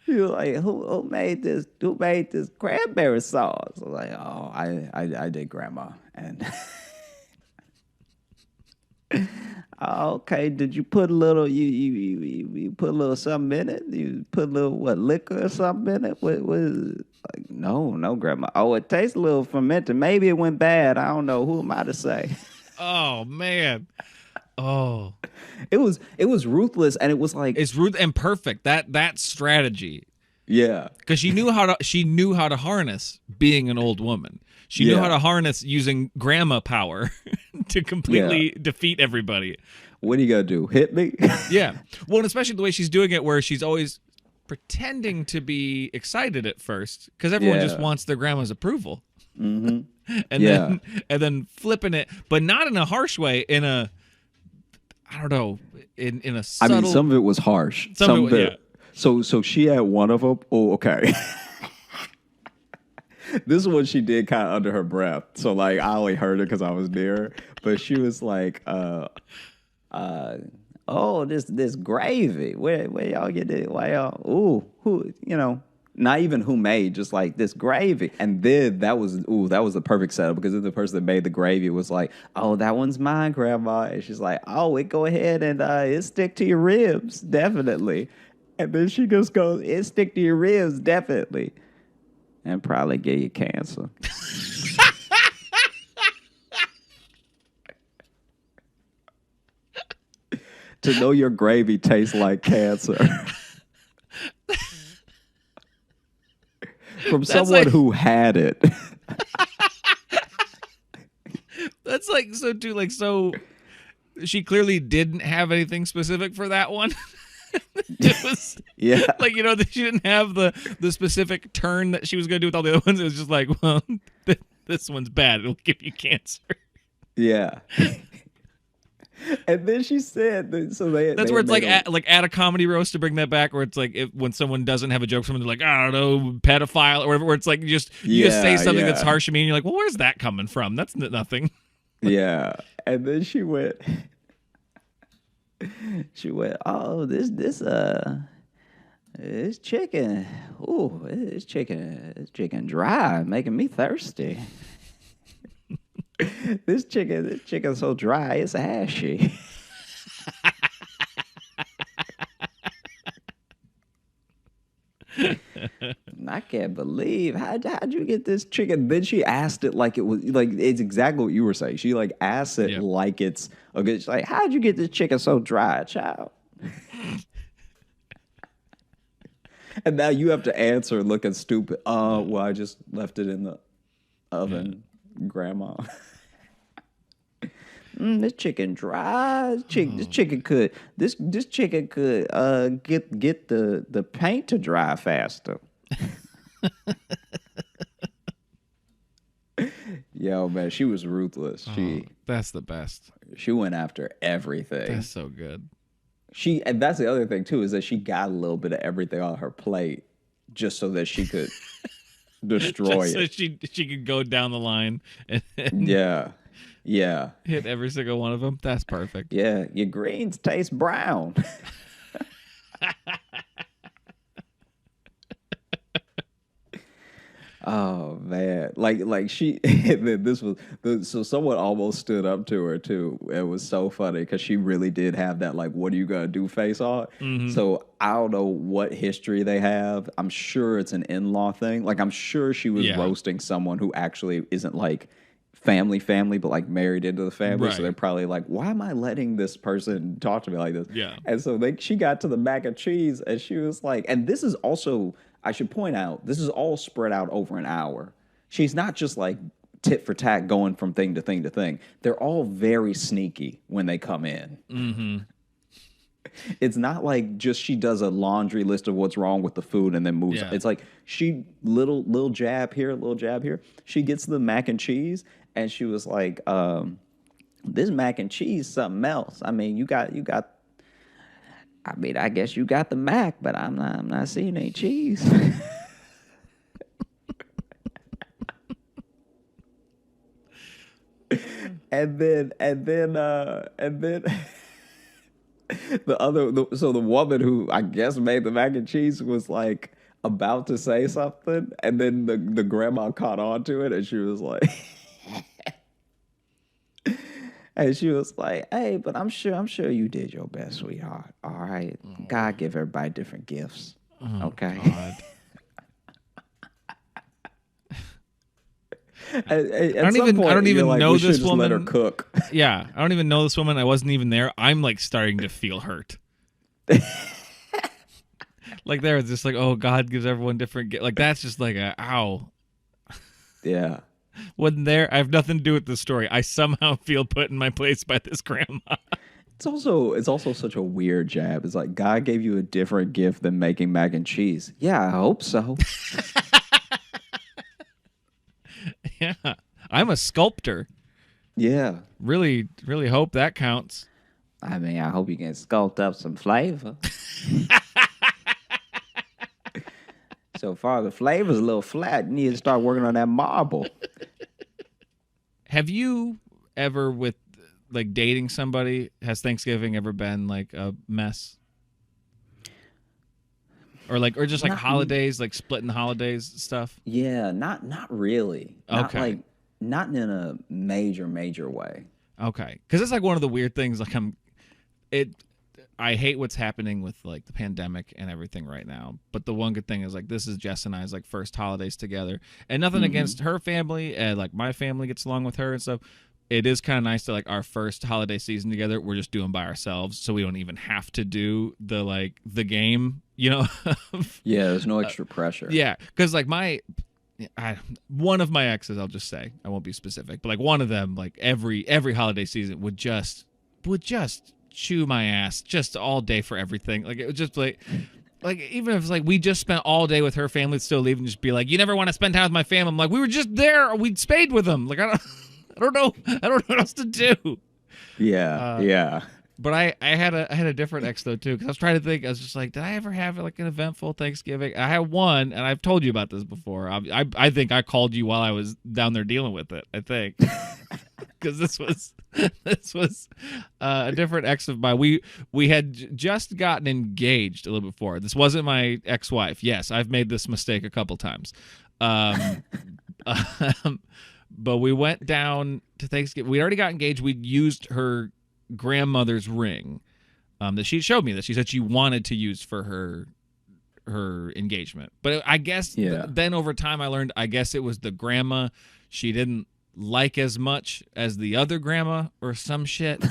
You're like, who made this? Who made this cranberry sauce? I'm like, oh, I did, Grandma. And okay, did you put a little? You put a little something in it? You put a little liquor or something in it? What is it? Like, no, Grandma. Oh, it tastes a little fermented. Maybe it went bad. I don't know. Who am I to say? Oh man. Oh. It was ruthless, and it was like It's rude and perfect. That strategy. yeah. Because she knew how to harness being an old woman. She knew Yeah. how to harness using grandma power to completely defeat everybody. What are you gonna do? Hit me? Yeah. Well, and especially the way she's doing it, where she's always pretending to be excited at first, because everyone just Yeah. wants their grandma's approval. Mm-hmm. And then flipping it, but not in a harsh way, in a, I don't know, in a I subtle. mean, some of it was harsh. Some of it, So she had one of them. Oh, okay. This is what she did kind of under her breath. So like I only heard it because I was near. But she was like, oh, this gravy. Where y'all get it? Why y'all? Ooh, who? Not even who made, just like this gravy. And then that was the perfect setup, because then the person that made the gravy was like, oh, that one's mine, Grandma. And she's like, oh, it go ahead and it stick to your ribs, definitely. And then she just goes, it stick to your ribs, definitely. And probably give you cancer. To know your gravy tastes like cancer. From someone who had it. That's like so too, like, so she clearly didn't have anything specific for that one. It was like, that she didn't have the specific turn that she was gonna do with all the other ones. It was just like, well, this one's bad, it'll give you cancer. Yeah. And then she said that, so that's where it's like at a comedy roast, to bring that back, where it's like when someone doesn't have a joke, someone's like, I don't know, pedophile or whatever, where it's like you just say something that's harsh to me, and you're like, well, where's that coming from? That's nothing. Yeah. And then she went, oh, this chicken, ooh, this chicken dry, making me thirsty. This chicken's so dry, it's ashy. I can't believe how'd you get this chicken? Then she asked it like it was like it's exactly what you were saying. She like asked it like it's okay. She's like, how'd you get this chicken so dry, child? And now you have to answer looking stupid. Well, I just left it in the oven, Grandma. This chicken dry. This chicken could get the paint to dry faster. Yo, man, she was ruthless. That's the best. She went after everything. That's so good. And that's the other thing too, is that she got a little bit of everything on her plate just so that she could destroy it. So she could go down the line and yeah. hit every single one of them. That's perfect. Yeah, your greens taste brown. Oh man, like she. This was so someone almost stood up to her too. It was so funny because she really did have that like, "What are you gonna do?" face on. Mm-hmm. So I don't know what history they have. I'm sure it's an in-law thing. Like I'm sure she was roasting someone who actually isn't like family, but like married into the family. Right. So they're probably like, why am I letting this person talk to me like this? Yeah. And so she got to the mac and cheese and she was like, and this is also, I should point out, this is all spread out over an hour. She's not just like tit for tat going from thing to thing to thing. They're all very sneaky when they come in. Mm-hmm. It's not like just she does a laundry list of what's wrong with the food and then moves. Yeah. It's like she little jab here, little jab here. She gets the mac and cheese and she was like, this mac and cheese something else. I mean, you got I mean, I guess you got the mac, but I'm not seeing any cheese. and then so the woman who I guess made the mac and cheese was like about to say something, and then the grandma caught on to it, and she was like, and she was like, "Hey, but I'm sure you did your best, sweetheart. All right, God give everybody different gifts. Okay." God. I don't even know this woman. Let her cook. Yeah, I don't even know this woman. I wasn't even there. I'm like starting to feel hurt. Like there, it's just like, oh, God gives everyone different. Like that's just like ow. Yeah. wasn't there. I have nothing to do with the story. I somehow feel put in my place by this grandma. It's also such a weird jab. It's like God gave you a different gift than making mac and cheese. Yeah, I hope so. Yeah, I'm a sculptor. Yeah. Really, really hope that counts. I mean, I hope you can sculpt up some flavor. So far, the flavor's a little flat. You need to start working on that marble. Have you ever, with like dating somebody, has Thanksgiving ever been like a mess? Or just like holidays, like splitting holidays stuff? Yeah, not really. Okay. Not in a major way. Okay. Because it's like one of the weird things. Like I hate what's happening with like the pandemic and everything right now. But the one good thing is like this is Jess and I's like first holidays together, and nothing against her family, and like my family gets along with her and stuff. It is kind of nice to like our first holiday season together. We're just doing by ourselves, so we don't even have to do the game. Yeah, there's no extra pressure. Yeah, because like one of my exes, I'll just say, I won't be specific, but like one of them, like every holiday season would just chew my ass just all day for everything. Like it was just like even if it's like we just spent all day with her family, it'd still leave and just be like, you never want to spend time with my family. I'm like, we were just there. We stayed with them. Like I don't know what else to do. Yeah. But I had a different ex though too, because I was trying to think. I was just like, did I ever have like an eventful Thanksgiving? I had one, and I've told you about this before. I think I called you while I was down there dealing with it. I think because this was a different ex of mine. We had just gotten engaged a little before. This wasn't my ex-wife. Yes, I've made this mistake a couple times. But we went down to Thanksgiving. We already got engaged. We used her grandmother's ring that she showed me that she said she wanted to use for her engagement. But I guess then over time I learned, I guess it was the grandma she didn't like as much as the other grandma or some shit.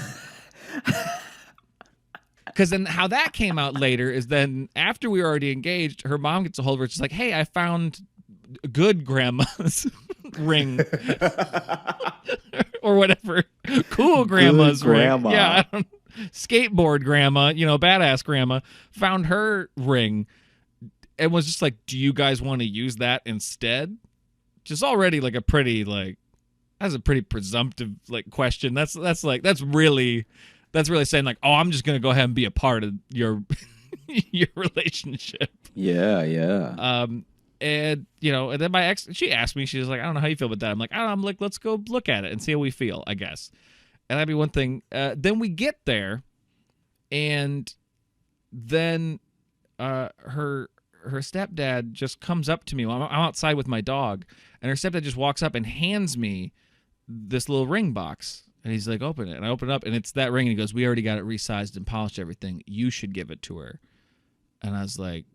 Because then how that came out later is then after we were already engaged, her mom gets a hold of her. She's like, hey, I found good grandma's ring or whatever. Cool grandma's ring. Yeah, skateboard grandma, badass grandma found her ring and was just like, do you guys want to use that instead? Just already like a pretty like that's a pretty presumptive like question. That's really saying like, oh, I'm just gonna go ahead and be a part of your your relationship. Yeah. And and then my ex, she asked me, she was like, I don't know how you feel about that. I'm like, I don't know. I'm like, let's go look at it and see how we feel, I guess. And that'd be one thing. Then we get there, and then her stepdad just comes up to me. I'm outside with my dog, and her stepdad just walks up and hands me this little ring box. And he's like, open it. And I open it up, and it's that ring. And he goes, we already got it resized and polished, everything. You should give it to her. And I was like,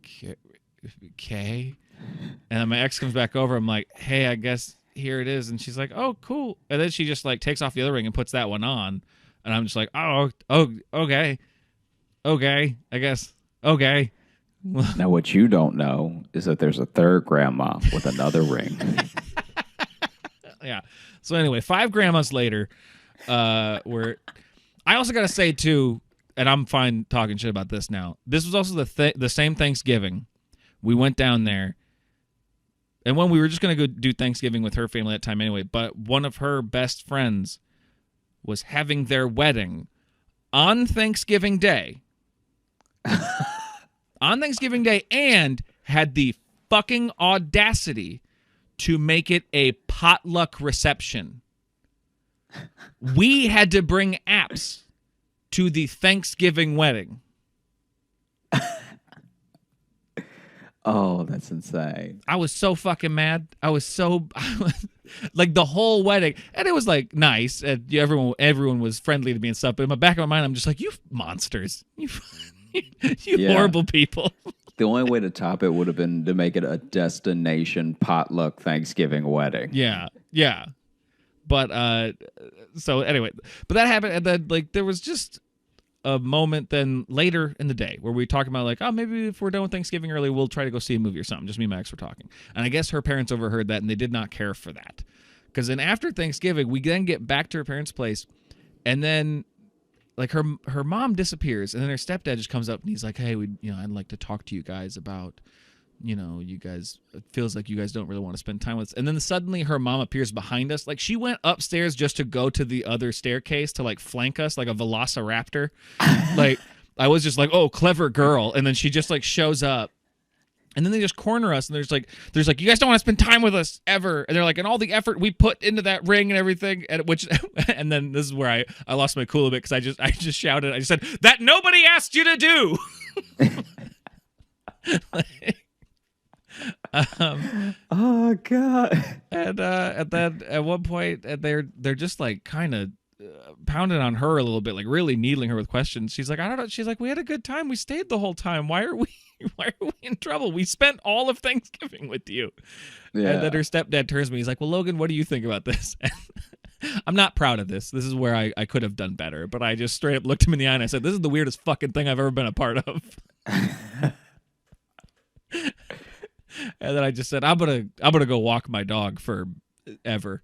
okay. And then my ex comes back over. I'm like, hey, I guess here it is. And she's like, oh, cool. And then she just like takes off the other ring and puts that one on. And I'm just like, oh, okay. Okay, I guess. Okay. Now, what you don't know is that there's a third grandma with another ring. Yeah. So anyway, 5 grandmas later, where I also got to say too, and I'm fine talking shit about this now. This was also the same Thanksgiving. We went down there, and when we were just going to go do Thanksgiving with her family at that time anyway, but one of her best friends was having their wedding on Thanksgiving Day. On Thanksgiving Day, and had the fucking audacity to make it a potluck reception. We had to bring apps to the Thanksgiving wedding. Oh, that's insane. I was so fucking mad. I was like the whole wedding, and it was like nice, and everyone was friendly to me and stuff. But in the back of my mind, I'm just like, you monsters, you horrible people. The only way to top it would have been to make it a destination potluck Thanksgiving wedding. Yeah. But so anyway, but that happened, and then like there was just a moment then later in the day where we were talking about like, oh, maybe if we're done with Thanksgiving early, we'll try to go see a movie or something. Just me and my ex were talking. And I guess her parents overheard that, and they did not care for that. Because then after Thanksgiving, we then get back to her parents' place, and then like her mom disappears, and then her stepdad just comes up and he's like, "Hey, I'd like to talk to you guys about, you guys. It feels like you guys don't really want to spend time with us." And then suddenly her mom appears behind us. Like she went upstairs just to go to the other staircase to like flank us like a velociraptor. Like I was just like, "Oh, clever girl," and then she just like shows up. And then they just corner us, and there's like, you guys don't want to spend time with us ever. And they're like, and all the effort we put into that ring and everything, and then this is where I lost my cool a bit because I just shouted, I just said that nobody asked you to do. Oh God! And then at one point, they're just like kind of pounding on her a little bit, like really needling her with questions. She's like, I don't know. She's like, we had a good time. We stayed the whole time. Why are we in trouble? We spent all of Thanksgiving with you. Yeah. And then her stepdad turns to me. He's like, well, Logan, what do you think about this? I'm not proud of this. This is where I could have done better. But I just straight up looked him in the eye and I said, this is the weirdest fucking thing I've ever been a part of. And then I just said, I'm gonna go walk my dog forever.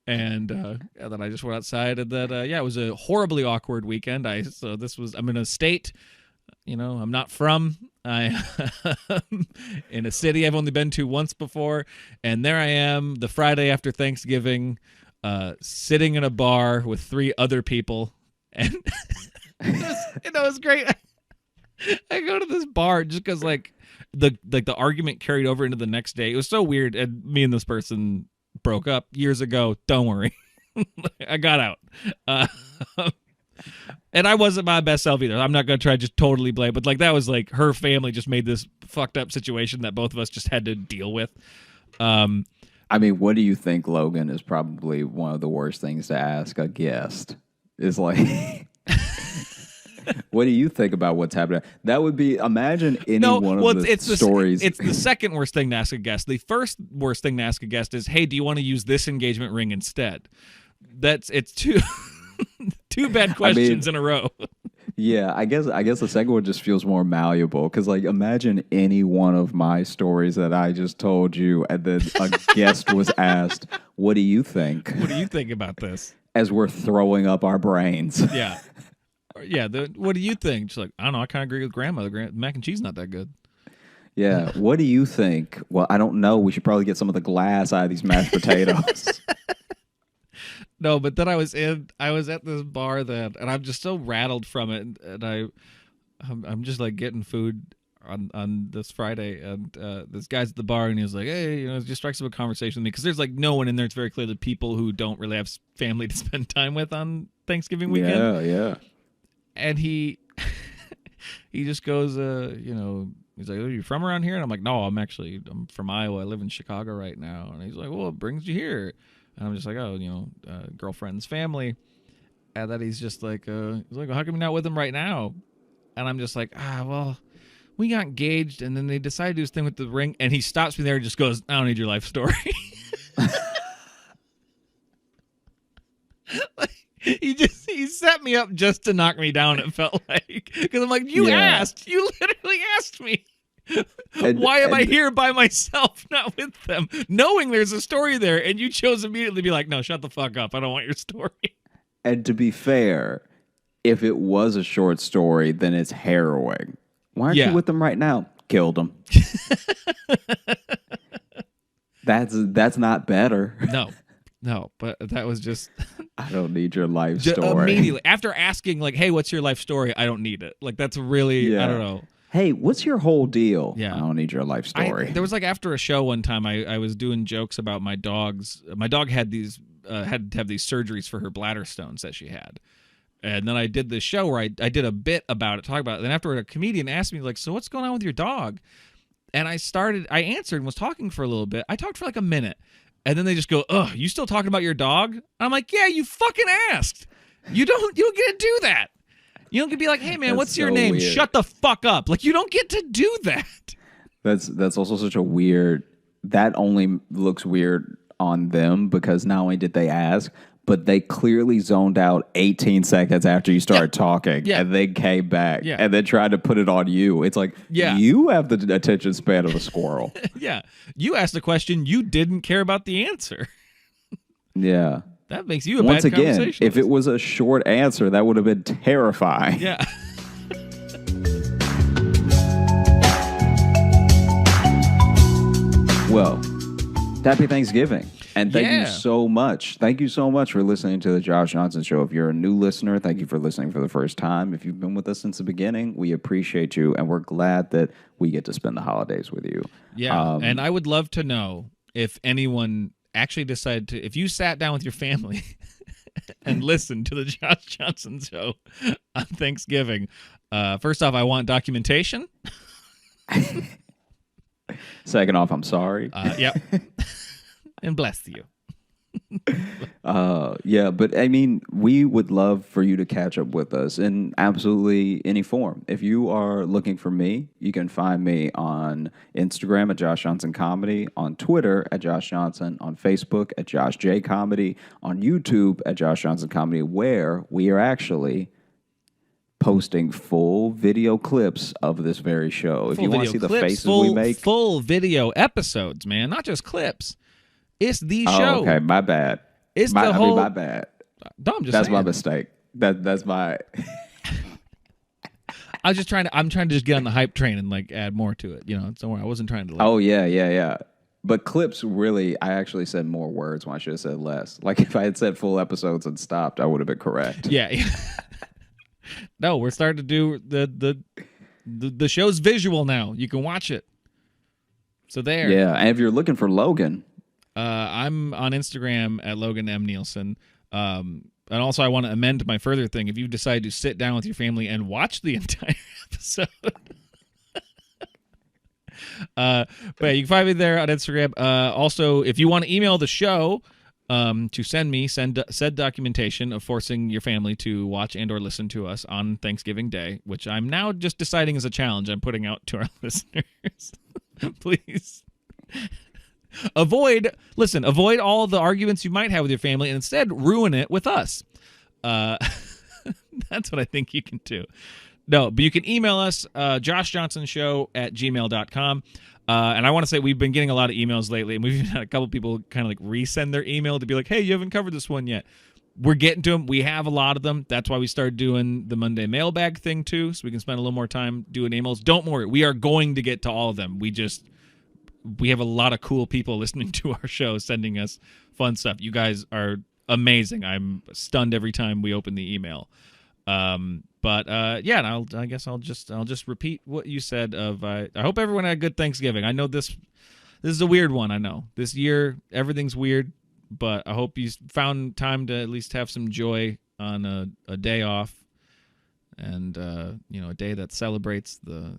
And then I just went outside, and then it was a horribly awkward weekend. I'm in a state, I'm not from. I in a city I've only been to once before, and there I am the Friday after Thanksgiving, sitting in a bar with 3 other people, and it was great. I go to this bar just because the argument carried over into the next day. It was so weird, and me and this person broke up years ago. Don't worry. I got out. And I wasn't my best self either. I'm not going to try to just totally blame, but that was her family just made this fucked up situation that both of us just had to deal with. I mean, what do you think, Logan, is probably one of the worst things to ask a guest? Is what do you think about what's happening? That would be, imagine one of the stories. It's the second worst thing to ask a guest. The first worst thing to ask a guest is, hey, do you want to use this engagement ring instead? It's two bad questions in a row. Yeah, I guess the second one just feels more malleable because, imagine any one of my stories that I just told you, and then a guest was asked, "What do you think? What do you think about this?" As we're throwing up our brains. Yeah. Yeah, what do you think? She's like, I don't know. I kind of agree with Grandma. The mac and cheese not that good. Yeah. What do you think? Well, I don't know. We should probably get some of the glass out of these mashed potatoes. No, but then I was at this bar and I'm just so rattled from it, and I'm just getting food on this Friday, and this guy's at the bar, and he was like, hey, it just strikes up a conversation with me because there's no one in there. It's very clear that people who don't really have family to spend time with on Thanksgiving weekend. Yeah. And he just goes, he's like, are you from around here? And I'm like, no, I'm from Iowa. I live in Chicago right now. And he's like, well, what brings you here? And I'm just like, oh, girlfriend's family. And then he's just like, well, how come you're not with him right now? And I'm just like, well, we got engaged, and then they decided to do this thing with the ring. And he stops me there and just goes, I don't need your life story. He set me up just to knock me down, it felt like. Because I'm like, you literally asked me. Why am I here by myself, not with them? Knowing there's a story there, and you chose immediately to be like, no, shut the fuck up. I don't want your story. And to be fair, if it was a short story, then it's harrowing. Why aren't you with them right now? Killed them. That's not better. No, but that was just... I don't need your life story. Immediately. After asking, hey, what's your life story? I don't need it. That's really, I don't know. Hey, what's your whole deal? Yeah. I don't need your life story. There was after a show one time, I was doing jokes about my dogs. My dog had had to have these surgeries for her bladder stones that she had. And then I did this show where I did a bit about it, talk about it. Then afterward, a comedian asked me, so what's going on with your dog? And I answered and was talking for a little bit. I talked for a minute. And then they just go, ugh, you still talking about your dog? And I'm like, yeah, you fucking asked. You don't get to do that. You don't get to be like, hey, man, what's your name? Weird. Shut the fuck up. You don't get to do that. That's also such a weird, that only looks weird on them because not only did they ask, but they clearly zoned out 18 seconds after you started talking, and they came back and then tried to put it on you. It's like, you have the attention span of a squirrel. Yeah. You asked a question, you didn't care about the answer. Yeah. That makes you a Once bad again, conversationalist. if it was a short answer, that would have been terrifying. Yeah. Well, happy Thanksgiving. And thank Yeah. you so much. Thank you so much for listening to the Josh Johnson Show. If you're a new listener, thank you for listening for the first time. If you've been with us since the beginning, we appreciate you. And we're glad that we get to spend the holidays with you. Yeah. And I would love to know if anyone actually decided to, if you sat down with your family and listened to the Josh Johnson Show on Thanksgiving, first off, I want documentation. Second off, I'm sorry. Yep. And bless you. Yeah, but I mean, we would love for you to catch up with us in absolutely any form. If you are looking for me, you can find me on Instagram at Josh Johnson Comedy, on Twitter at Josh Johnson, on Facebook at Josh J Comedy, on YouTube at Josh Johnson Comedy, where we are actually posting full video clips of this very show. If you want to see the faces we make. Full video episodes, man, not just clips. It's the Oh, show. okay, my bad. It's my, the I whole. mean, my bad. No, I'm just That's saying. my mistake. That's my. I was just trying to. I'm trying to just get on the hype train and like add more to it. You know, somewhere I wasn't trying to. Like, Oh yeah. But clips really, I actually said more words when I should have said less. Like if I had said full episodes and stopped, I would have been correct. Yeah. No, we're starting to do the show's visual now. You can watch it. So there. Yeah, and if you're looking for Logan, I'm on Instagram at Logan M. Nielsen. And also, I want to amend my further thing. If you decide to sit down with your family and watch the entire episode, but yeah, you can find me there on Instagram. Also, if you want to email the show to send said documentation of forcing your family to watch and or listen to us on Thanksgiving Day, which I'm now just deciding is a challenge I'm putting out to our listeners. Please. Avoid all the arguments you might have with your family and instead ruin it with us. That's what I think you can do. No, but you can email us, joshjohnsonshow@gmail.com. And I want to say we've been getting a lot of emails lately, and we've had a couple people kind of like resend their email to be like, hey, you haven't covered this one yet. We're getting to them. We have a lot of them. That's why we started doing the Monday mailbag thing too, so we can spend a little more time doing emails. Don't worry, we are going to get to all of them. We have a lot of cool people listening to our show, sending us fun stuff. You guys are amazing. I'm stunned every time we open the email. Yeah, and I guess I'll just repeat what you said. I hope everyone had a good Thanksgiving. I know this is a weird one. I know this year everything's weird, but I hope you found time to at least have some joy on a day off, and a day that celebrates the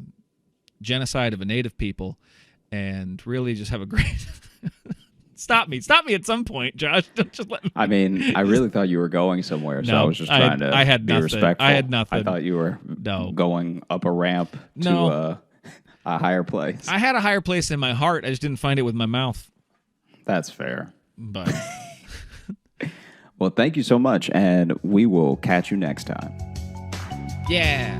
genocide of a native people, and really just have a great. Stop me at some point, Josh. Don't just let me. I mean, I really thought you were going somewhere, so No, I was just trying to I had be nothing. respectful. I had nothing. I thought you were No. going up a ramp to a higher place. I had a higher place in my heart. I just didn't find it with my mouth. That's fair. But Well, thank you so much, and we will catch you next time. yeah.